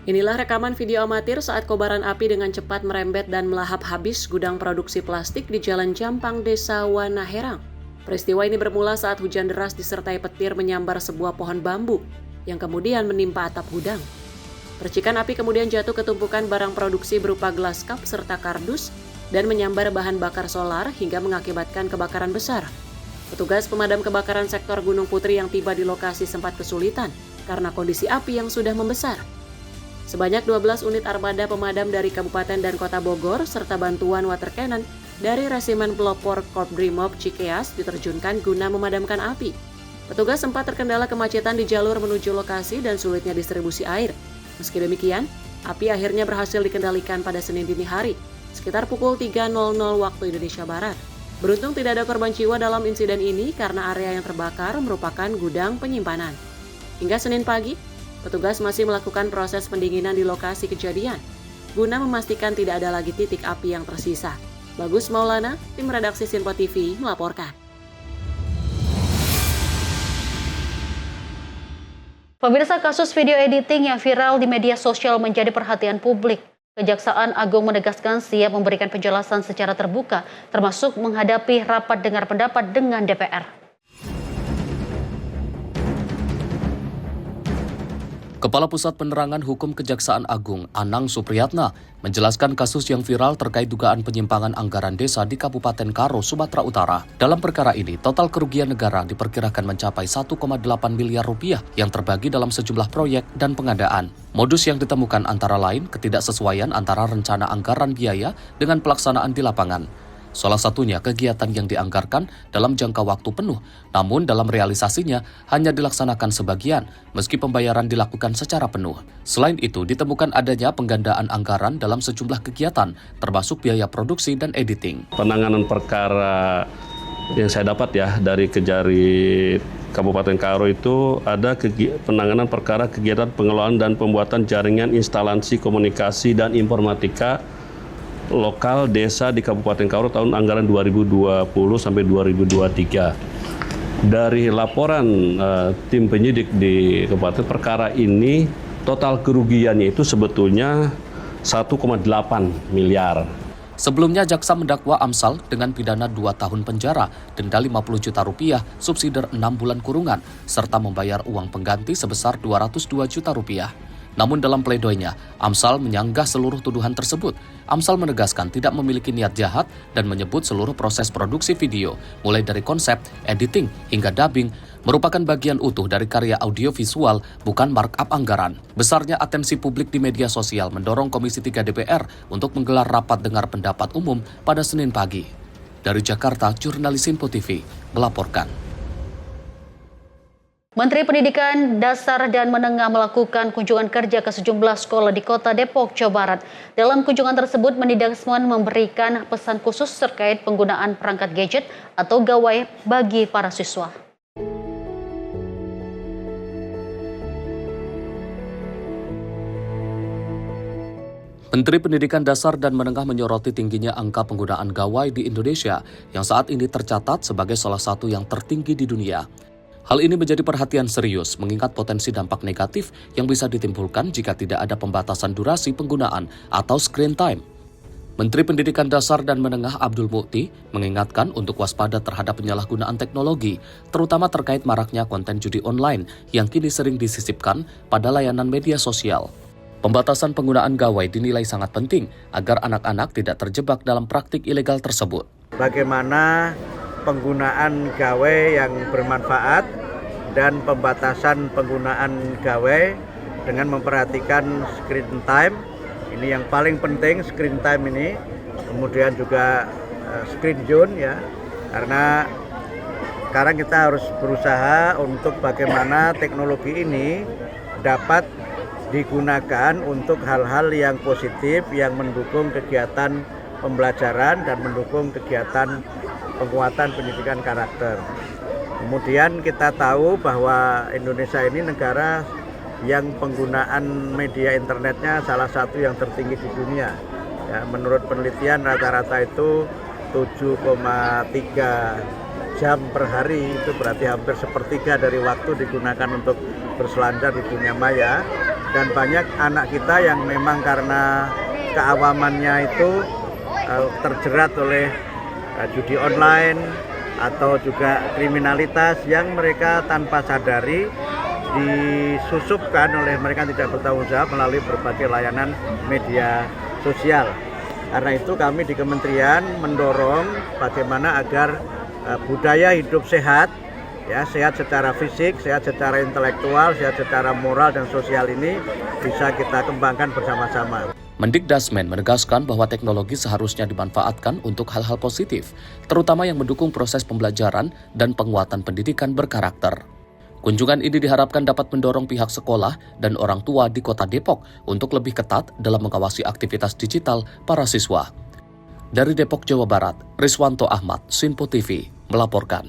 Inilah rekaman video amatir saat kobaran api dengan cepat merembet dan melahap habis gudang produksi plastik di Jalan Jampang, Desa Wanaherang. Peristiwa ini bermula saat hujan deras disertai petir menyambar sebuah pohon bambu yang kemudian menimpa atap gudang. Percikan api kemudian jatuh ke tumpukan barang produksi berupa gelas cup serta kardus dan menyambar bahan bakar solar hingga mengakibatkan kebakaran besar. Petugas pemadam kebakaran sektor Gunung Putri yang tiba di lokasi sempat kesulitan karena kondisi api yang sudah membesar. Sebanyak 12 unit armada pemadam dari Kabupaten dan Kota Bogor serta bantuan water cannon dari Resimen Pelopor Korpsbrimob Cikeas diterjunkan guna memadamkan api. Petugas sempat terkendala kemacetan di jalur menuju lokasi dan sulitnya distribusi air. Meski demikian, api akhirnya berhasil dikendalikan pada Senin dini hari, sekitar pukul 3.00 waktu Indonesia Barat. Beruntung tidak ada korban jiwa dalam insiden ini karena area yang terbakar merupakan gudang penyimpanan. Hingga Senin pagi, petugas masih melakukan proses pendinginan di lokasi kejadian, guna memastikan tidak ada lagi titik api yang tersisa. Bagus Maulana, tim redaksi Sinpo TV melaporkan. Pemirsa, kasus video editing yang viral di media sosial menjadi perhatian publik. Kejaksaan Agung menegaskan siap memberikan penjelasan secara terbuka, termasuk menghadapi rapat dengar pendapat dengan DPR. Kepala Pusat Penerangan Hukum Kejaksaan Agung, Anang Supriyatna, menjelaskan kasus yang viral terkait dugaan penyimpangan anggaran desa di Kabupaten Karo, Sumatera Utara. Dalam perkara ini, total kerugian negara diperkirakan mencapai 1,8 miliar rupiah yang terbagi dalam sejumlah proyek dan pengadaan. Modus yang ditemukan antara lain ketidaksesuaian antara rencana anggaran biaya dengan pelaksanaan di lapangan. Salah satunya kegiatan yang dianggarkan dalam jangka waktu penuh, namun dalam realisasinya hanya dilaksanakan sebagian, meski pembayaran dilakukan secara penuh. Selain itu, ditemukan adanya penggandaan anggaran dalam sejumlah kegiatan, termasuk biaya produksi dan editing. Penanganan perkara yang saya dapat dari Kejari Kabupaten Karo itu ada penanganan perkara kegiatan pengelolaan dan pembuatan jaringan instalasi komunikasi dan informatika lokal desa di Kabupaten Karo tahun anggaran 2020 sampai 2023. Dari laporan tim penyidik di Kabupaten, perkara ini total kerugiannya itu sebetulnya 1,8 miliar. Sebelumnya, jaksa mendakwa Amsal dengan pidana 2 tahun penjara, denda 50 juta rupiah, subsidi 6 bulan kurungan, serta membayar uang pengganti sebesar 202 juta rupiah. Namun dalam pledoinya, Amsal menyanggah seluruh tuduhan tersebut. Amsal menegaskan tidak memiliki niat jahat dan menyebut seluruh proses produksi video, mulai dari konsep, editing, hingga dubbing, merupakan bagian utuh dari karya audiovisual, bukan markup anggaran. Besarnya atensi publik di media sosial mendorong Komisi 3 DPR untuk menggelar rapat dengar pendapat umum pada Senin pagi. Dari Jakarta, jurnalis Sinpo TV melaporkan. Menteri Pendidikan Dasar dan Menengah melakukan kunjungan kerja ke sejumlah sekolah di Kota Depok, Jawa Barat. Dalam kunjungan tersebut, Mendikbud memberikan pesan khusus terkait penggunaan perangkat gadget atau gawai bagi para siswa. Menteri Pendidikan Dasar dan Menengah menyoroti tingginya angka penggunaan gawai di Indonesia yang saat ini tercatat sebagai salah satu yang tertinggi di dunia. Hal ini menjadi perhatian serius mengingat potensi dampak negatif yang bisa ditimbulkan jika tidak ada pembatasan durasi penggunaan atau screen time. Menteri Pendidikan Dasar dan Menengah Abdul Mukti mengingatkan untuk waspada terhadap penyalahgunaan teknologi, terutama terkait maraknya konten judi online yang kini sering disisipkan pada layanan media sosial. Pembatasan penggunaan gawai dinilai sangat penting agar anak-anak tidak terjebak dalam praktik ilegal tersebut. Bagaimana penggunaan gawai yang bermanfaat dan pembatasan penggunaan gawai dengan memperhatikan screen time. Ini yang paling penting, screen time ini. Kemudian juga screen zone ya. Karena sekarang kita harus berusaha untuk bagaimana teknologi ini dapat digunakan untuk hal-hal yang positif yang mendukung kegiatan pembelajaran dan mendukung kegiatan penguatan pendidikan karakter. Kemudian kita tahu bahwa Indonesia ini negara yang penggunaan media internetnya salah satu yang tertinggi di dunia. Ya, menurut penelitian rata-rata itu 7,3 jam per hari, itu berarti hampir sepertiga dari waktu digunakan untuk berselancar di dunia maya. Dan banyak anak kita yang memang karena keawamannya itu terjerat oleh judi online atau juga kriminalitas yang mereka tanpa sadari disusupkan oleh mereka yang tidak bertanggung jawab melalui berbagai layanan media sosial. Karena itu kami di kementerian mendorong bagaimana agar budaya hidup sehat, ya, sehat secara fisik, sehat secara intelektual, sehat secara moral dan sosial ini bisa kita kembangkan bersama-sama. Mendikdasmen menegaskan bahwa teknologi seharusnya dimanfaatkan untuk hal-hal positif, terutama yang mendukung proses pembelajaran dan penguatan pendidikan berkarakter. Kunjungan ini diharapkan dapat mendorong pihak sekolah dan orang tua di Kota Depok untuk lebih ketat dalam mengawasi aktivitas digital para siswa. Dari Depok, Jawa Barat, Riswanto Ahmad, Sinpo TV, melaporkan.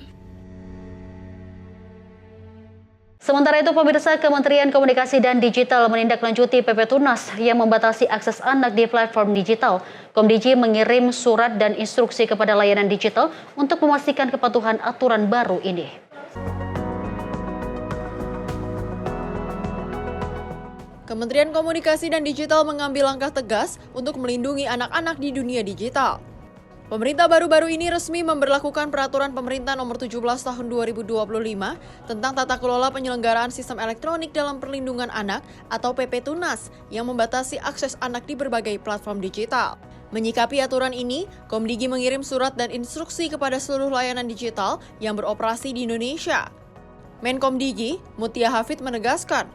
Sementara itu, pemirsa, Kementerian Komunikasi dan Digital menindaklanjuti PP Tunas yang membatasi akses anak di platform digital. Komdigi mengirim surat dan instruksi kepada layanan digital untuk memastikan kepatuhan aturan baru ini. Kementerian Komunikasi dan Digital mengambil langkah tegas untuk melindungi anak-anak di dunia digital. Pemerintah baru-baru ini resmi memberlakukan Peraturan Pemerintah Nomor 17 Tahun 2025 tentang tata kelola penyelenggaraan sistem elektronik dalam perlindungan anak atau PP Tunas yang membatasi akses anak di berbagai platform digital. Menyikapi aturan ini, Komdigi mengirim surat dan instruksi kepada seluruh layanan digital yang beroperasi di Indonesia. Menkomdigi, Mutia Hafid menegaskan,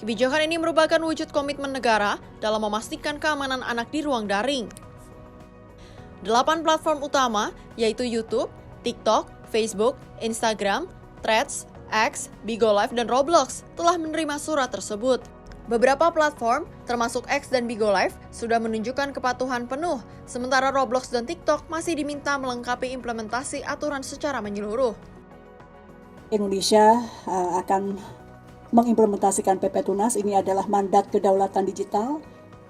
kebijakan ini merupakan wujud komitmen negara dalam memastikan keamanan anak di ruang daring. 8 platform utama, yaitu YouTube, TikTok, Facebook, Instagram, Threads, X, Bigo Live, dan Roblox, telah menerima surat tersebut. Beberapa platform, termasuk X dan Bigo Live, sudah menunjukkan kepatuhan penuh, sementara Roblox dan TikTok masih diminta melengkapi implementasi aturan secara menyeluruh. Indonesia akan mengimplementasikan PP Tunas. Ini adalah mandat kedaulatan digital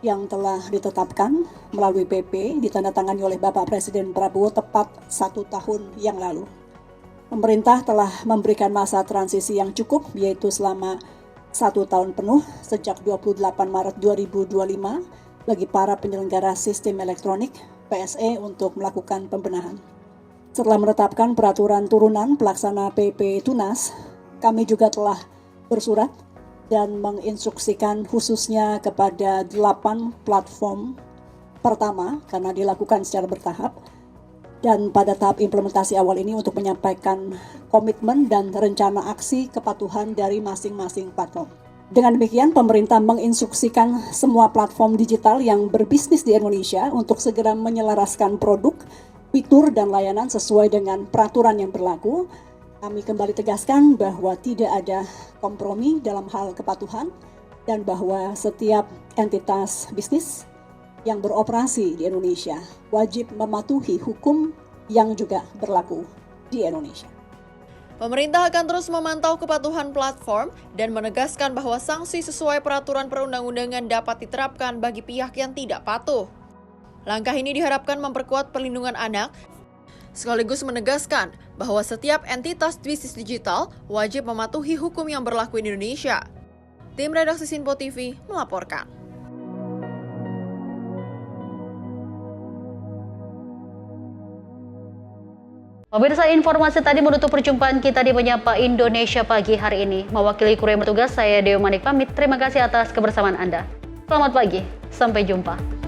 yang telah ditetapkan melalui PP ditandatangani oleh Bapak Presiden Prabowo tepat 1 tahun yang lalu. Pemerintah telah memberikan masa transisi yang cukup, yaitu selama 1 tahun penuh sejak 28 Maret 2025 bagi para penyelenggara sistem elektronik PSE untuk melakukan pembenahan. Setelah menetapkan peraturan turunan pelaksana PP Tunas, kami juga telah bersurat dan menginstruksikan khususnya kepada 8 platform pertama karena dilakukan secara bertahap dan pada tahap implementasi awal ini untuk menyampaikan komitmen dan rencana aksi kepatuhan dari masing-masing platform. Dengan demikian, pemerintah menginstruksikan semua platform digital yang berbisnis di Indonesia untuk segera menyelaraskan produk, fitur, dan layanan sesuai dengan peraturan yang berlaku. Kami kembali tegaskan bahwa tidak ada kompromi dalam hal kepatuhan dan bahwa setiap entitas bisnis yang beroperasi di Indonesia wajib mematuhi hukum yang juga berlaku di Indonesia. Pemerintah akan terus memantau kepatuhan platform dan menegaskan bahwa sanksi sesuai peraturan perundang-undangan dapat diterapkan bagi pihak yang tidak patuh. Langkah ini diharapkan memperkuat perlindungan anak, sekaligus menegaskan bahwa setiap entitas bisnis digital wajib mematuhi hukum yang berlaku di Indonesia. Tim redaksi Sinpo TV melaporkan. Pemirsa, informasi tadi menutup perjumpaan kita di Menyapa Indonesia pagi hari ini. Mewakili kru yang bertugas, saya Dewi Manik pamit. Terima kasih atas kebersamaan Anda. Selamat pagi, sampai jumpa.